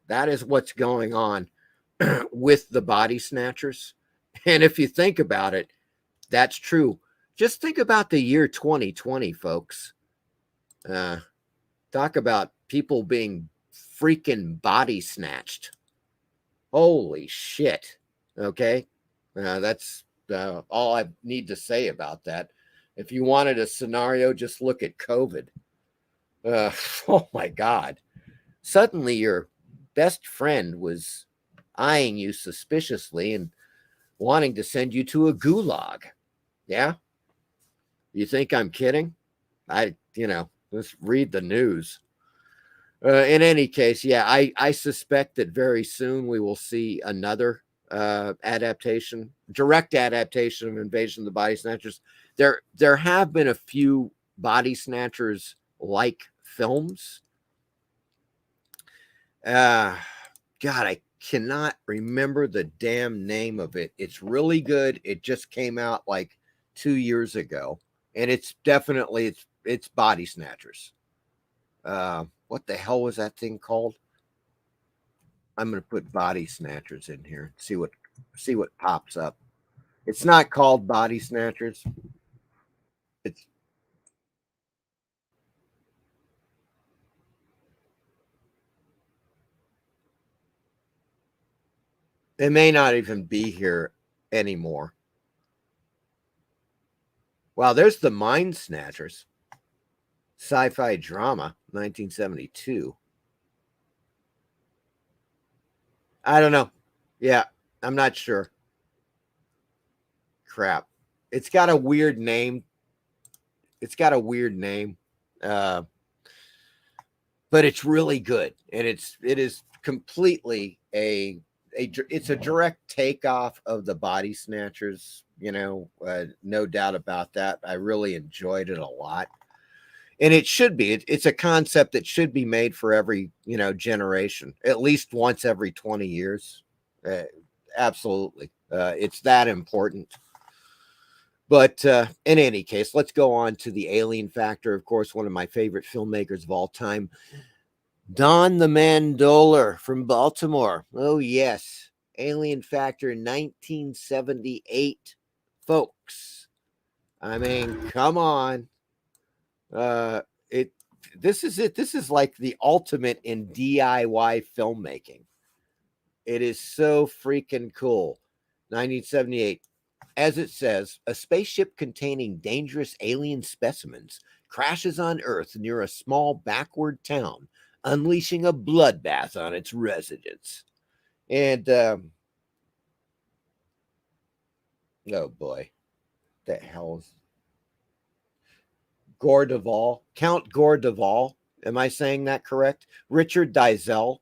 That is what's going on with the Body Snatchers. And if you think about it, that's true. Just think about the year 2020, folks. Talk about people being freaking body snatched. Holy shit. Okay. That's all I need to say about that. If you wanted a scenario, just look at COVID. Oh my God. Suddenly your best friend was eyeing you suspiciously and wanting to send you to a gulag. Yeah. You think I'm kidding? Let's read the news. In any case, yeah, I suspect that very soon we will see another direct adaptation of Invasion of the Body Snatchers. There have been a few Body Snatchers like films. God, I cannot remember the damn name of it. It's really good. It just came out like 2 years ago, and it's definitely it's Body Snatchers. What the hell was that thing called? I'm going to put Body Snatchers in here. See what pops up. It's not called Body Snatchers. It may not even be here anymore. Wow, there's the Mind Snatchers. Sci-fi drama, 1972. I don't know. Yeah, I'm not sure. Crap. It's got a weird name. But it's really good. And it is completely it's a direct takeoff of the Body Snatchers, no doubt about that. I really enjoyed it a lot. And it should be. It's a concept that should be made for every, generation, at least once every 20 years. Absolutely. It's that important. But in any case, let's go on to the Alien Factor. Of course, one of my favorite filmmakers of all time, Don the Man Doler from Baltimore. Oh, yes. Alien Factor 1978, folks. I mean, come on. This is it. This is like the ultimate in DIY filmmaking. It is so freaking cool. 1978. As it says, a spaceship containing dangerous alien specimens crashes on Earth near a small backward town, unleashing a bloodbath on its residents. And oh boy, the hell is Gore Duvall, Count Gore Duvall. Am I saying that correct? Richard Dizell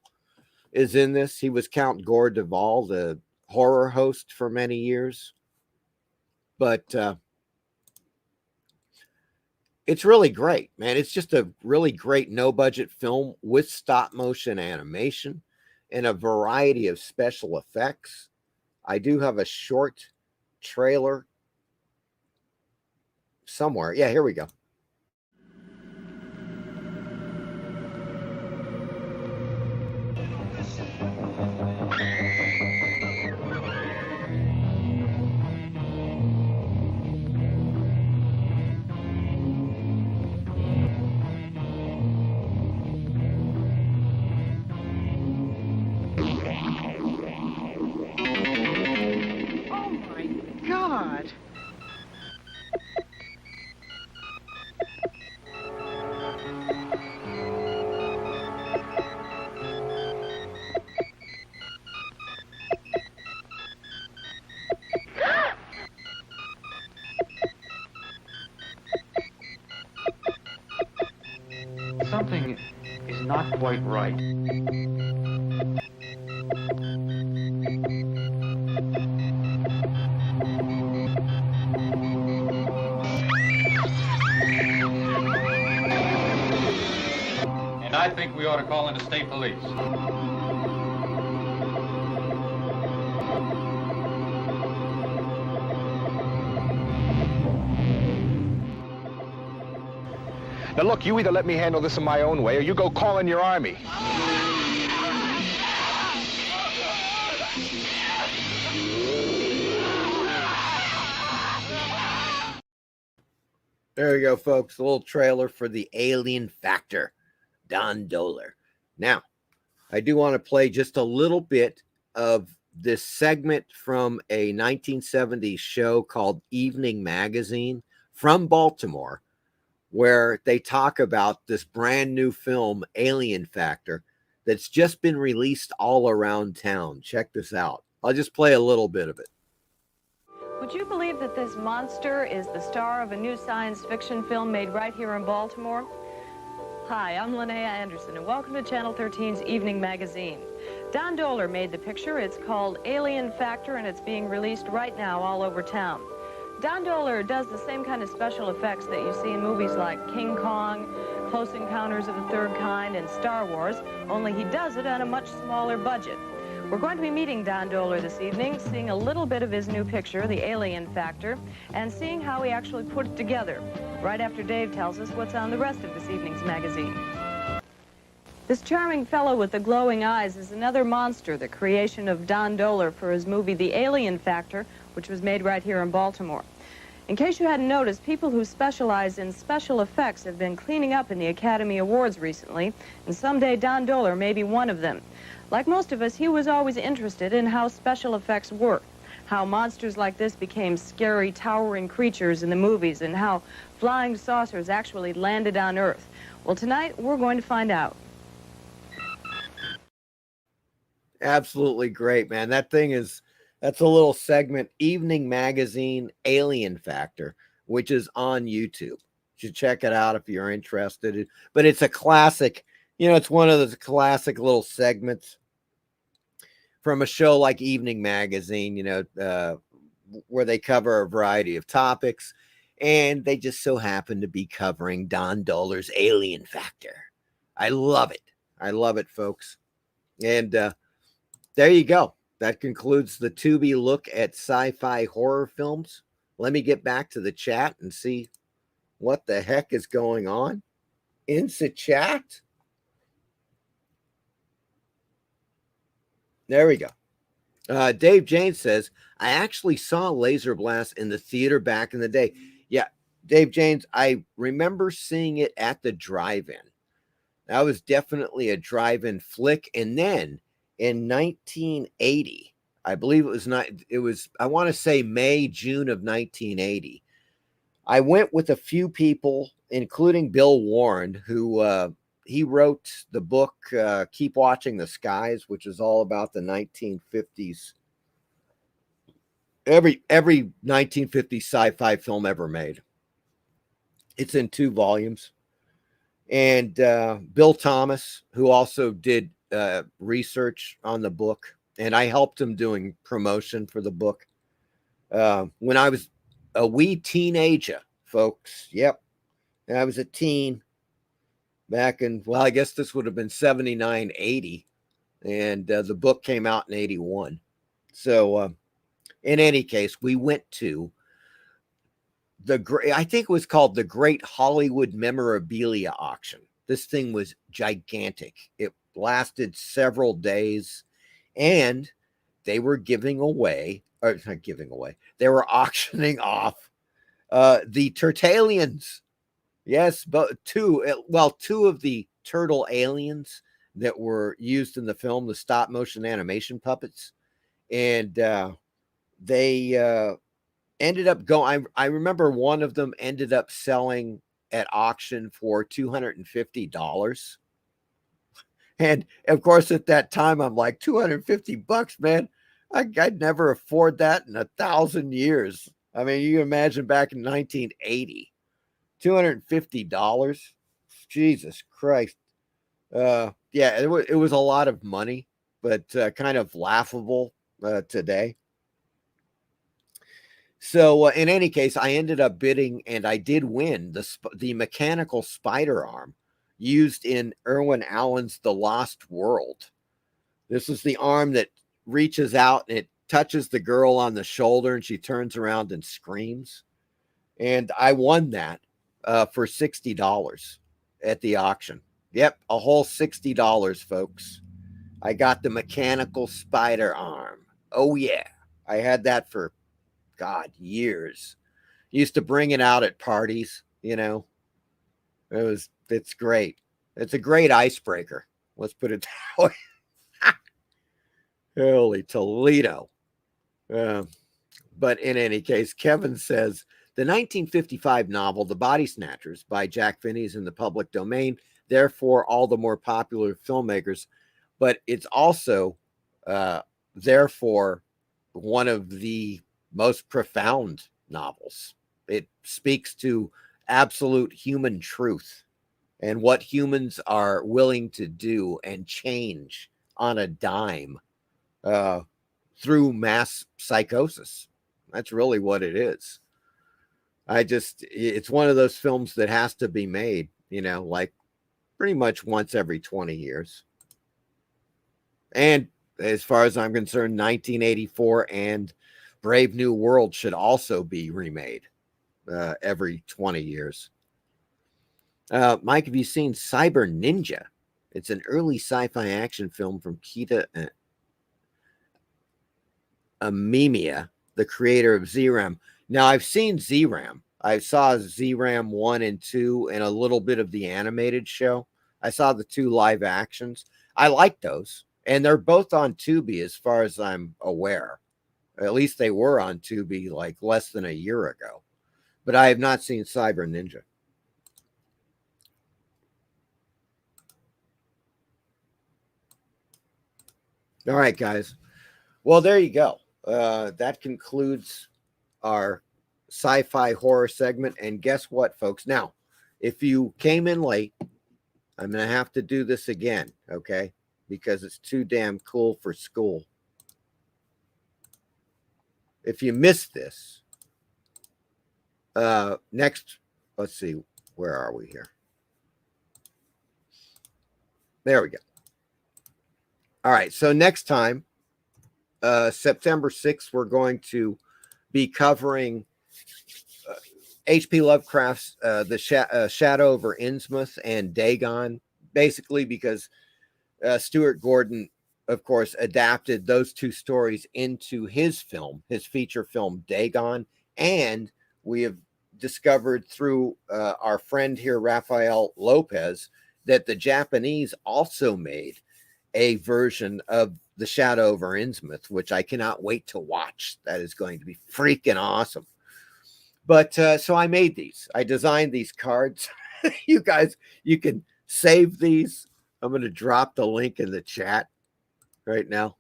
is in this. He was Count Gore Duvall, the horror host for many years. But it's really great, man. It's just a really great no-budget film with stop-motion animation and a variety of special effects. I do have a short trailer somewhere. Yeah, here we go. God. Something is not quite right. And I think we ought to call in the state police. Now look, you either let me handle this in my own way or you go call in your army. There you go, folks. A little trailer for The Alien Factor, Don Dohler. Now, I do want to play just a little bit of this segment from a 1970s show called Evening Magazine from Baltimore, where they talk about this brand new film, Alien Factor, that's just been released all around town. Check this out. I'll just play a little bit of it. Would you believe that this monster is the star of a new science fiction film made right here in Baltimore? Hi, I'm Linnea Anderson, and welcome to Channel 13's Evening Magazine. Don Dohler made the picture. It's called Alien Factor, and it's being released right now all over town. Don Dohler does the same kind of special effects that you see in movies like King Kong, Close Encounters of the Third Kind, and Star Wars, only he does it on a much smaller budget. We're going to be meeting Don Dohler this evening, seeing a little bit of his new picture, The Alien Factor, and seeing how he actually put it together, right after Dave tells us what's on the rest of this evening's magazine. This charming fellow with the glowing eyes is another monster, the creation of Don Dohler for his movie The Alien Factor, which was made right here in Baltimore. In case you hadn't noticed, people who specialize in special effects have been cleaning up in the Academy Awards recently, and someday Don Dohler may be one of them. Like most of us, he was always interested in how special effects work, how monsters like this became scary, towering creatures in the movies, and how flying saucers actually landed on Earth. Well, tonight, we're going to find out. Absolutely great, man. That's a little segment, Evening Magazine, Alien Factor, which is on YouTube. You should check it out if you're interested. But it's a classic, it's one of those classic little segments from a show like Evening Magazine, where they cover a variety of topics, and they just so happen to be covering Don Dohler's Alien Factor. I love it. I love it, folks. And there you go. That concludes the Tubi look at sci-fi horror films. Let me get back to the chat and see what the heck is going on in the chat. There we go. Dave James says, I actually saw Laser Blast in the theater back in the day. Yeah, Dave James, I remember seeing it at the drive-in. That was definitely a drive-in flick. And then in 1980, I believe I want to say May, June of 1980, I went with a few people, including Bill Warren, who he wrote the book Keep Watching the Skies, which is all about the 1950s. Every 1950s sci-fi film ever made. It's in 2 volumes. And Bill Thomas, who also did research on the book, and I helped him doing promotion for the book when I was a wee teenager, folks. Yep. I was a teen back in, well, I guess this would have been 79, 80. And the book came out in 81. So in any case, we went to I think it was called the Great Hollywood Memorabilia Auction. This thing was gigantic. It lasted several days, and they were giving away, or not giving away, they were auctioning off the Turtalians. Yes, but two of the turtle aliens that were used in the film, the stop motion animation puppets. And they ended up going, I remember one of them ended up selling at auction for $250. And of course, at that time, I'm like, $250, man. I'd never afford that in 1,000 years. I mean, you can imagine back in 1980, $250. Jesus Christ. Yeah, it was a lot of money, but kind of laughable today. So in any case, I ended up bidding, and I did win the mechanical spider arm used in Irwin Allen's The Lost World. This is the arm that reaches out and it touches the girl on the shoulder, and she turns around and screams. And I won that for $60 at the auction. Yep, a whole $60, folks. I got the mechanical spider arm. Oh, yeah. I had that for, God, years. Used to bring it out at parties, you know. It's great. It's a great icebreaker. Let's put it that way. Holy Toledo. But in any case, Kevin says, the 1955 novel, The Body Snatchers by Jack Finney is in the public domain, therefore all the more popular filmmakers, but it's also therefore one of the most profound novels. It speaks to absolute human truth and what humans are willing to do and change on a dime through mass psychosis. That's really what it is. It's one of those films that has to be made, you know, like pretty much once every 20 years. And as far as I'm concerned, 1984 and Brave New World should also be remade every 20 years. Mike, have you seen Cyber Ninja? It's an early sci-fi action film from Kita Amemiya, the creator of Z-Ram. Now, I've seen Z-Ram. I saw Z-Ram 1 and 2 and a little bit of the animated show. I saw the 2 live actions. I like those. And they're both on Tubi as far as I'm aware. At least they were on Tubi like less than a year ago. But I have not seen Cyber Ninja. All right, guys. Well, there you go. That concludes our sci-fi horror segment. And guess what, folks? Now, if you came in late, I'm going to have to do this again, okay? Because it's too damn cool for school. If you missed this, next, let's see, where are we here? There we go. All right, so next time, September 6th, we're going to be covering H.P. Lovecraft's The Shadow over Innsmouth and Dagon, basically because Stuart Gordon, of course, adapted those 2 stories into his film, his feature film, Dagon, and we have discovered through our friend here, Rafael Lopez, that the Japanese also made a version of The Shadow over Innsmouth, which I cannot wait to watch. That is going to be freaking awesome. But so I made these. I designed these cards. You guys, you can save these. I'm going to drop the link in the chat right now.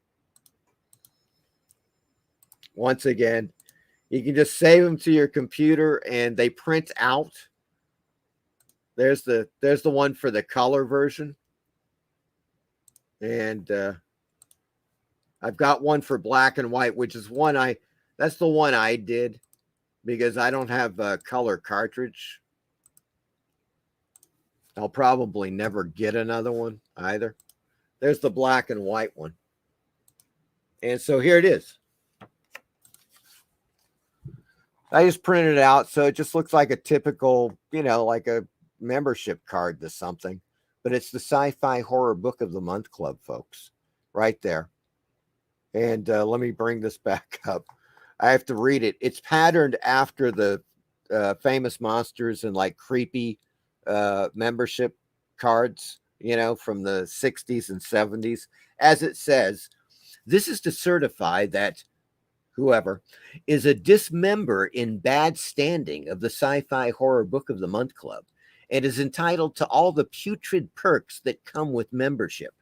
Once again, you can just save them to your computer and they print out. There's the one for the color version. And I've got one for black and white, which is that's the one I did because I don't have a color cartridge. I'll probably never get another one either. There's the black and white one. And so here it is. I just printed it out. So it just looks like a typical, you know, like a membership card to something. But it's the Sci-Fi Horror Book of the Month Club, folks. Right there. And let me bring this back up. I have to read it. It's patterned after the famous monsters and like creepy membership cards, you know, from the 60s and 70s. As it says, this is to certify that whoever, is a dismember in bad standing of the Sci-Fi Horror Book of the Month Club and is entitled to all the putrid perks that come with membership.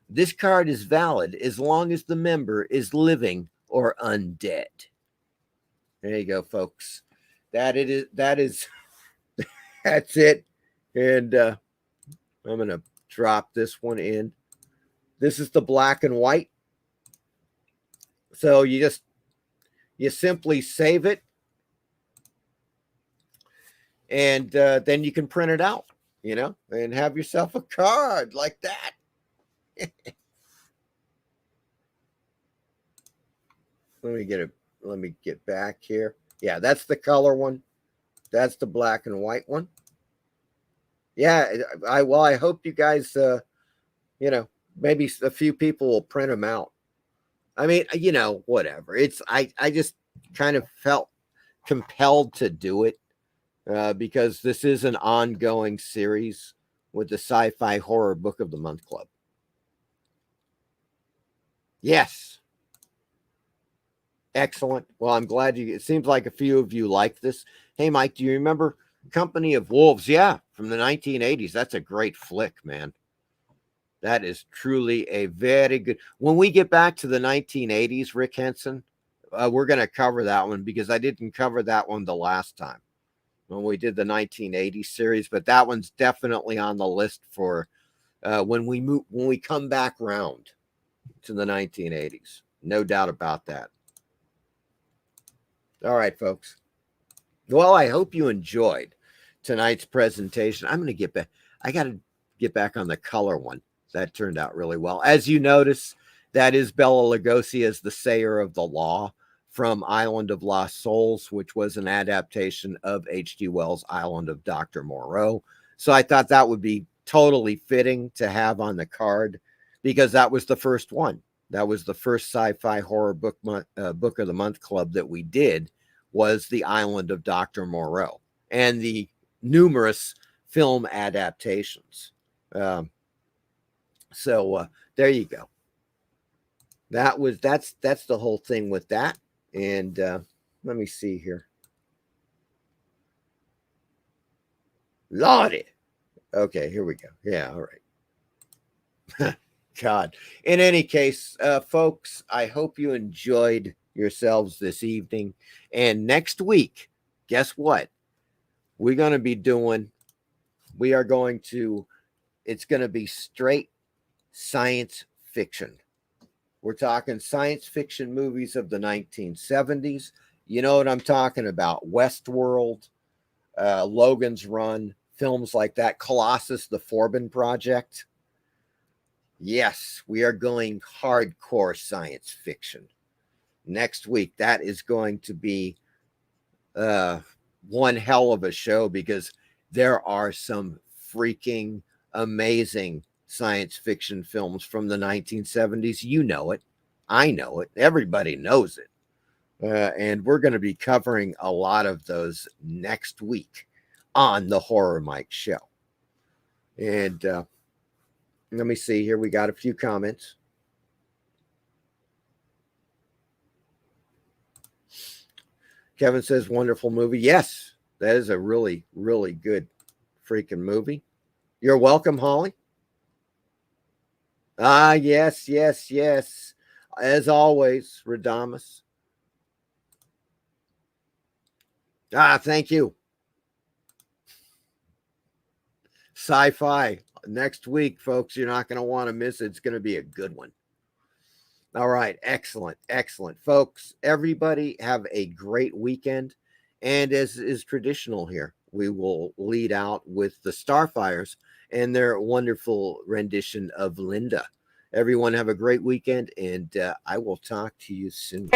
This card is valid as long as the member is living or undead. There you go, folks. That is that's it. And I'm going to drop this one in. This is the black and white. So you simply save it, and then you can print it out, and have yourself a card like that. Let me get back here. Yeah, that's the color one. That's the black and white one. Yeah, I hope you guys, maybe a few people will print them out. I mean, whatever. I just kind of felt compelled to do it because this is an ongoing series with the Sci-Fi Horror Book of the Month Club. Yes. Excellent. Well, I'm glad it seems like a few of you like this. Hey, Mike, do you remember Company of Wolves? Yeah, from the 1980s. That's a great flick, man. That is truly a very good. When we get back to the 1980s, Rick Henson, we're going to cover that one because I didn't cover that one the last time when we did the 1980s series, but that one's definitely on the list for when we come back round to the 1980s. No doubt about that. All right, folks. Well, I hope you enjoyed tonight's presentation. I'm going to get back. I got to get back on the color one. That turned out really well. As you notice, that is Bela Lugosi as the Sayer of the Law from Island of Lost Souls, which was an adaptation of H.G. Wells' Island of Dr. Moreau. So I thought that would be totally fitting to have on the card because that was the first one. That was the first Sci-Fi Horror Book Book of the Month Club that we did, was the Island of Dr. Moreau and the numerous film adaptations. So there you go. That's the whole thing with that. And let me see here. Lordy. Okay, here we go. Yeah, all right. God. In any case, folks, I hope you enjoyed yourselves this evening. And next week, guess what? It's going to be straight science fiction. We're talking science fiction movies of the 1970s. You know what I'm talking about. Westworld, Logan's Run, films like that. Colossus, The Forbin Project. Yes, we are going hardcore science fiction. Next week, that is going to be one hell of a show because there are some freaking amazing science fiction films from the 1970s. You know it. I know it. Everybody knows it. And we're going to be covering a lot of those next week on the Horror Mike Show. And let me see here. We got a few comments. Kevin says, wonderful movie. Yes, that is a really, really good freaking movie. You're welcome, Holly. Ah, yes. As always, Radamus. Ah, thank you. Sci-fi. Next week, folks, you're not going to want to miss it. It's going to be a good one. All right. Excellent. Folks, everybody have a great weekend. And as is traditional here, we will lead out with the Starfires and their wonderful rendition of Linda. Everyone have a great weekend, and I will talk to you soon.